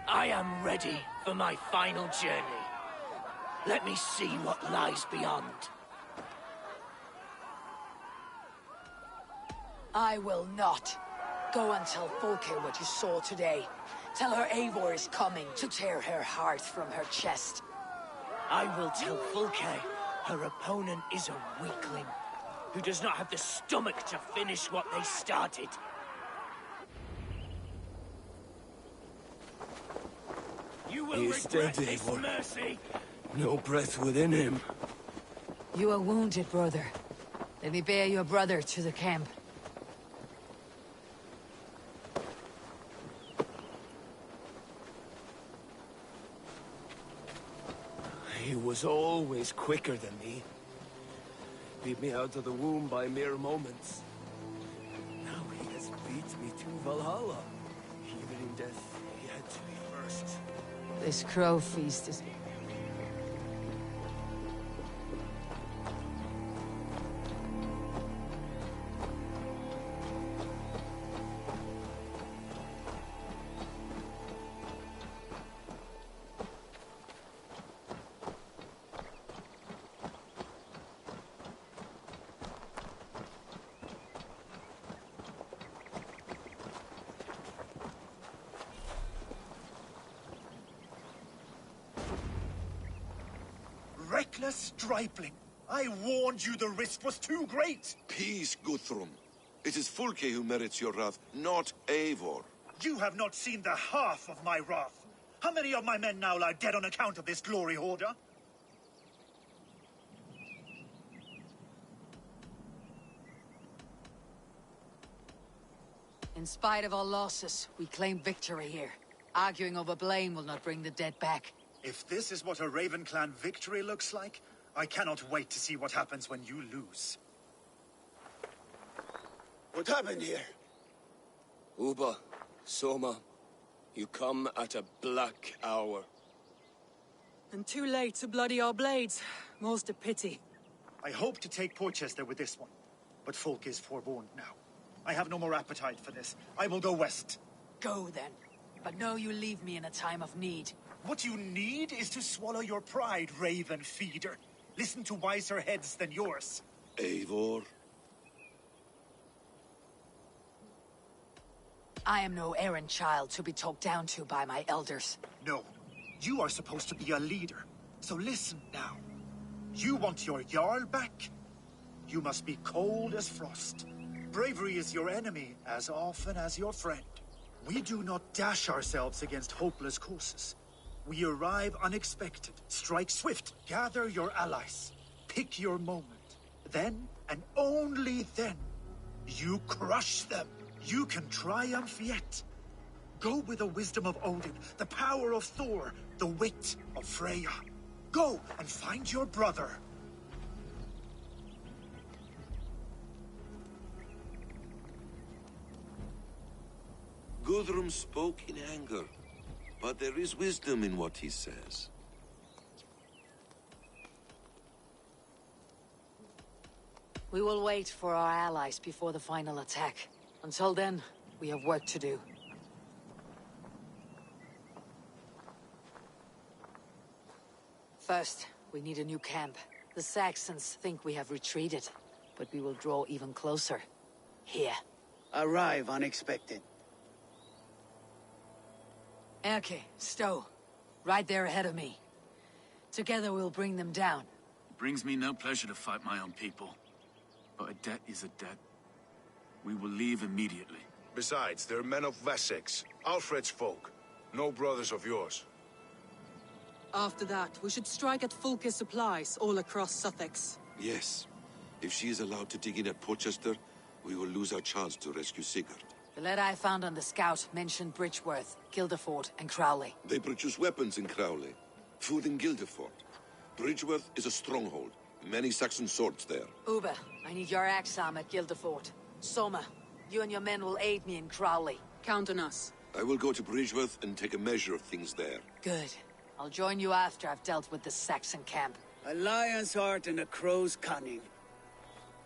I am ready for my final journey. Let me see what lies beyond. I will not. Go and tell Folke what you saw today. Tell her Eivor is coming to tear her heart from her chest. I will tell Folke her opponent is a weakling, who does not have the stomach to finish what they started. You will regret this, Mercy! No breath within him. You are wounded, brother. Let me bear your brother to the camp. He was always quicker than me. Beat me out of the womb by mere moments. Now he has beat me to Valhalla. Even in death, he had to be first. This crow feast is... Reckless stripling! I warned you the risk was too great! Peace, Guthrum. It is Fulke who merits your wrath, not Eivor. You have not seen the half of my wrath. How many of my men now lie dead on account of this glory hoarder? In spite of our losses, we claim victory here. Arguing over blame will not bring the dead back. If this is what a Raven Clan victory looks like, I cannot wait to see what happens when you lose. What happened here? Uba, Soma, you come at a black hour. And too late to bloody our blades. Most a pity. I hope to take Porchester with this one, but Folk is forewarned now. I have no more appetite for this. I will go west. Go then. But know you leave me in a time of need. What you need is to swallow your pride, Raven Feeder. Listen to wiser heads than yours. Eivor? I am no errand child to be talked down to by my elders. No. You are supposed to be a leader. So listen now. You want your Jarl back? You must be cold as frost. Bravery is your enemy as often as your friend. We do not dash ourselves against hopeless courses. We arrive unexpected. Strike swift. Gather your allies. Pick your moment. Then, and only then, you crush them. You can triumph yet. Go with the wisdom of Odin, the power of Thor, the wit of Freya. Go and find your brother. Guthrum spoke in anger, but there is wisdom in what he says. We will wait for our allies before the final attack. Until then, we have work to do. First, we need a new camp. The Saxons think we have retreated, but we will draw even closer. Here. Arrive unexpected. Erke, Stowe. Right there ahead of me. Together we'll bring them down. It brings me no pleasure to fight my own people. But a debt is a debt. We will leave immediately. Besides, they're men of Wessex, Alfred's folk. No brothers of yours. After that, we should strike at Fulke's supplies all across Sussex. Yes. If she is allowed to dig in at Portchester, we will lose our chance to rescue Sigurd. The letter I found on the scout mentioned Bridgeworth, Guildeford, and Crowley. They produce weapons in Crowley, food in Guildeford. Bridgeworth is a stronghold. Many Saxon swords there. Uber, I need your axe arm at Guildeford. Soma, you and your men will aid me in Crowley. Count on us. I will go to Bridgeworth and take a measure of things there. Good. I'll join you after I've dealt with the Saxon camp. A lion's heart and a crow's cunning.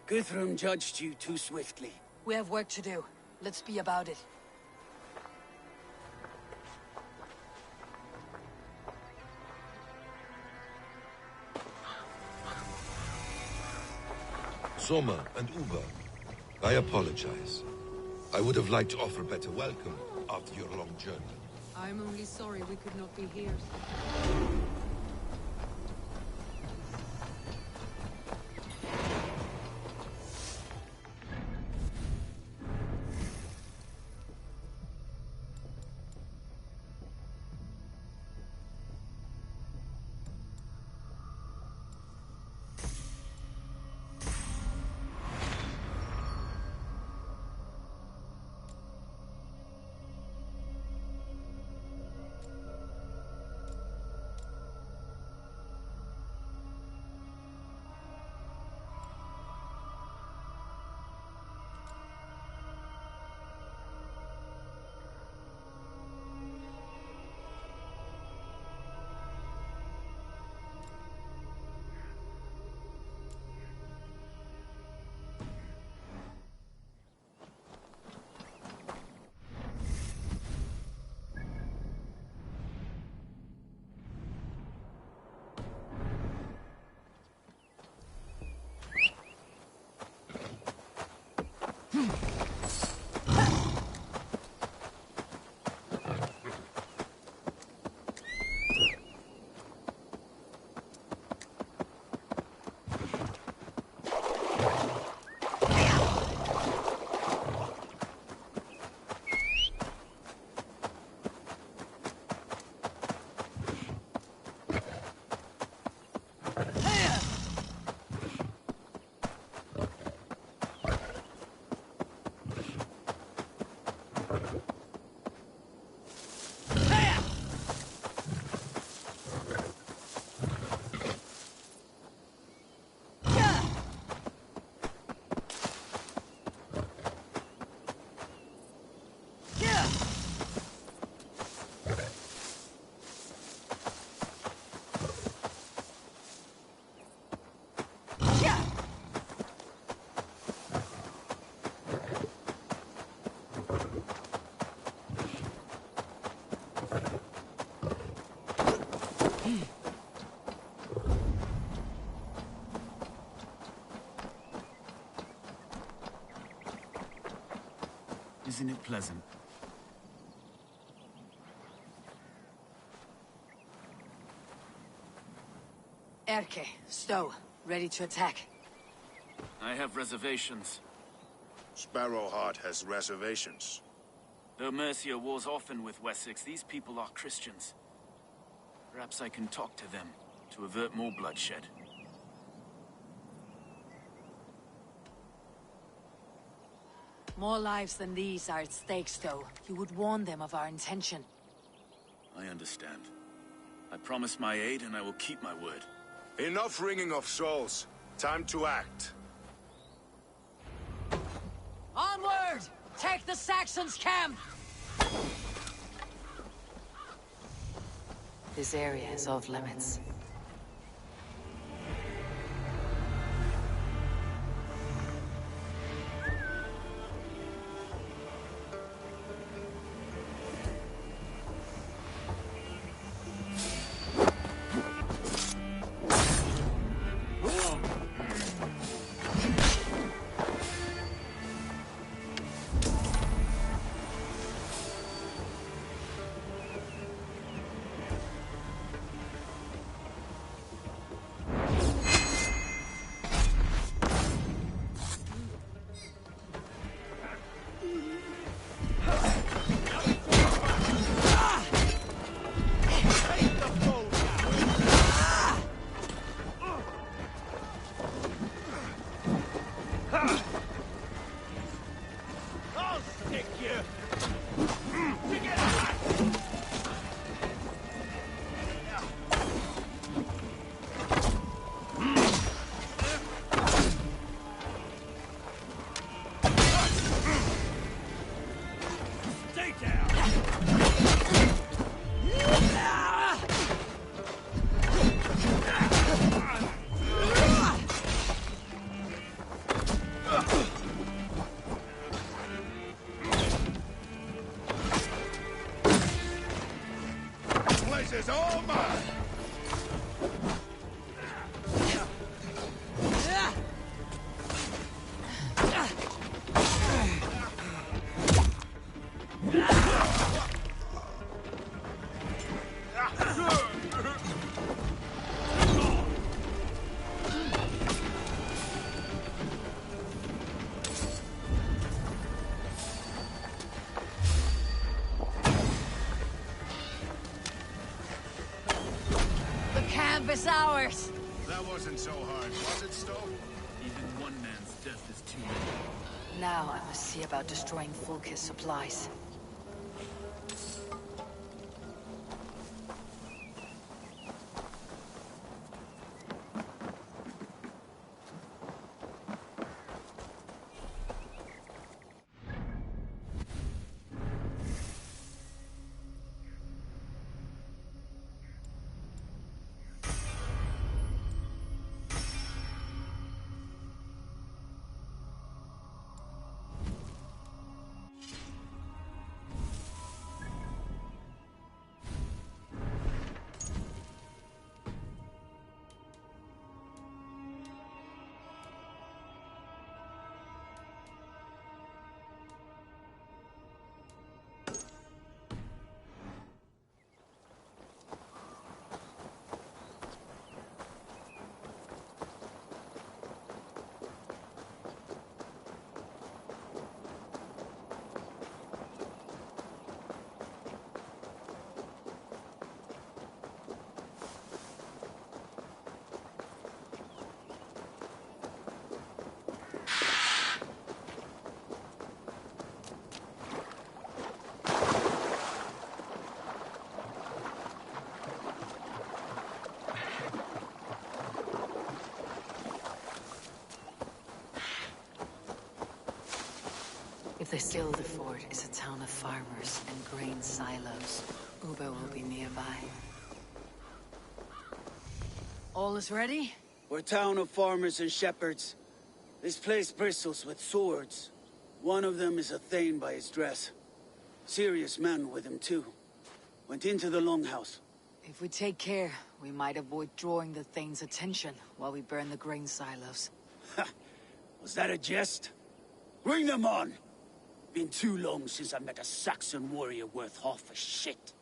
Guthrum judged you too swiftly. We have work to do. Let's be about it. Soma and Uber, I apologize. I would have liked to offer better welcome after your long journey. I'm only sorry we could not be here. Isn't it pleasant? Erke, Stowe, ready to attack. I have reservations. Sparrowheart has reservations. Though Mercia wars often with Wessex, these people are Christians. Perhaps I can talk to them to avert more bloodshed. More lives than these are at stake, though. You would warn them of our intention. I understand. I promise my aid, and I will keep my word. Enough wringing of souls. Time to act. Onward! Take the Saxons' camp! This area is off limits. Is all mine. It's ours! That wasn't so hard, was it, Stowe? Even one man's death is too many. Now I must see about destroying Fulk's supplies. If they steal the fort, is a town of farmers and grain silos. Uber will be nearby. All is ready? We're a town of farmers and shepherds. This place bristles with swords. One of them is a Thane by his dress. Serious man with him, too. Went into the longhouse. If we take care, we might avoid drawing the Thane's attention while we burn the grain silos. Was that a jest? Bring them on! Been too long since I met a Saxon warrior worth half a shit.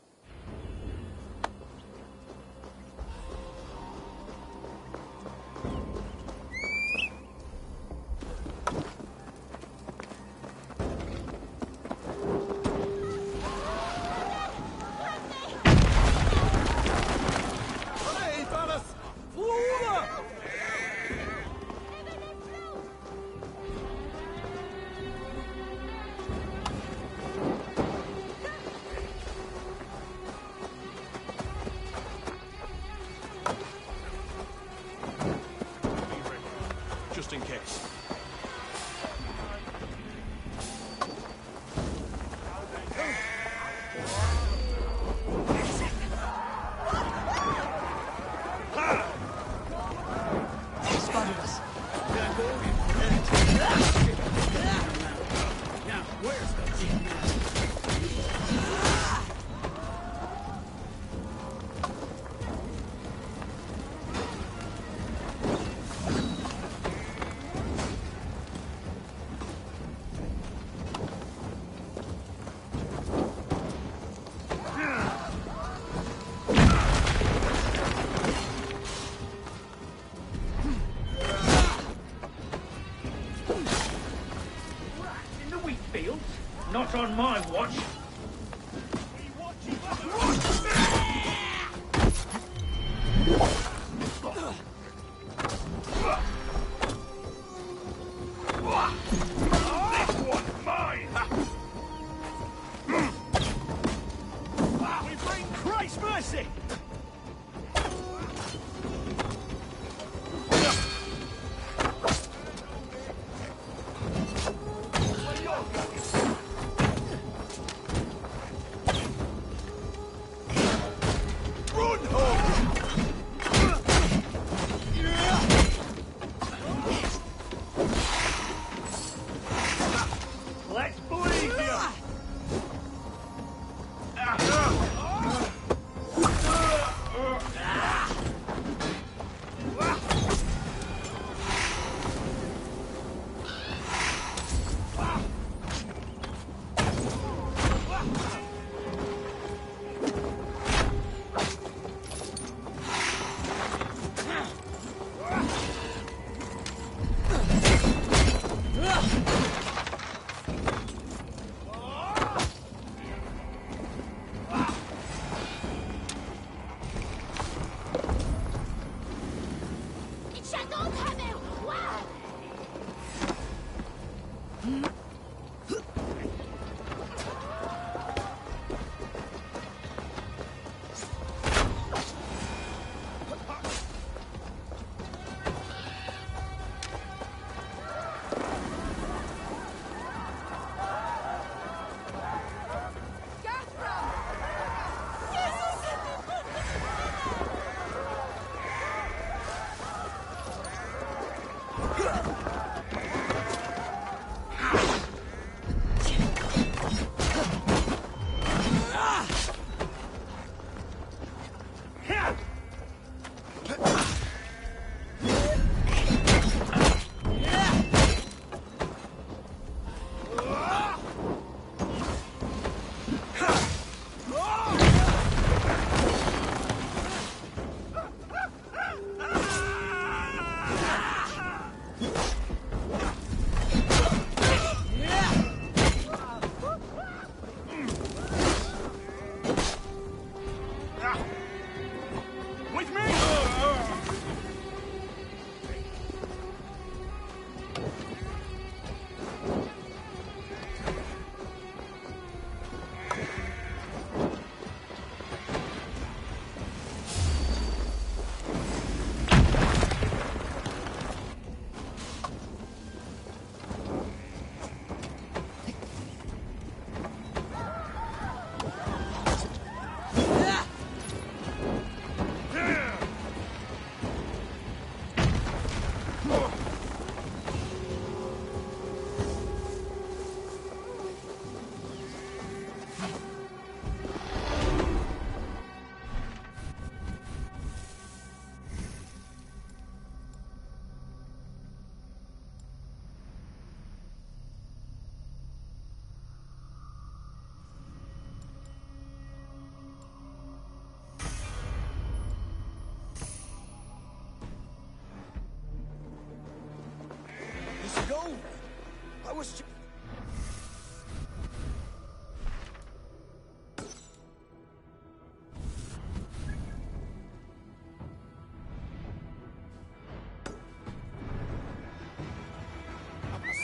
just in case. Spotted us. Now, where's the chief? In the wheat fields? Not on my watch. This one's mine! We bring Christ's mercy! Let's bleed you! With me! Is it over? I was...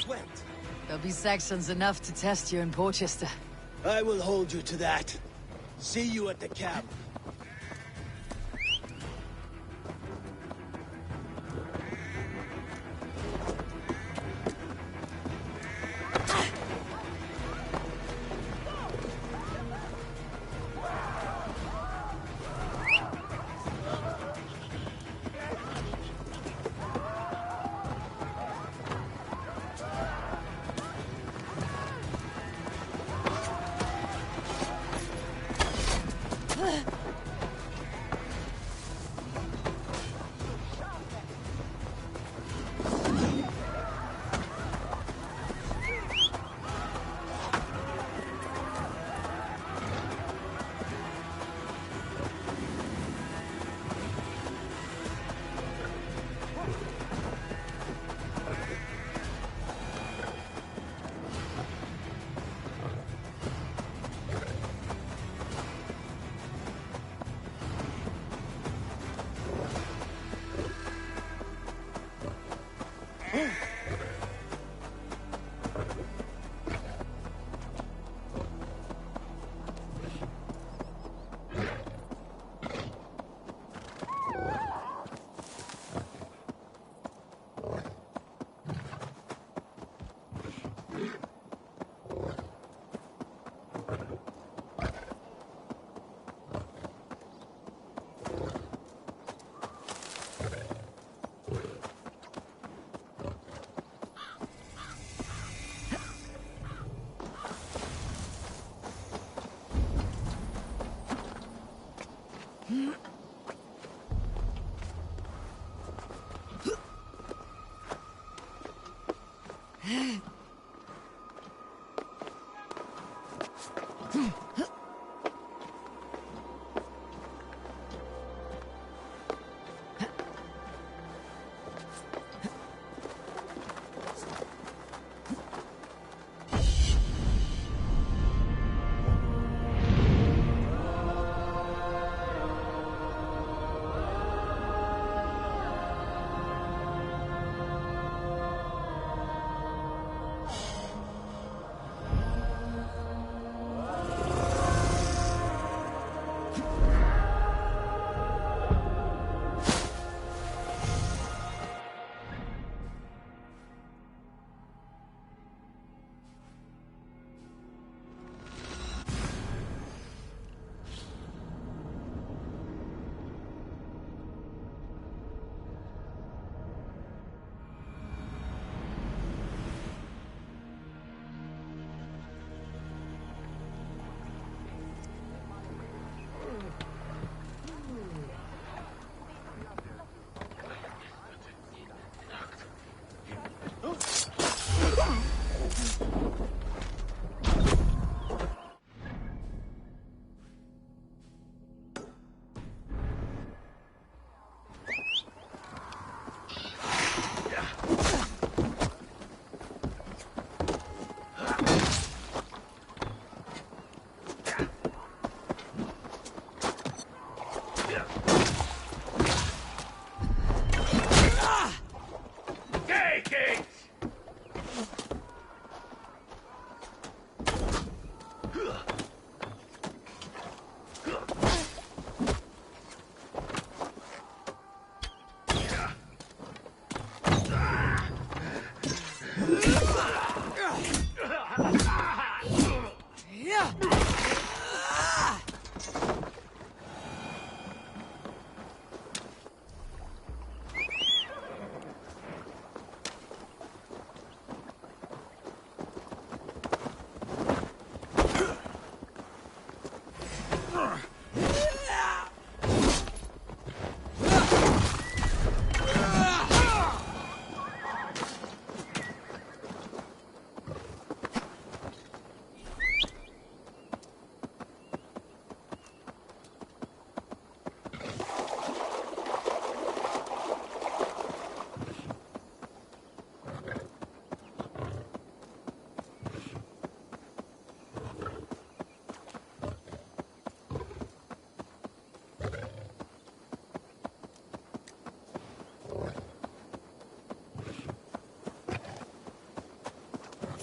Sweat. There'll be sections enough to test you in Porchester. I will hold you to that. See you at the camp.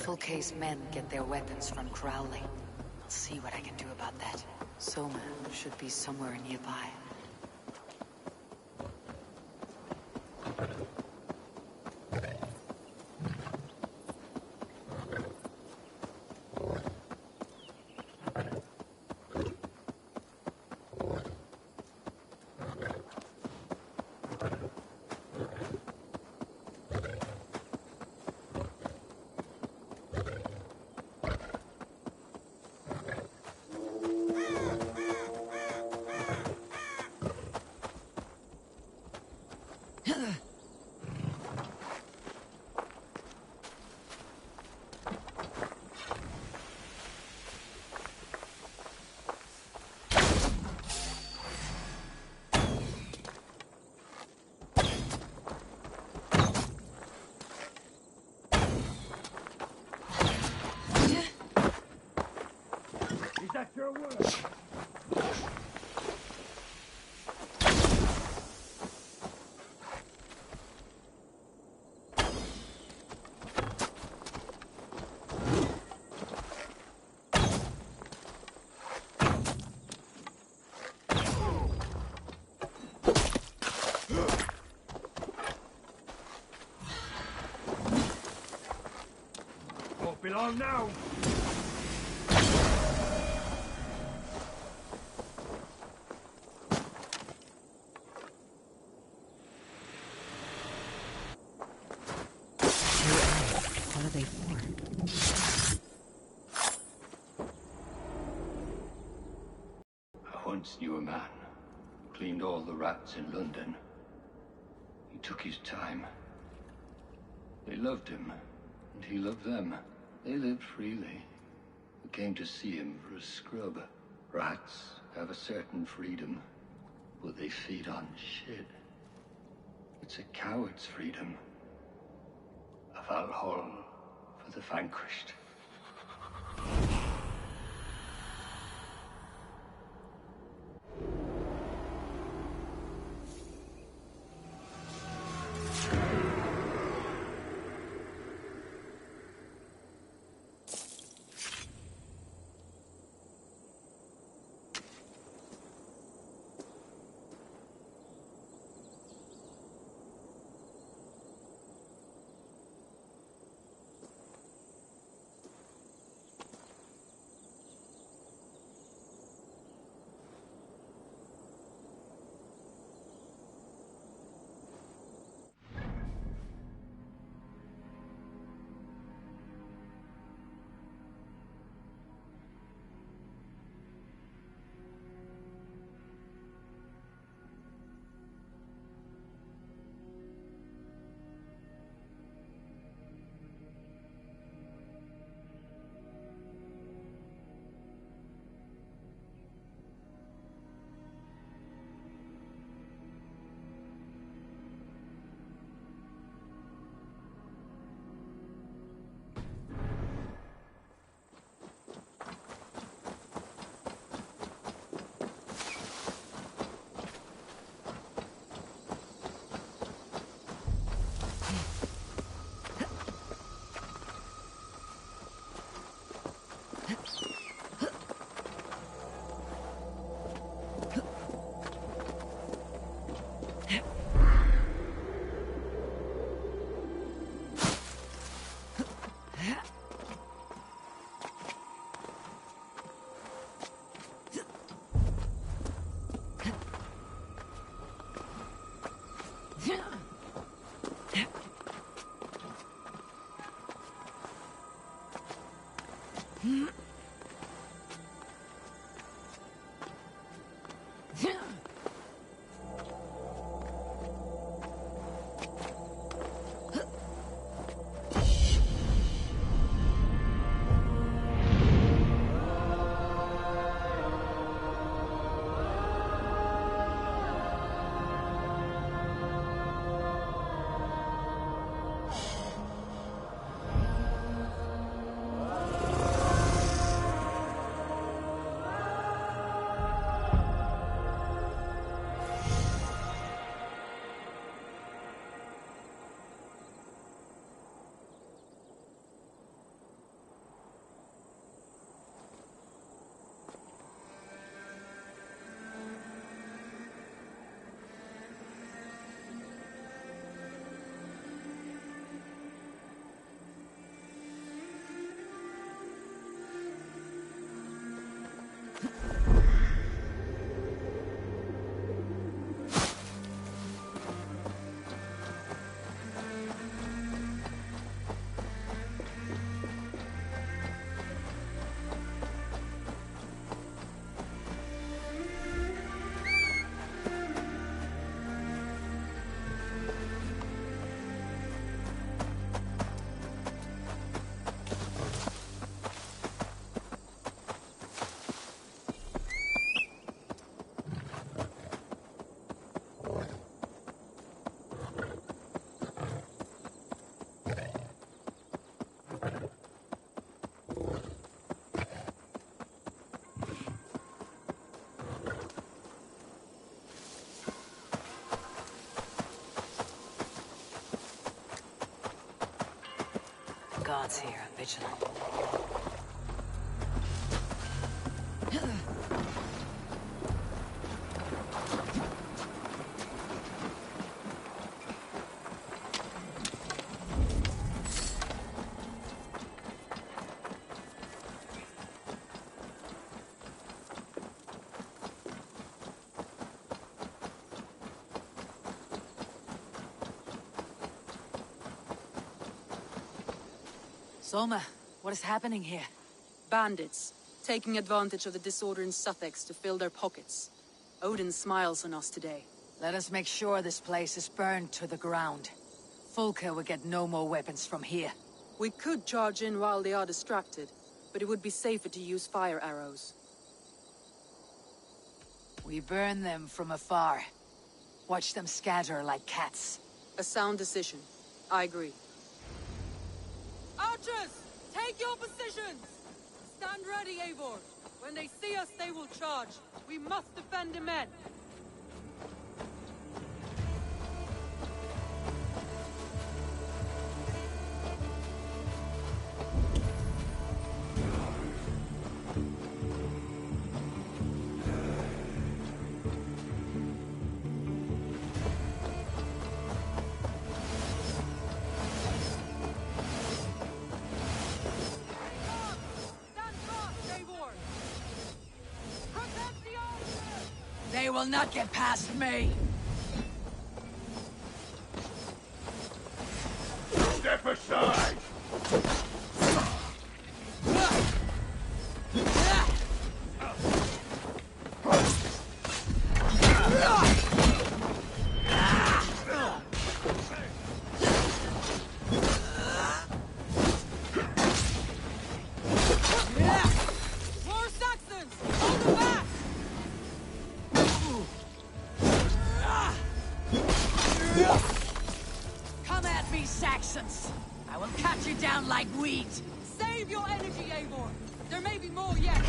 Fulke's men get their weapons from Crowley. I'll see what I can do about that. Soma should be somewhere nearby. Is that your word? belong now. What are they for? I once knew a man, cleaned all the rats in London. He took his time. They loved him, and he loved them. They lived freely. We came to see him for a scrub. Rats have a certain freedom, but they feed on shit. It's a coward's freedom. A Valhalla for the vanquished. Guards here, vigilant. Soma, what is happening here? Bandits, taking advantage of the disorder in Sussex to fill their pockets. Odin smiles on us today. Let us make sure this place is burned to the ground. Fulka will get no more weapons from here. We could charge in while they are distracted, but it would be safer to use fire arrows. We burn them from afar. Watch them scatter like cats. A sound decision. I agree. Archers! Take your positions! Stand ready, Eivor. When they see us, they will charge. We must defend the men. They will not get past me! Step aside! More Saxons! Hold them back! Come at me, Saxons! I will cut you down like wheat! Save your energy, Eivor! There may be more yet!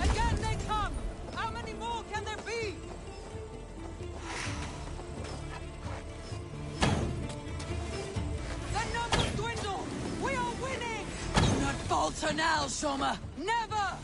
Again they come! How many more can there be? The numbers dwindle! We are winning! Do not falter now, Soma! Never!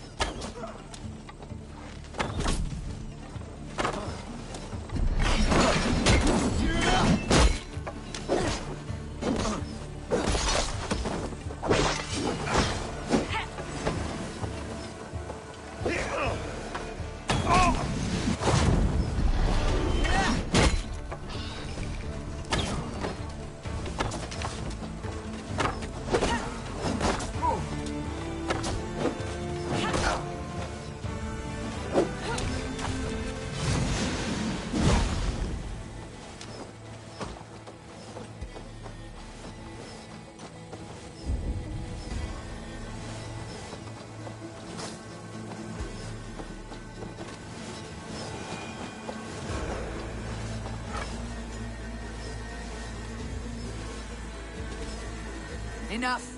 Enough!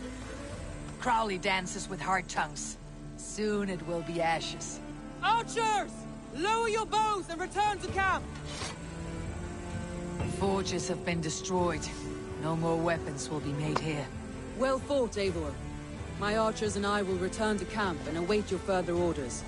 Crowley dances with hard tongues. Soon it will be ashes. Archers! Lower your bows and return to camp! Forges have been destroyed. No more weapons will be made here. Well fought, Eivor. My archers and I will return to camp and await your further orders.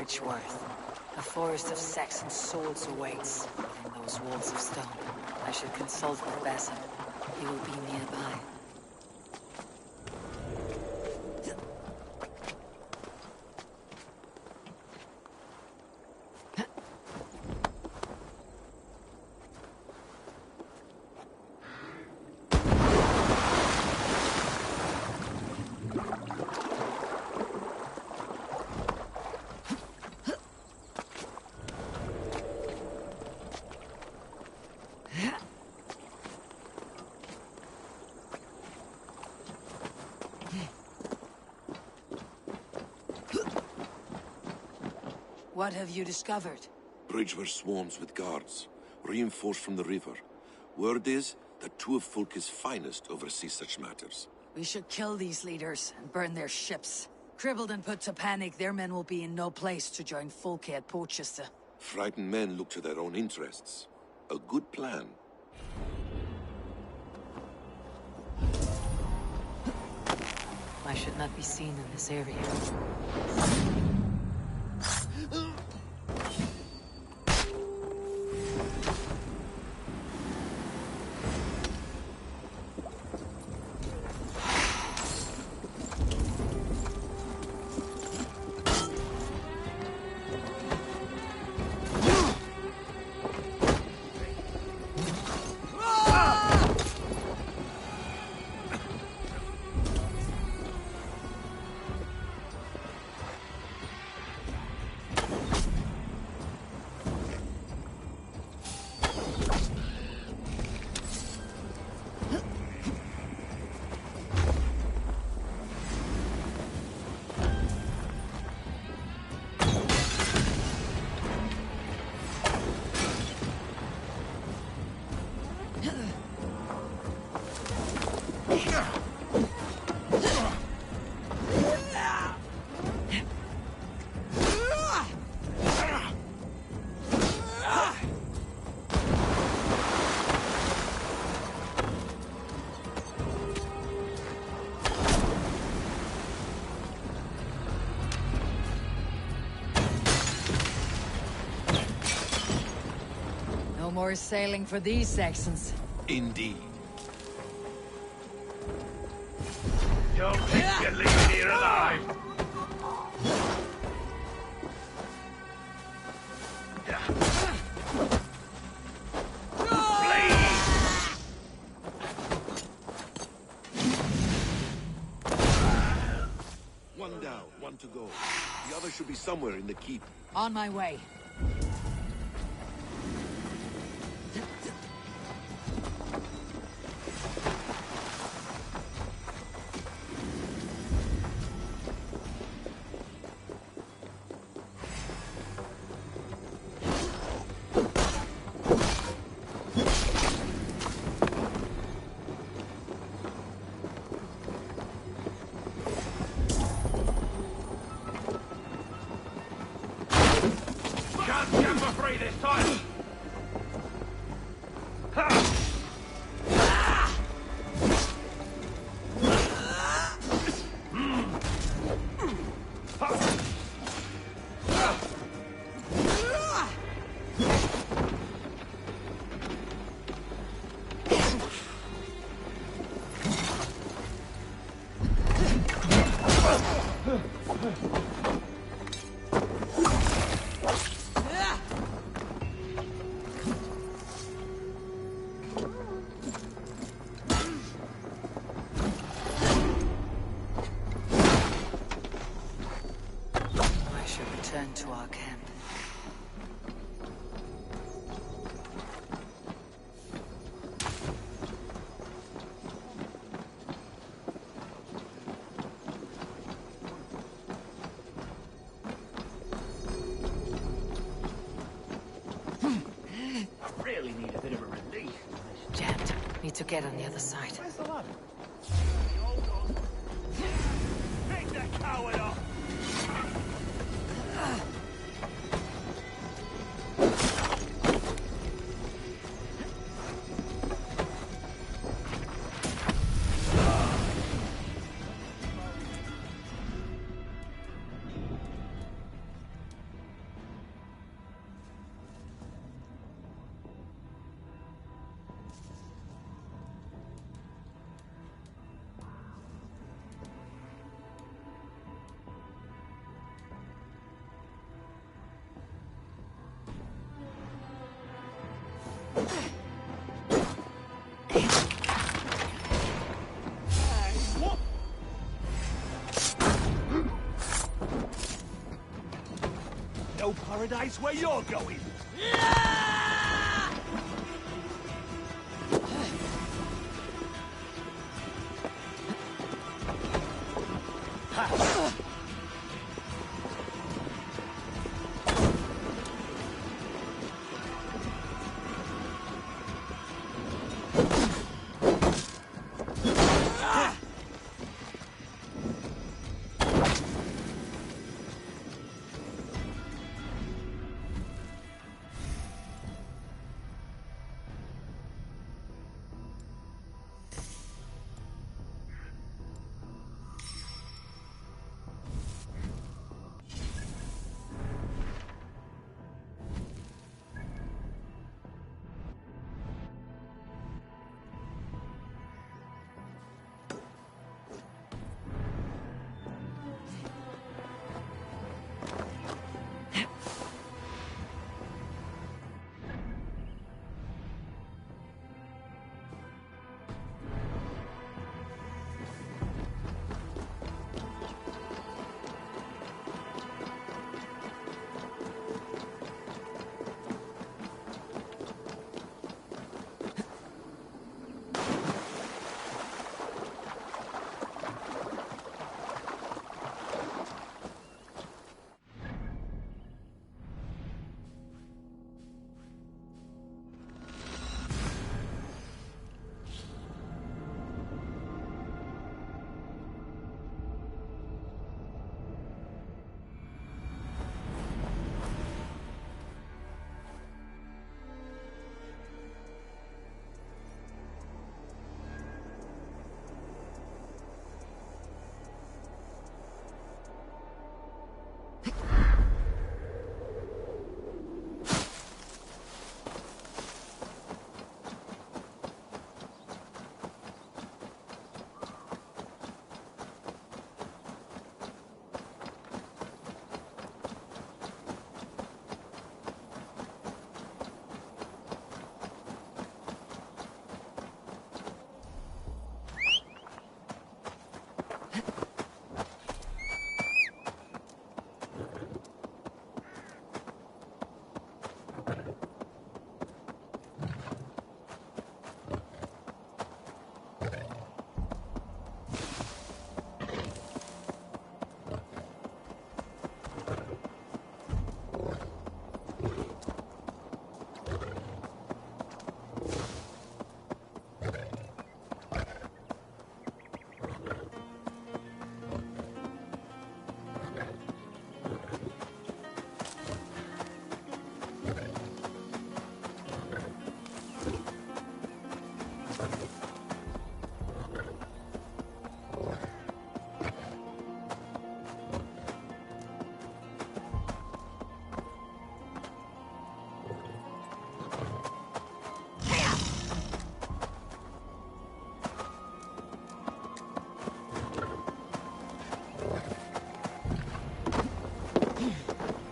Bridgeworth. A forest of Saxon swords awaits within those walls of stone. I should consult with Basim. He will be nearby. What have you discovered? Bridgeworth swarms with guards, reinforced from the river. Word is that two of Fulke's finest oversee such matters. We should kill these leaders and burn their ships. Crippled and put to panic, their men will be in no place to join Fulke at Porchester. Frightened men look to their own interests. A good plan. I should not be seen in this area. No more sailing for these Saxons. Indeed. Don't think you're leaving here alive! One down, one to go. The other should be somewhere in the keep. On my way. Can't jump for free this time! I should return to our camp. Really need a bit of a relief. Jammed. Need to get on the other side. Where's the ladder? Take that coward off! No paradise where you're going!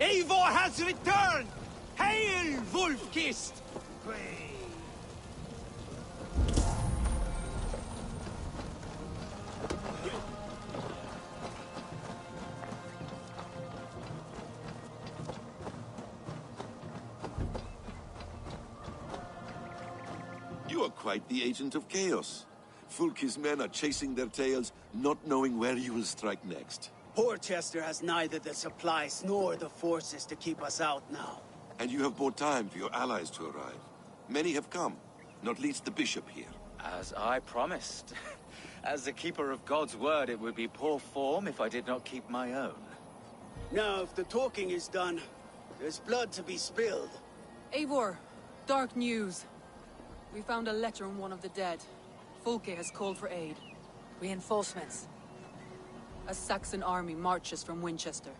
Eivor has returned! Hail, Wolf-Kissed! You are quite the agent of chaos. Fulki's men are chasing their tails, not knowing where you will strike next. Porchester has neither the supplies nor the forces to keep us out now. And you have bought time for your allies to arrive. Many have come, not least the bishop here. As I promised. As the keeper of God's word, it would be poor form if I did not keep my own. Now, if the talking is done, there's blood to be spilled. Eivor, dark news. We found a letter on one of the dead. Fulke has called for aid. Reinforcements. A Saxon army marches from Winchester.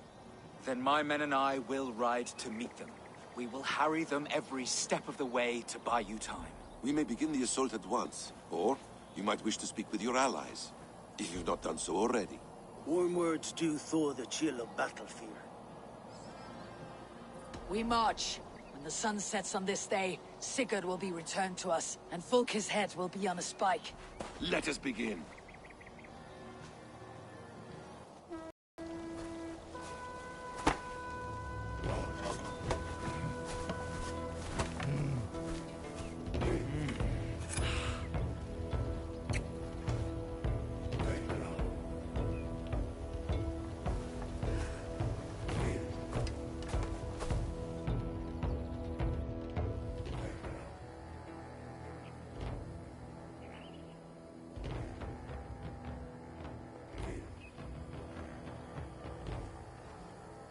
Then my men and I will ride to meet them. We will harry them every step of the way to buy you time. We may begin the assault at once, or you might wish to speak with your allies, if you've not done so already. Warm words do thaw the chill of battle fear. We march. When the sun sets on this day, Sigurd will be returned to us, and Fulke's head will be on a spike. Let us begin.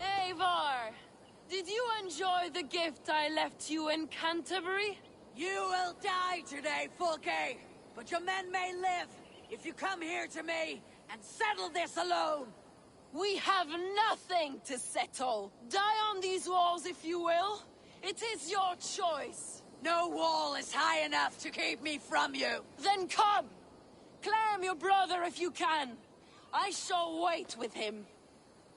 Eivor, did you enjoy the gift I left you in Canterbury? You will die today, Fulke! But your men may live if you come here to me and settle this alone! We have nothing to settle. Die on these walls if you will. It is your choice. No wall is high enough to keep me from you. Then come! Claim your brother if you can. I shall wait with him.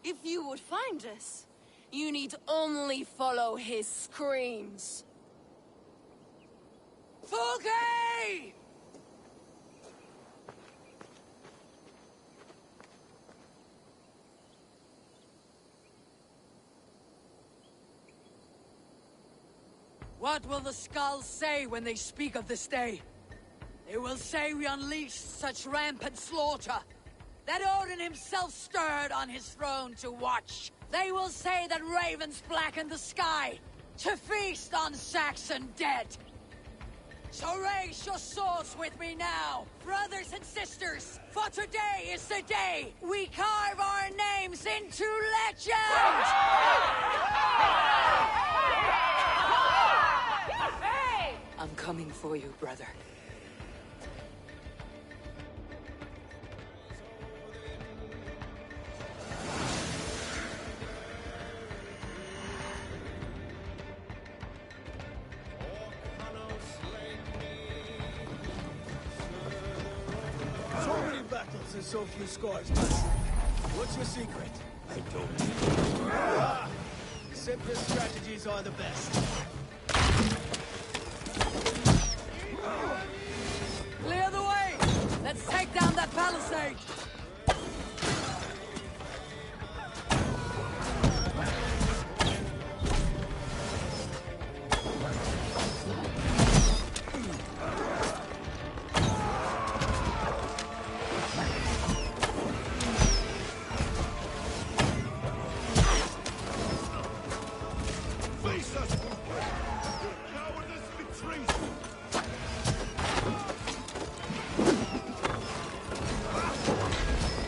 If you would find us, you need only follow his screams. Fulke! What will the skulls say when they speak of this day? They will say we unleashed such rampant slaughter, that Odin himself stirred on his throne to watch. They will say that ravens blackened the sky, to feast on Saxon dead. So raise your swords with me now, brothers and sisters, for today is the day we carve our names into legend! I'm coming for you, brother. So many battles and so few scores, but what's your secret? I don't. Simplest strategies are the best. Clear the way! Let's take down that palisade! Face us! Cowardice betrays you!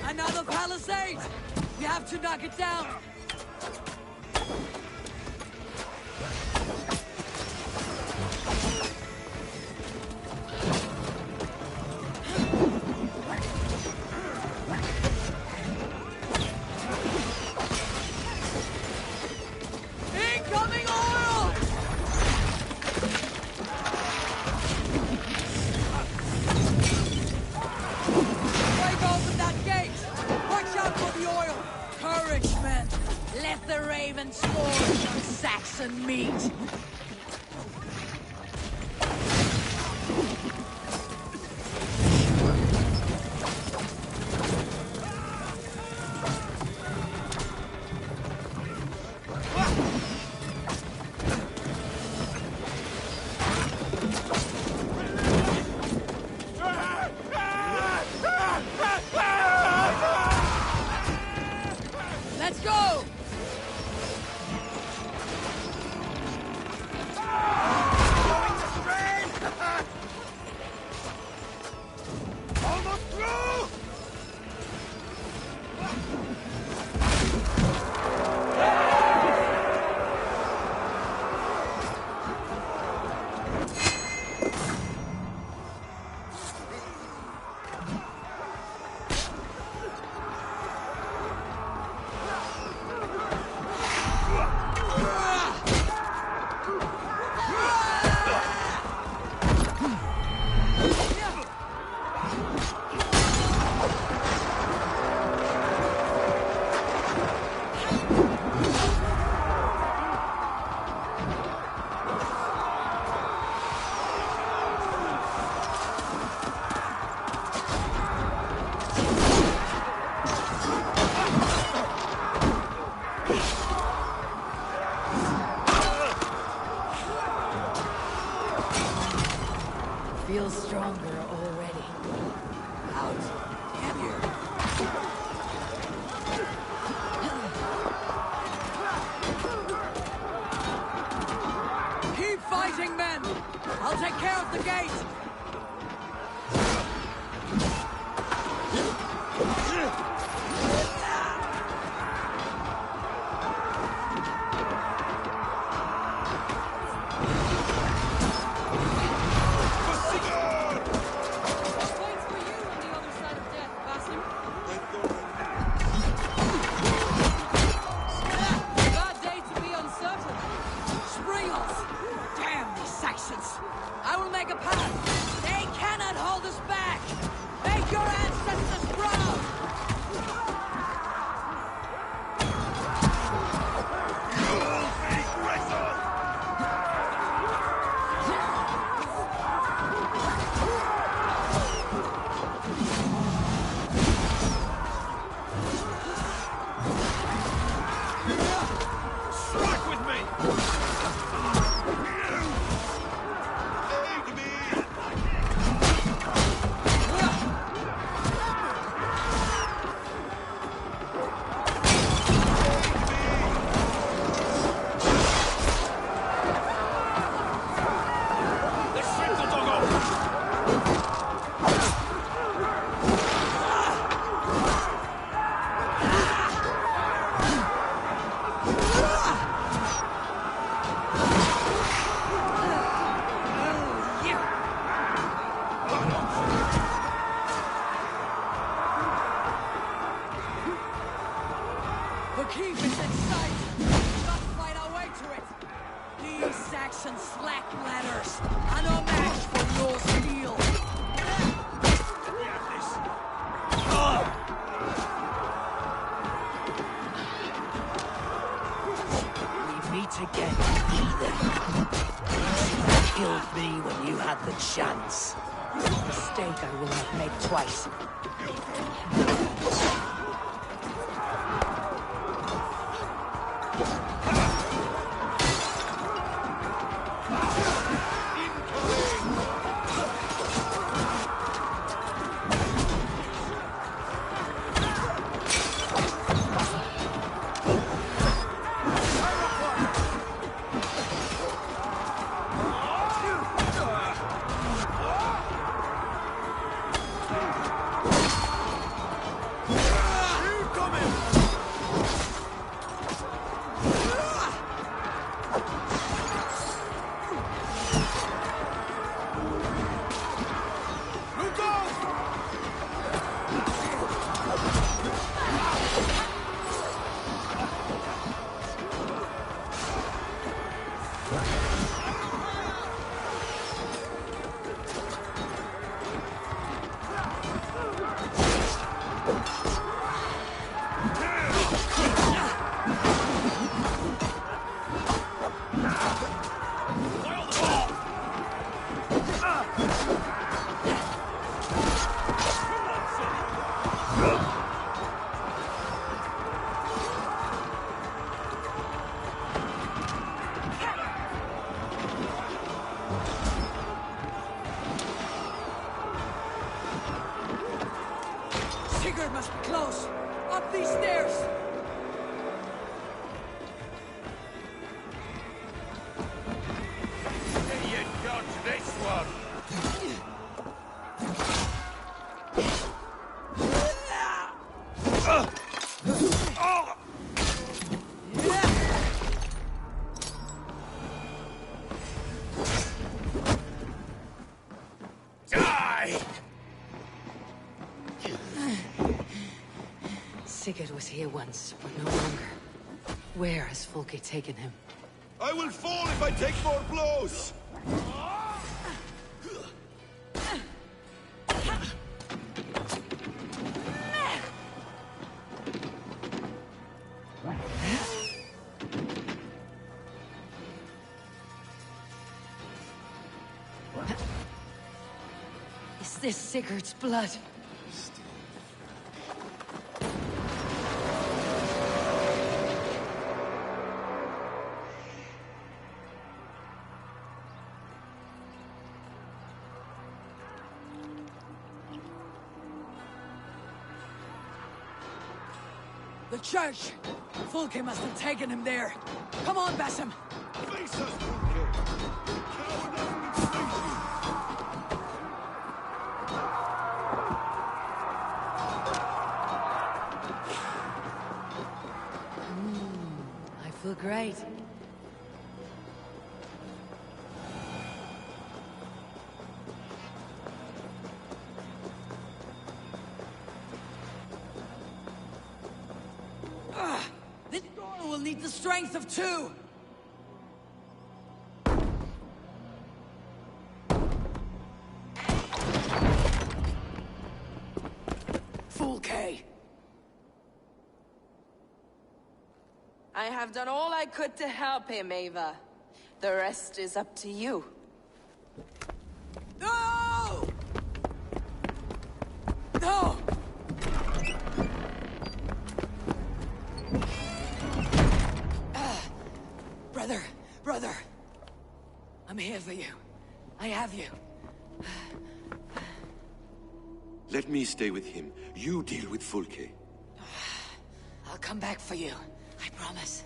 Another palisade! We have to knock it down! Incoming oil! Break open that gate! Watch out for the oil! Courage, men! Let the ravens forge on Saxon meat! Let's go! Almost through! The keep is in sight! Let's fight our way to it! These Saxon slack ladders are no match for your steel! We meet again, heathen. You killed me when you had the chance. A mistake I will not make twice. Sigurd must be close! Up these stairs! You dodge this one! Die! Sigurd was here once, but no longer. Where has Folke taken him? I will fall if I take more blows! Is this Sigurd's blood? The church! Fulke must have taken him there. Come on, Basim! Face us, Fulke! Coward has been slain! I feel great. This door will need the strength of two! Fulke! I have done all I could to help him, Ava. The rest is up to you. No! No! Brother! I'm here for you. I have you. Let me stay with him. You deal with Fulke. I'll come back for you. I promise.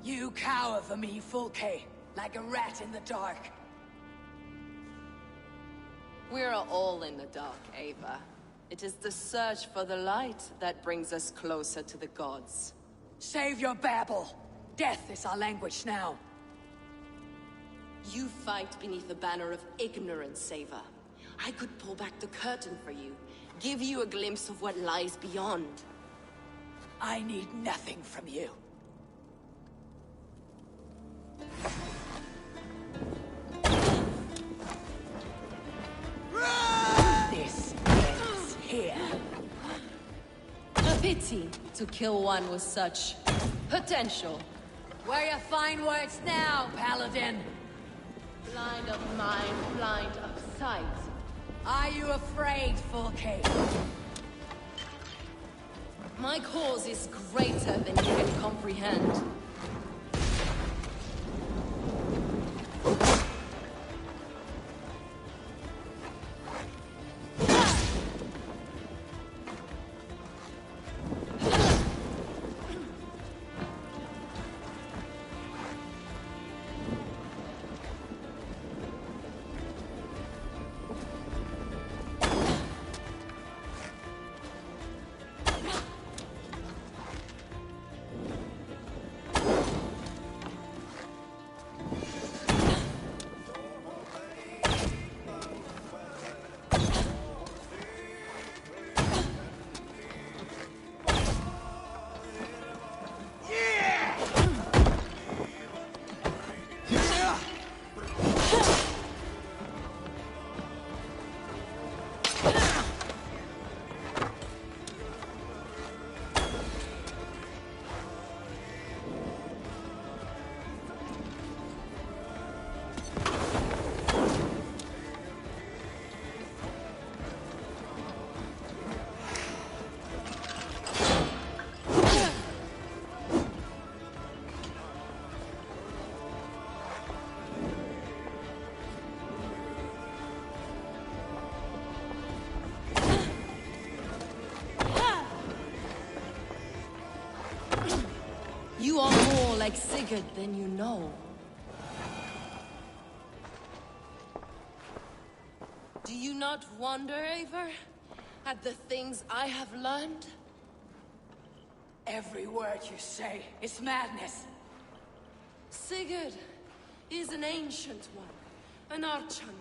You cower for me, Fulke, like a rat in the dark. We're all in the dark, Ava. It is the search for the light that brings us closer to the gods. Save your babble. Death is our language now. You fight beneath the banner of ignorance, Ava. I could pull back the curtain for you, give you a glimpse of what lies beyond. I need nothing from you. This ends here. A pity to kill one with such potential. Where your fine words now, Paladin? Blind of mind, blind of sight. Are you afraid, Fulke? My cause is greater than you can comprehend. You are more like Sigurd than you know. Do you not wonder, Eivor, at the things I have learned? Every word you say is madness. Sigurd is an ancient one. An Archon,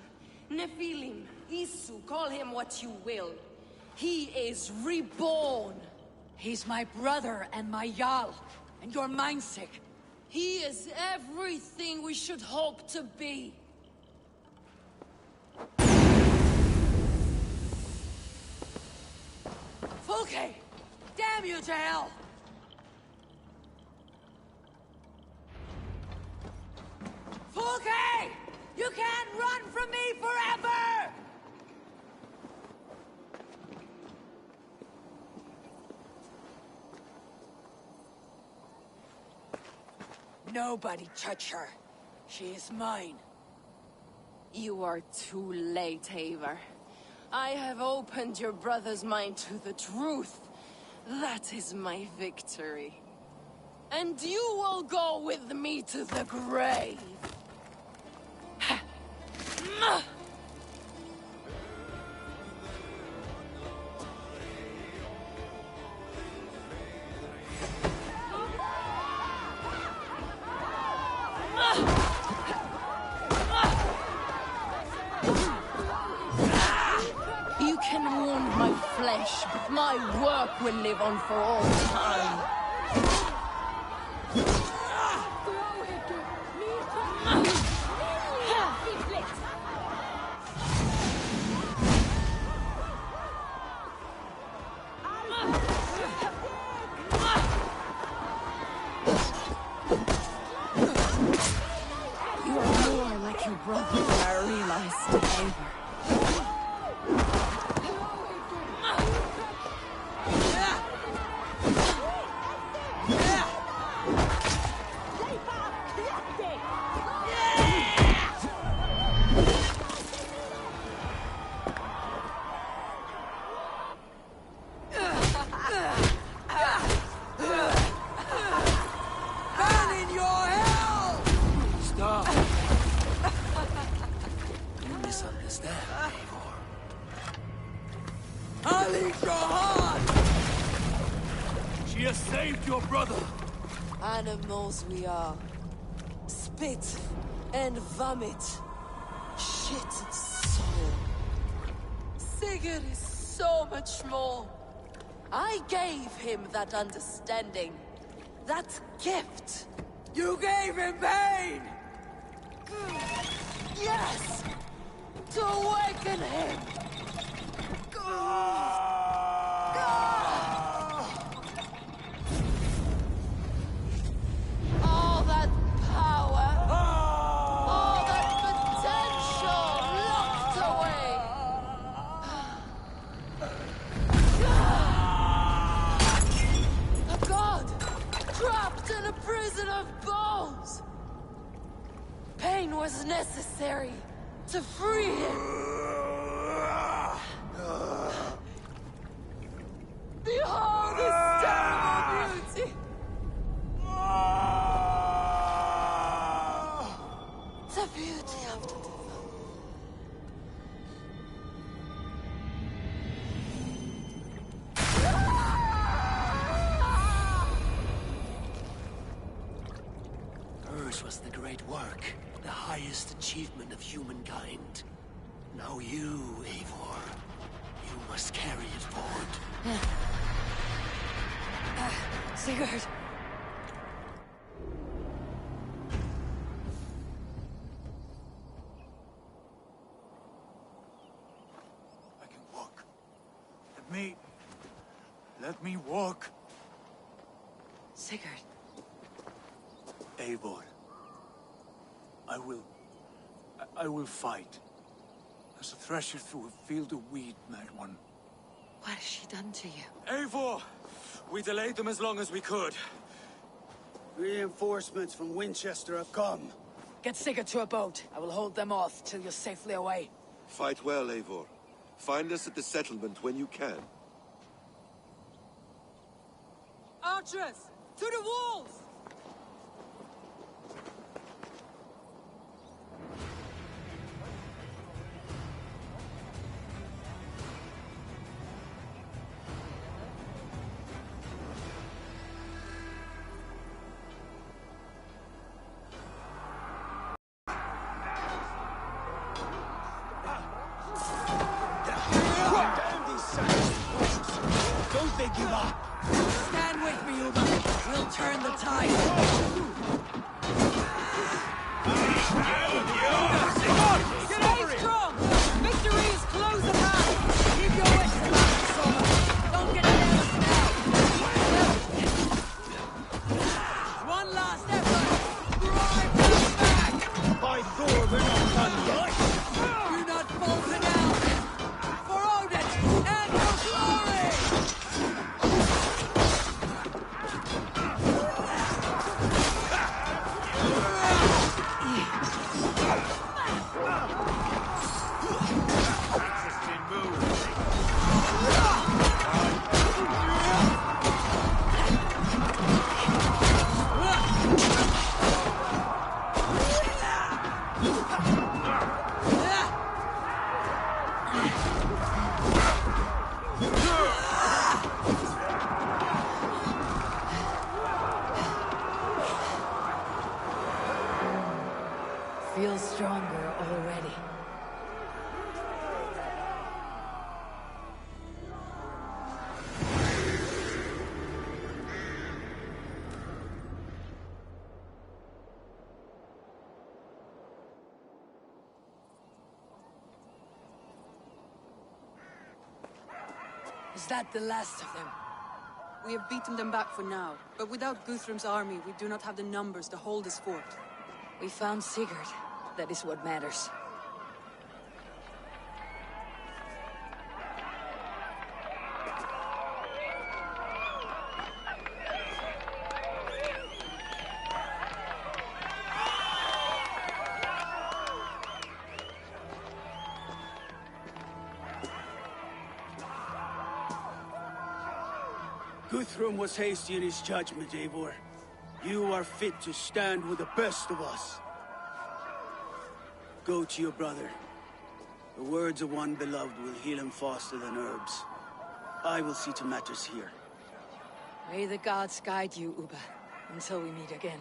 Nephilim, Isu, call him what you will. He is reborn. He's my brother and my Jarl. And you're mindsick. He is everything we should hope to be. Fulke! Damn you to hell! Fulke! You can't run from me forever! Nobody touch her. She is mine. You are too late, Eivor. I have opened your brother's mind to the truth. That is my victory. And you will go with me to the grave. You can wound my flesh, but my work will live on for all time. You are more like your brother than I realized, Eivor. She has saved your brother! Animals we are. Spit and vomit. Shit and soil. Sigurd is so much more. I gave him that understanding. That gift. You gave him pain! Yes! To awaken him! All that power, all that potential locked away. A god trapped in a prison of bones. Pain was necessary to free him. Behold his terrible beauty! The beauty of the devil. Hers was the great work, the highest achievement of humankind. Now you, Eivor, you must carry it forward. Sigurd! I can walk. Let me walk. Sigurd. Eivor. I will fight. As a thresher through a field of wheat, Mad One. What has she done to you? Eivor! We delayed them as long as we could. Reinforcements from Winchester have come. Get Sigurd to a boat. I will hold them off till you're safely away. Fight well, Eivor. Find us at the settlement when you can. Archers! To the walls! Don't they give up? Stand with me, Uba. We'll turn the tide. Stay strong! Victory is close at hand! Keep your wits about you, Soma. Don't get nervous now. One last effort! Drive them back! By Thor, we're not done yet. Do not falter now! For Odin and for glory! Feel stronger already. Is that the last of them? We have beaten them back for now, but without Guthrum's army, we do not have the numbers to hold this fort. We found Sigurd. That is what matters. Guthrum was hasty in his judgment, Eivor. You are fit to stand with the best of us. Go to your brother. The words of one beloved will heal him faster than herbs. I will see to matters here. May the gods guide you, Uba, until we meet again.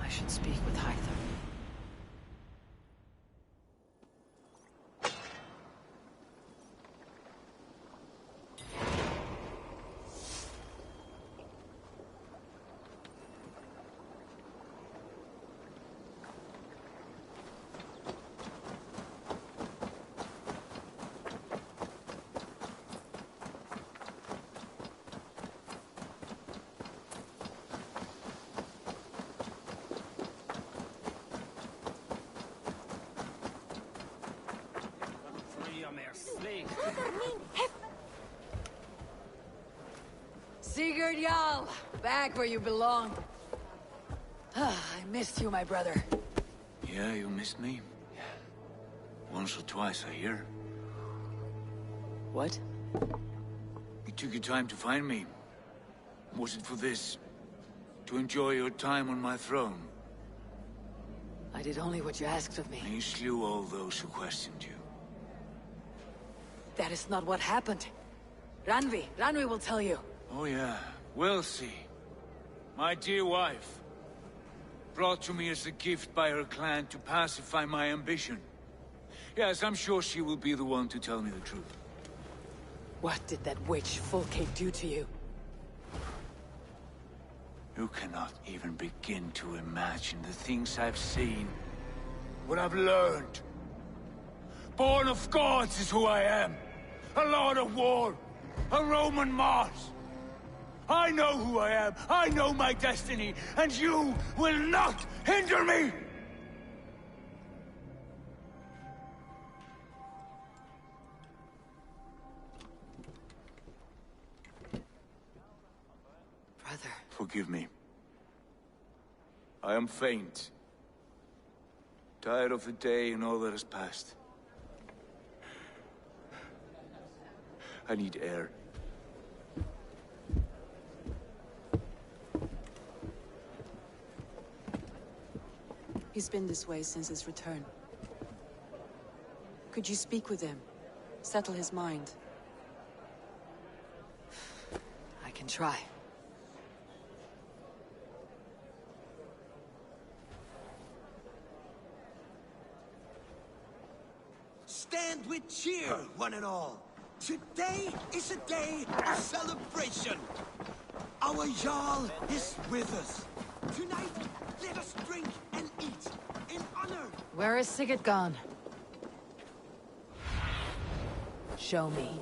I should speak with Hyther. Sigurd Jarl, back where you belong. I missed you, my brother. Yeah, you missed me. Once or twice, I hear. What? You took your time to find me. Was it for this? To enjoy your time on my throne? I did only what you asked of me. And you slew all those who questioned you. That is not what happened. Ranvi will tell you. Oh yeah, we'll see. My dear wife, brought to me as a gift by her clan to pacify my ambition. Yes, I'm sure she will be the one to tell me the truth. What did that witch Fulke do to you? You cannot even begin to imagine the things I've seen. What I've learned. Born of gods is who I am. A lord of war. A Roman Mars. I know who I am. I know my destiny. And you will not hinder me! Brother. Forgive me. I am faint. Tired of the day and all that has passed. I need air. He's been this way since his return. Could you speak with him? Settle his mind? I can try. Stand with cheer, one and all. Today is a day of celebration. Our Jarl is with us. Tonight, let us drink and eat in honor. Where is Sigurd gone? Show me.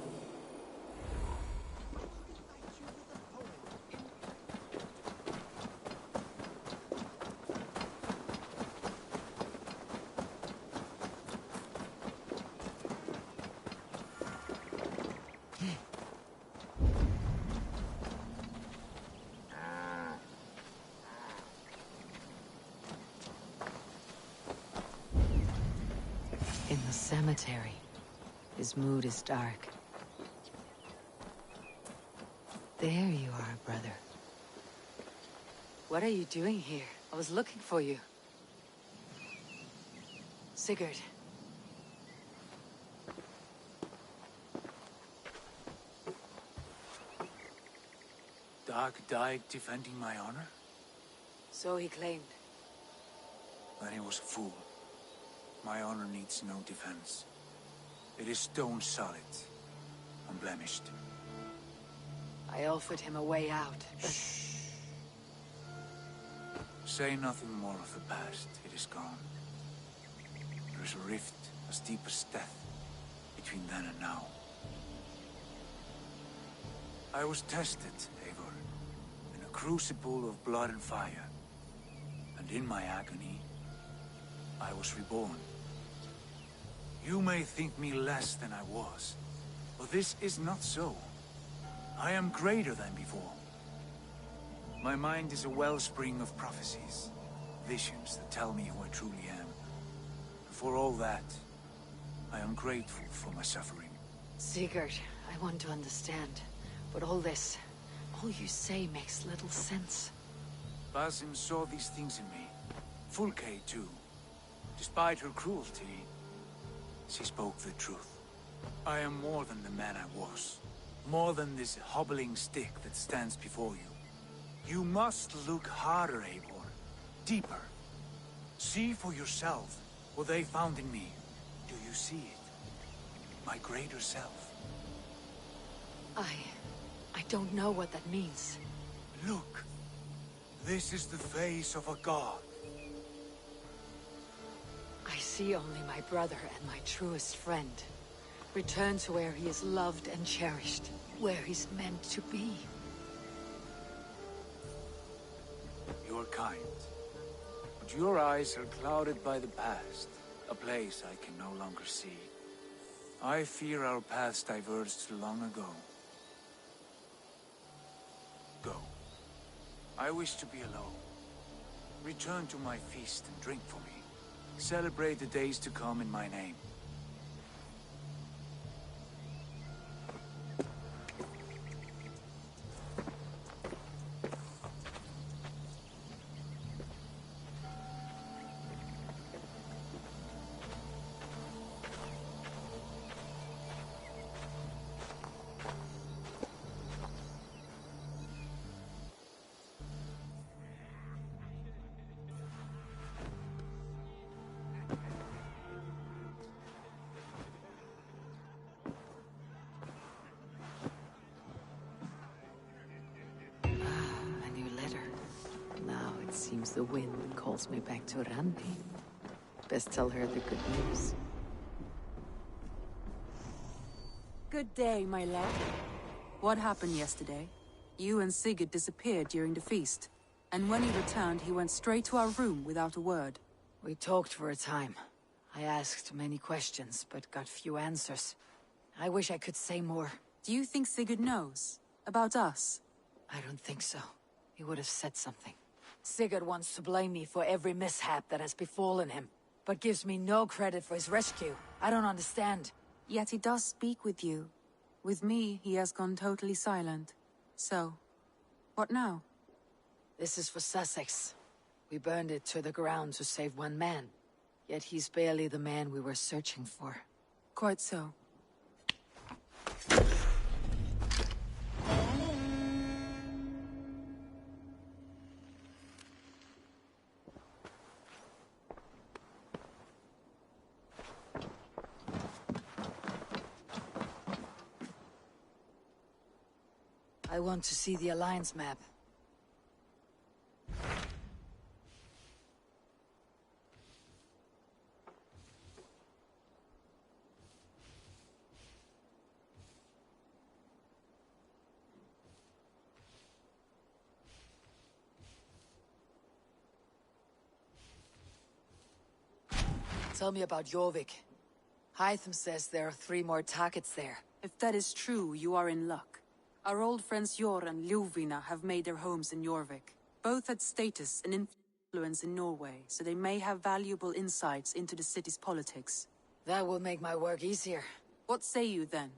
In the cemetery, his mood is dark. There you are, brother. What are you doing here? I was looking for you. Sigurd. Dag died defending my honor? So he claimed. Then he was a fool. My honor needs no defense. It is stone solid, unblemished. I offered him a way out, but... Say nothing more of the past. It is gone. There is a rift as deep as death between then and now. I was tested, Eivor, in a crucible of blood and fire. And in my agony, I was reborn. You may think me less than I was, but this is not so. I am greater than before. My mind is a wellspring of prophecies, visions that tell me who I truly am. And for all that, I am grateful for my suffering. Sigurd, I want to understand, but all this, all you say makes little sense. Basim saw these things in me. Fulke, too. Despite her cruelty, she spoke the truth. I am more than the man I was. More than this hobbling stick that stands before you. You must look harder, Eivor. Deeper. See for yourself what they found in me. Do you see it? My greater self. I don't know what that means. Look. This is the face of a god. I see only my brother and my truest friend. Return to where he is loved and cherished. Where he's meant to be. You're kind. But your eyes are clouded by the past. A place I can no longer see. I fear our paths diverged long ago. Go. I wish to be alone. Return to my feast and drink for me. Celebrate the days to come in my name. Seems the wind calls me back to Randi. Best tell her the good news. Good day, my love. What happened yesterday? You and Sigurd disappeared during the feast. And when he returned, he went straight to our room without a word. We talked for a time. I asked many questions, but got few answers. I wish I could say more. Do you think Sigurd knows? About us? I don't think so. He would have said something. Sigurd wants to blame me for every mishap that has befallen him, but gives me no credit for his rescue. I don't understand. Yet he does speak with you. With me, he has gone totally silent. So, what now? This is for Sussex. We burned it to the ground to save one man. Yet he's barely the man we were searching for. Quite so. I want to see the Alliance map. Tell me about Jorvik. Hytham says there are 3 more targets there. If that is true, you are in luck. Our old friends Jor and Ljuvina have made their homes in Jorvik. Both had status and influence in Norway, so they may have valuable insights into the city's politics. That will make my work easier. What say you then?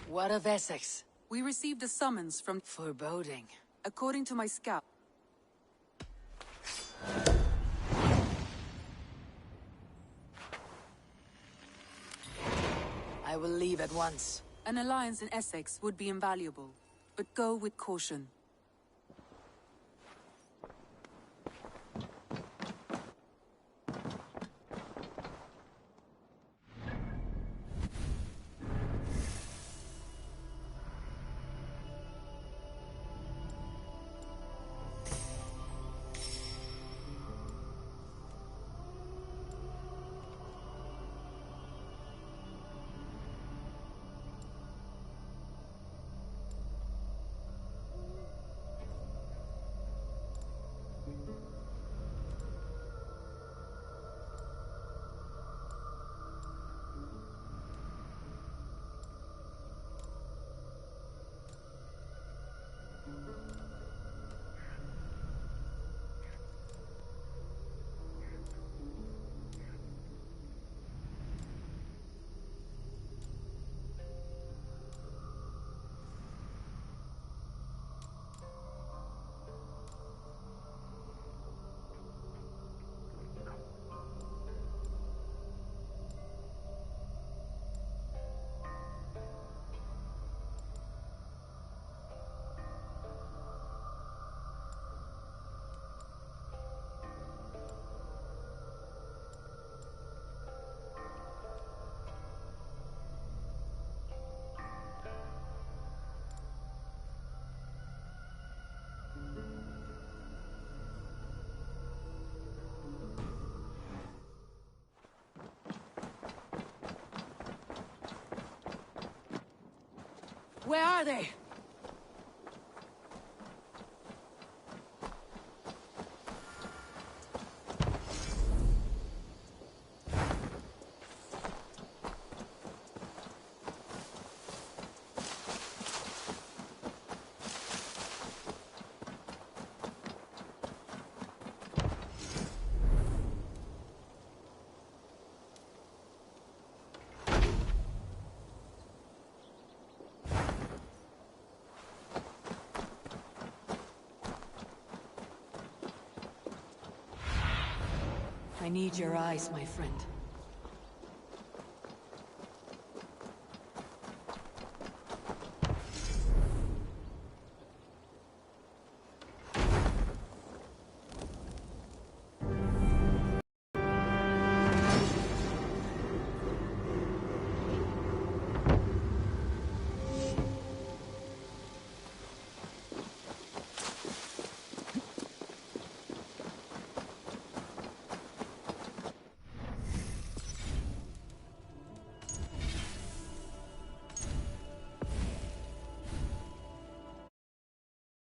What of Essex? We received a summons from... Foreboding. According to my scout... I will leave at once. An alliance in Essex would be invaluable, but go with caution. Where are they? I need your eyes, my friend.